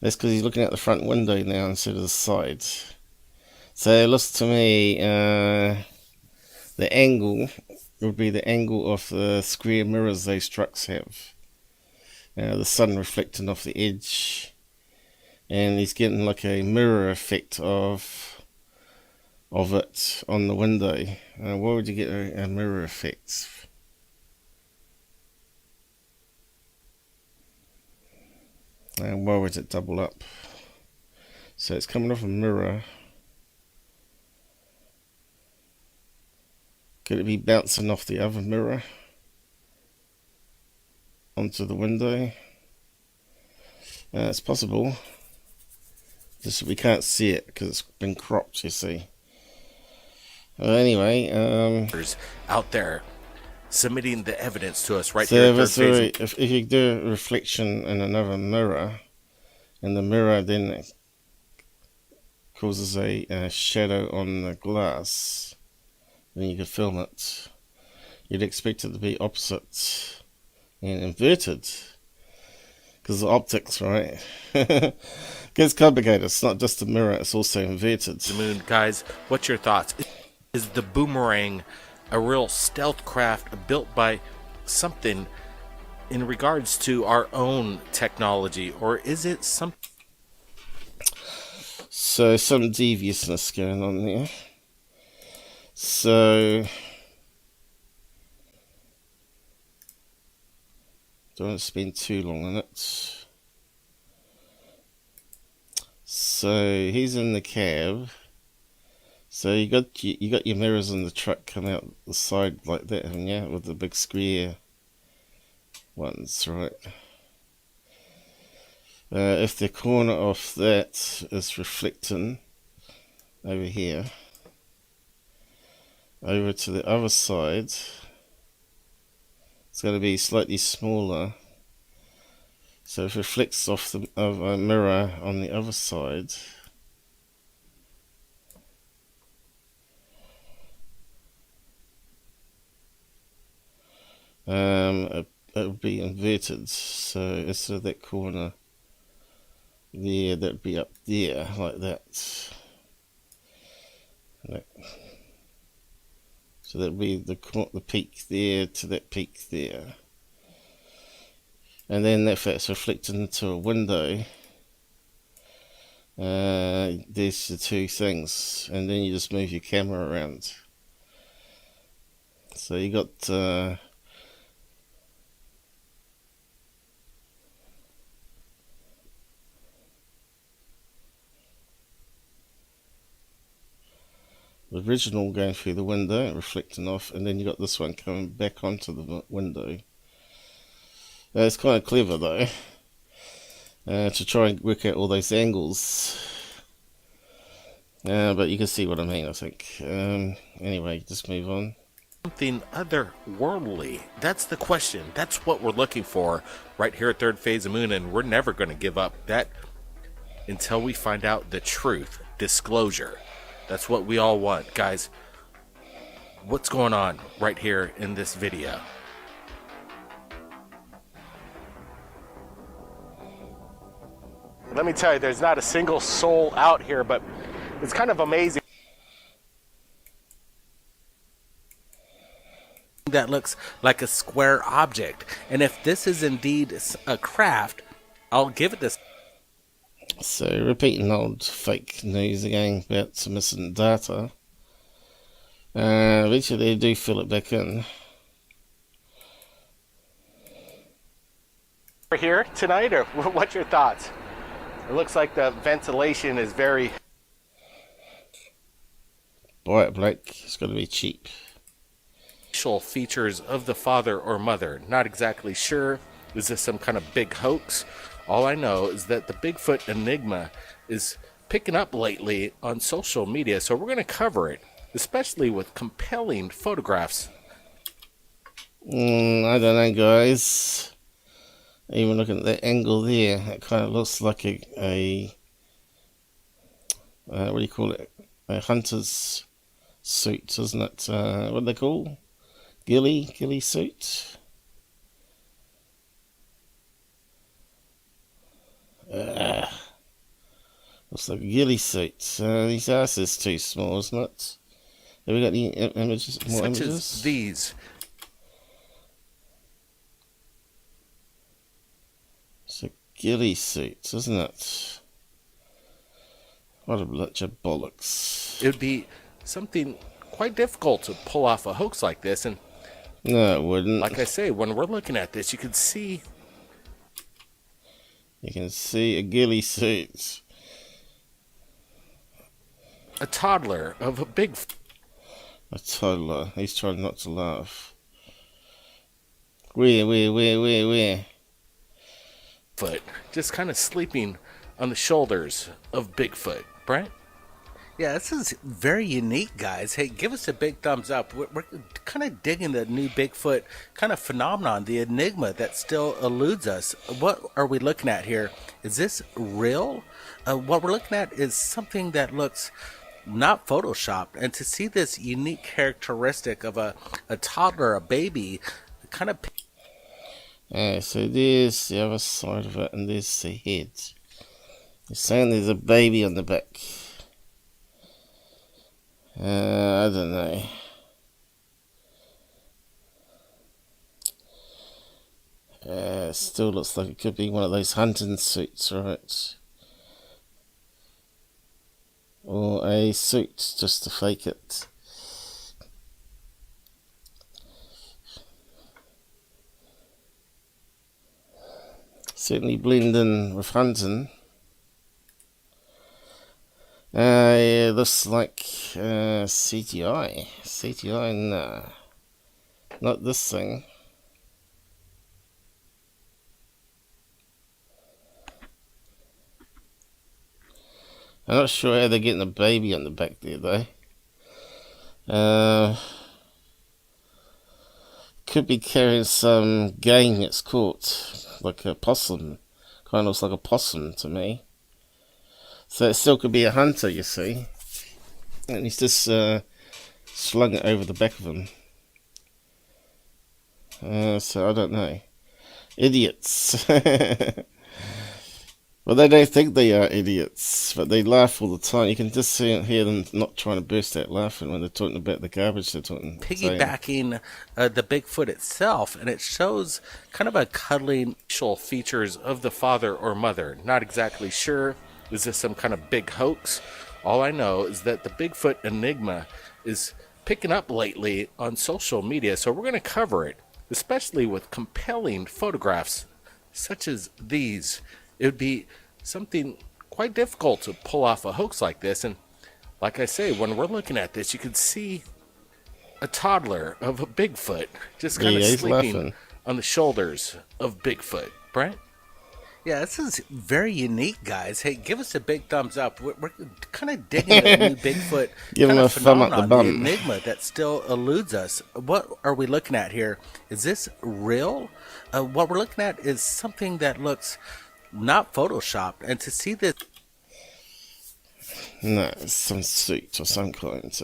That's because he's looking at the front window now instead of the side. So it looks to me the angle would be the angle of the square mirrors those trucks have. The sun reflecting off the edge, and he's getting like a mirror effect of it on the window. Why would you get a mirror effect? And why would it double up? So it's coming off a mirror. Could it be bouncing off the other mirror onto the window? It's possible. Just we can't see it because it's been cropped, you see. Anyway, out there submitting the evidence to us right so here. If you do a reflection in another mirror, and the mirror then causes a shadow on the glass, then you could film it. You'd expect it to be opposite and inverted, because the optics, right? Gets complicated. It's not just a mirror; it's also inverted. The moon, guys. What's your thoughts? Is the boomerang a real stealth craft built by something in regards to our own technology, or is it some? So some deviousness going on there. So don't want to spend too long on it. So he's in the cab. So you got your mirrors in the truck come out the side like that, haven't you? With the big square ones, right? If the corner of that is reflecting over here, over to the other side, it's going to be slightly smaller. So if it reflects off of a mirror on the other side, it'll be inverted. So instead of that corner there, that'd be up there like that. So that'd be the peak there to that peak there. And then if that's reflected into a window, there's the two things, and then you just move your camera around. So you got the original going through the window, reflecting off, and then you got this one coming back onto the window. It's kind of clever though, to try and work out all those angles. But you can see what I mean, I think. Anyway, just move on. Something otherworldly. That's the question. That's what we're looking for right here at Third Phase of Moon, and we're never going to give up that until we find out the truth. Disclosure. That's what we all want, guys. What's going on right here in this video? Let me tell you, there's not a single soul out here, but it's kind of amazing. That looks like a square object. And if this is indeed a craft, I'll give it this. So, repeating old fake news again about some missing data. Eventually they do fill it back in. We're here tonight, or what's your thoughts? It looks like the ventilation is very... Bright black, it's got to be cheap. Facial features of the father or mother. Not exactly sure. Is this some kind of big hoax? All I know is that the Bigfoot enigma is picking up lately on social media, so we're going to cover it, especially with compelling photographs. I don't know, guys. Even looking at that angle there, it kind of looks like a what do you call it? A hunter's suit, doesn't it? What do they call? Ghillie suit. Looks like a ghillie suit. His ass is too small, isn't it? Have we got any images? More Such images? as these. It's a ghillie suit, isn't it? What a bunch of bollocks. It would be something quite difficult to pull off a hoax like this, and no, it wouldn't. like I say, when we're looking at this, you can see a ghillie suit. A toddler of a big... A toddler. He's trying not to laugh. Where? Foot. Just kind of sleeping on the shoulders of Bigfoot. Brent? Yeah, this is very unique, guys. Hey, give us a big thumbs up. We're kind of digging the new Bigfoot kind of phenomenon, the enigma that still eludes us. What are we looking at here? Is this real? What we're looking at is something that looks not photoshopped. And to see this unique characteristic of a toddler, a baby, kind of... So there's the other side of it, and there's the head. You're saying there's a baby on the back. I don't know. Still looks like it could be one of those hunting suits, right? Or a suit just to fake it. Certainly blend in with hunting. Yeah, looks like CGI. CGI, nah. Not this thing. I'm not sure how they're getting a baby on the back there, though. Could be carrying some game it's caught. Like a possum. Kind of looks like a possum to me. So it still could be a hunter, you see. And he's just slung it over the back of him. So I don't know. Idiots. Well, they don't think they are idiots, but they laugh all the time. You can just hear them not trying to burst out laughing when they're talking about the garbage they're talking. Piggybacking the Bigfoot itself, and it shows kind of a cuddling facial features of the father or mother. Not exactly sure. Is this some kind of big hoax? All I know is that the Bigfoot enigma is picking up lately on social media, so we're going to cover it, especially with compelling photographs such as these. It would be something quite difficult to pull off a hoax like this. And like I say, when we're looking at this, you can see a toddler of a Bigfoot just kind of sleeping laughing on the shoulders of Bigfoot. Brent? Yeah, this is very unique, guys. Hey, give us a big thumbs up. We're kind of digging the new Bigfoot give him a thumb up the bum. The enigma that still eludes us. What are we looking at here? Is this real? What we're looking at is something that looks not photoshopped, and to see this, no, it's some suit or some kind.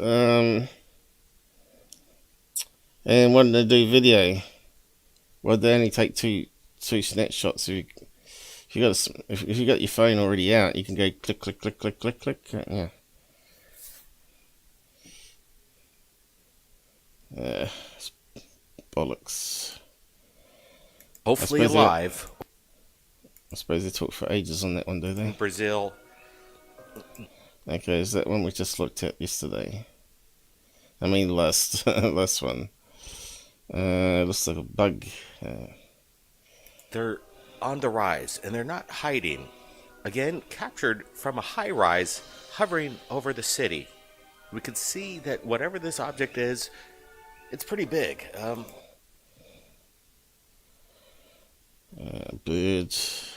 And when they do video, well, they only take two snapshots. If you got your phone already out, you can go click click click click click click. Yeah. Bollocks. Hopefully alive. I suppose they talk for ages on that one, do they? Brazil. Okay, is that one we just looked at yesterday? I mean, last one. Looks like a bug. They're on the rise, and they're not hiding. Again, captured from a high rise, hovering over the city. We can see that whatever this object is, it's pretty big. Birds.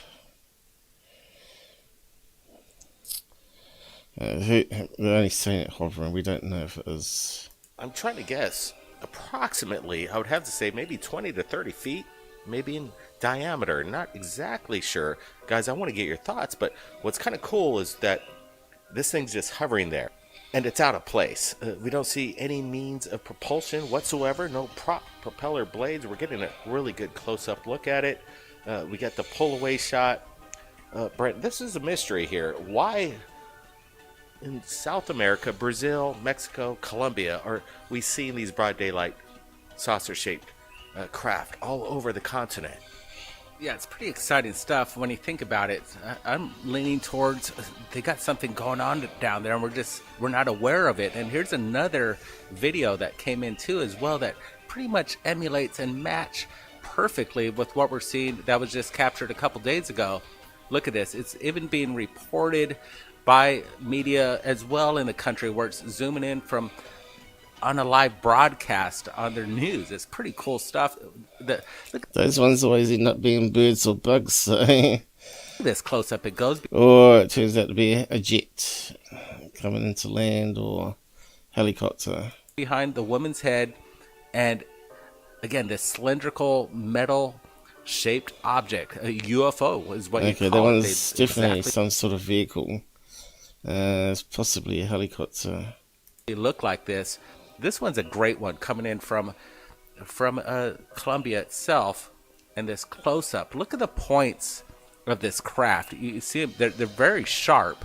They're only saying it hovering. We don't know if it is. I'm trying to guess. Approximately, I would have to say maybe 20 to 30 feet, maybe in diameter. Not exactly sure. Guys, I want to get your thoughts, but what's kind of cool is that this thing's just hovering there, and it's out of place. We don't see any means of propulsion whatsoever. No prop propeller blades. We're getting a really good close-up look at it. We got the pull-away shot. Brent, this is a mystery here. Why in South America, Brazil, Mexico, Colombia, are we seeing these broad daylight saucer-shaped craft all over the continent? Yeah, it's pretty exciting stuff when you think about it. I'm leaning towards they got something going on down there, and we're not aware of it. And here's another video that came in too as well that pretty much emulates and match perfectly with what we're seeing that was just captured a couple days ago. Look at this. It's even being reported by media as well in the country, where it's zooming in from on a live broadcast on their news. It's pretty cool stuff. Those ones always end up being birds or bugs. So. This close up it goes. Or it turns out to be a jet coming into land or helicopter. Behind the woman's head, and again, this cylindrical metal shaped object, a UFO is what you call it. Okay, that one's definitely some sort of vehicle. It's possibly a helicopter. They look like this. This one's a great one coming in from Colombia itself, and this close up. Look at the points of this craft. You see they're very sharp,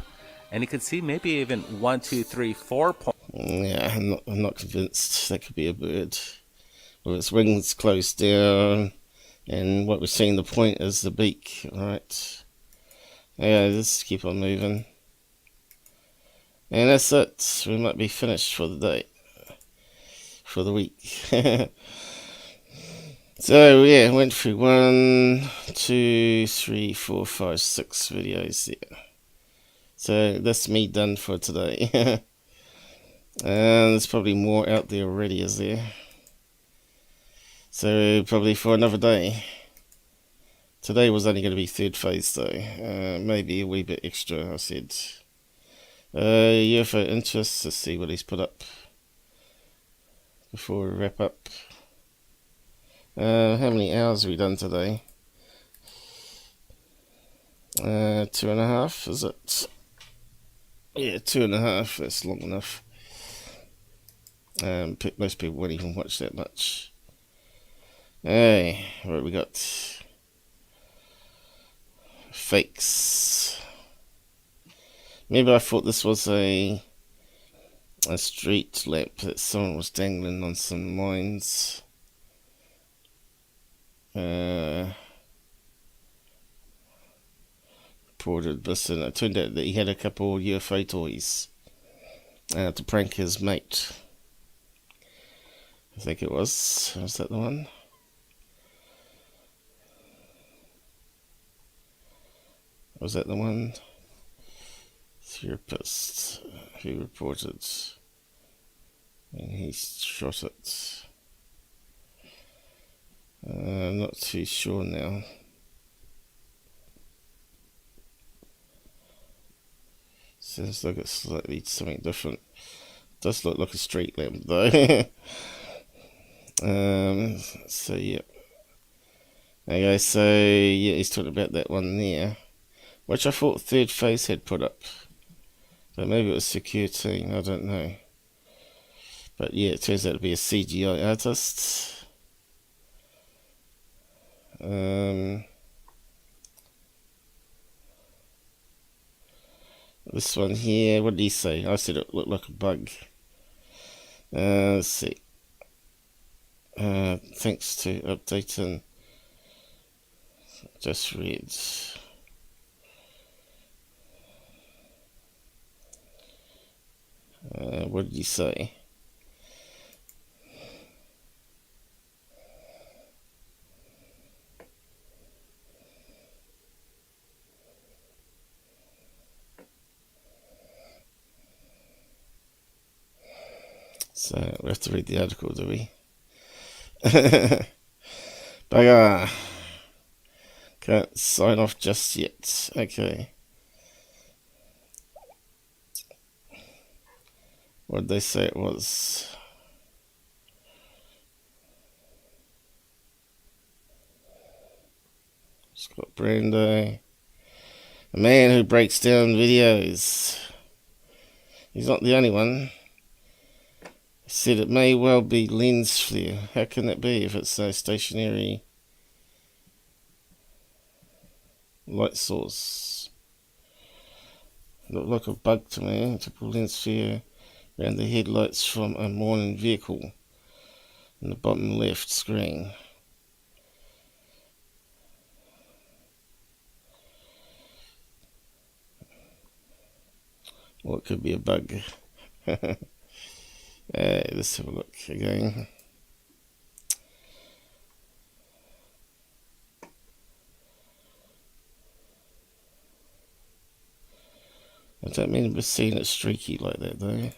and you can see maybe even 1, 2, 3, 4 points. Yeah, I'm not convinced that could be a bird. With its wings closed down, And what we're seeing, the point is the beak, right? Yeah, just keep on moving. And that's it. We might be finished for the day. For the week. So yeah, went through 1, 2, 3, 4, 5, 6 videos there. So that's me done for today. And there's probably more out there already, is there? So probably for another day. Today was only going to be third phase though. Maybe a wee bit extra, I said. UFO interest, let's see what he's put up before we wrap up. How many hours have we done today? 2.5, is it? Yeah, 2.5, that's long enough. Most people won't even watch that much. Hey, what have we got? Fakes. Maybe I thought this was a street lamp that someone was dangling on some lines. Reported this, and it turned out that he had a couple of UFO toys to prank his mate. I think it was. Was that the one? Was that the one? Therapist who reported, and he shot it. I'm not too sure now. Seems like it's slightly something different. Does look like a street lamp though. So yeah. Okay, so yeah, he's talking about that one there, which I thought Third Phase had put up. But maybe it was Secure Team, I don't know. But yeah, it turns out to be a CGI artist. This one here, what did he say? I said it looked like a bug. Let's see. Thanks to updating. Just read. What did he say? So we have to read the article, do we? Bugger. Can't sign off just yet. Okay. What did they say it was? Scott Brando. A man who breaks down videos. He's not the only one. He said it may well be lens flare. How can that be if it's a stationary light source? Looked like a bug to me. Typical lens flare around the headlights from a morning vehicle in the bottom left screen. Well, it could be a bug. Let's have a look again. I don't mean to be seeing it streaky like that though.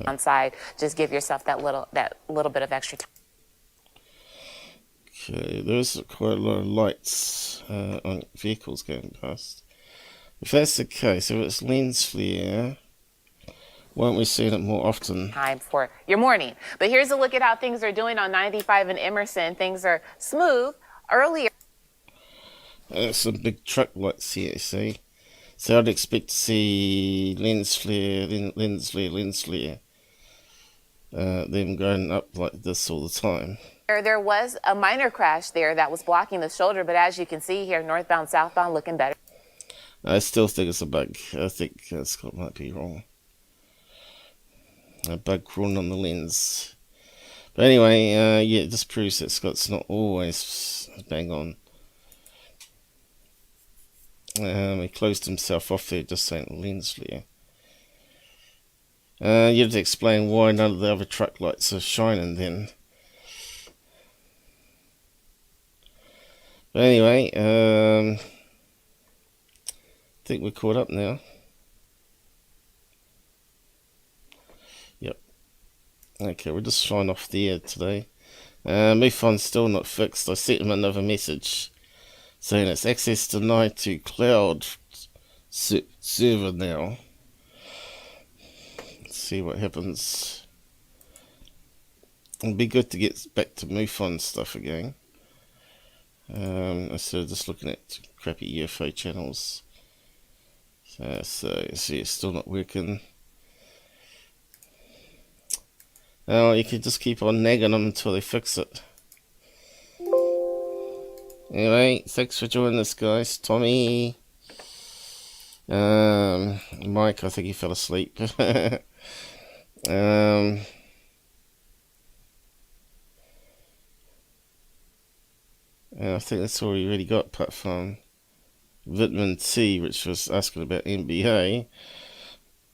On side, just give yourself that little bit of extra time. Okay, there's quite a lot of lights on vehicles going past. If that's the case, if it's lens flare, why aren't we seeing it more often? Time for your morning. But here's a look at how things are doing on 95 and Emerson. Things are smooth earlier. Some big truck lights here, see? So I'd expect to see lens flare, lens flare, them going up like this all the time. There was a minor crash there that was blocking the shoulder, but as you can see here, northbound, southbound looking better. I still think it's a bug. I think Scott might be wrong. A bug crawling on the lens. But anyway, yeah, it just proves that Scott's not always bang on. He closed himself off there just saying the lens flare. You have to explain why none of the other truck lights are shining then. But anyway, I think we're caught up now. Yep. Okay, we'll just sign off the air today. MUFON's still not fixed. I sent him another message saying it's access denied to cloud server now. Let's see what happens. It'd be good to get back to MUFON stuff again. Instead of just looking at crappy UFO channels. So see, it's still not working. Oh, you can just keep on nagging them until they fix it. Anyway, thanks for joining us, guys. Tommy, Mike, I think he fell asleep. I think that's all we really got, apart from Vitamin T, which was asking about NBA.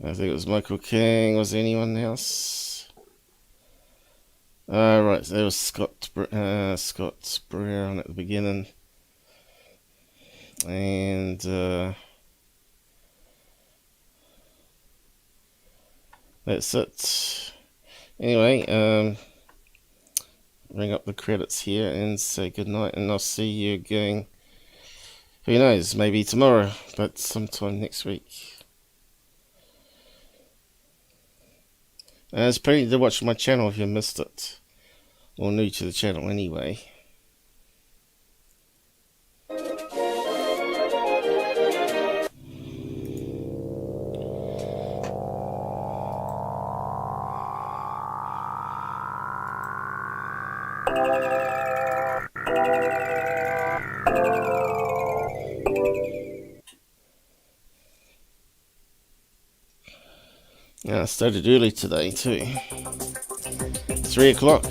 I think it was Michael King. Was there anyone else? Right, there was Scott Brown at the beginning. And that's it. Anyway, bring up the credits here and say goodnight, and I'll see you again, who knows, maybe tomorrow, but sometime next week. There's plenty to watch on my channel if you missed it, or new to the channel anyway. Yeah, I started early today too. 3 o'clock.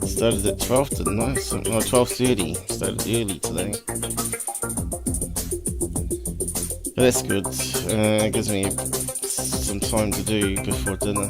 Started at 12, didn't I? 12:30. Started early today. But that's good. It gives me some time to do before dinner.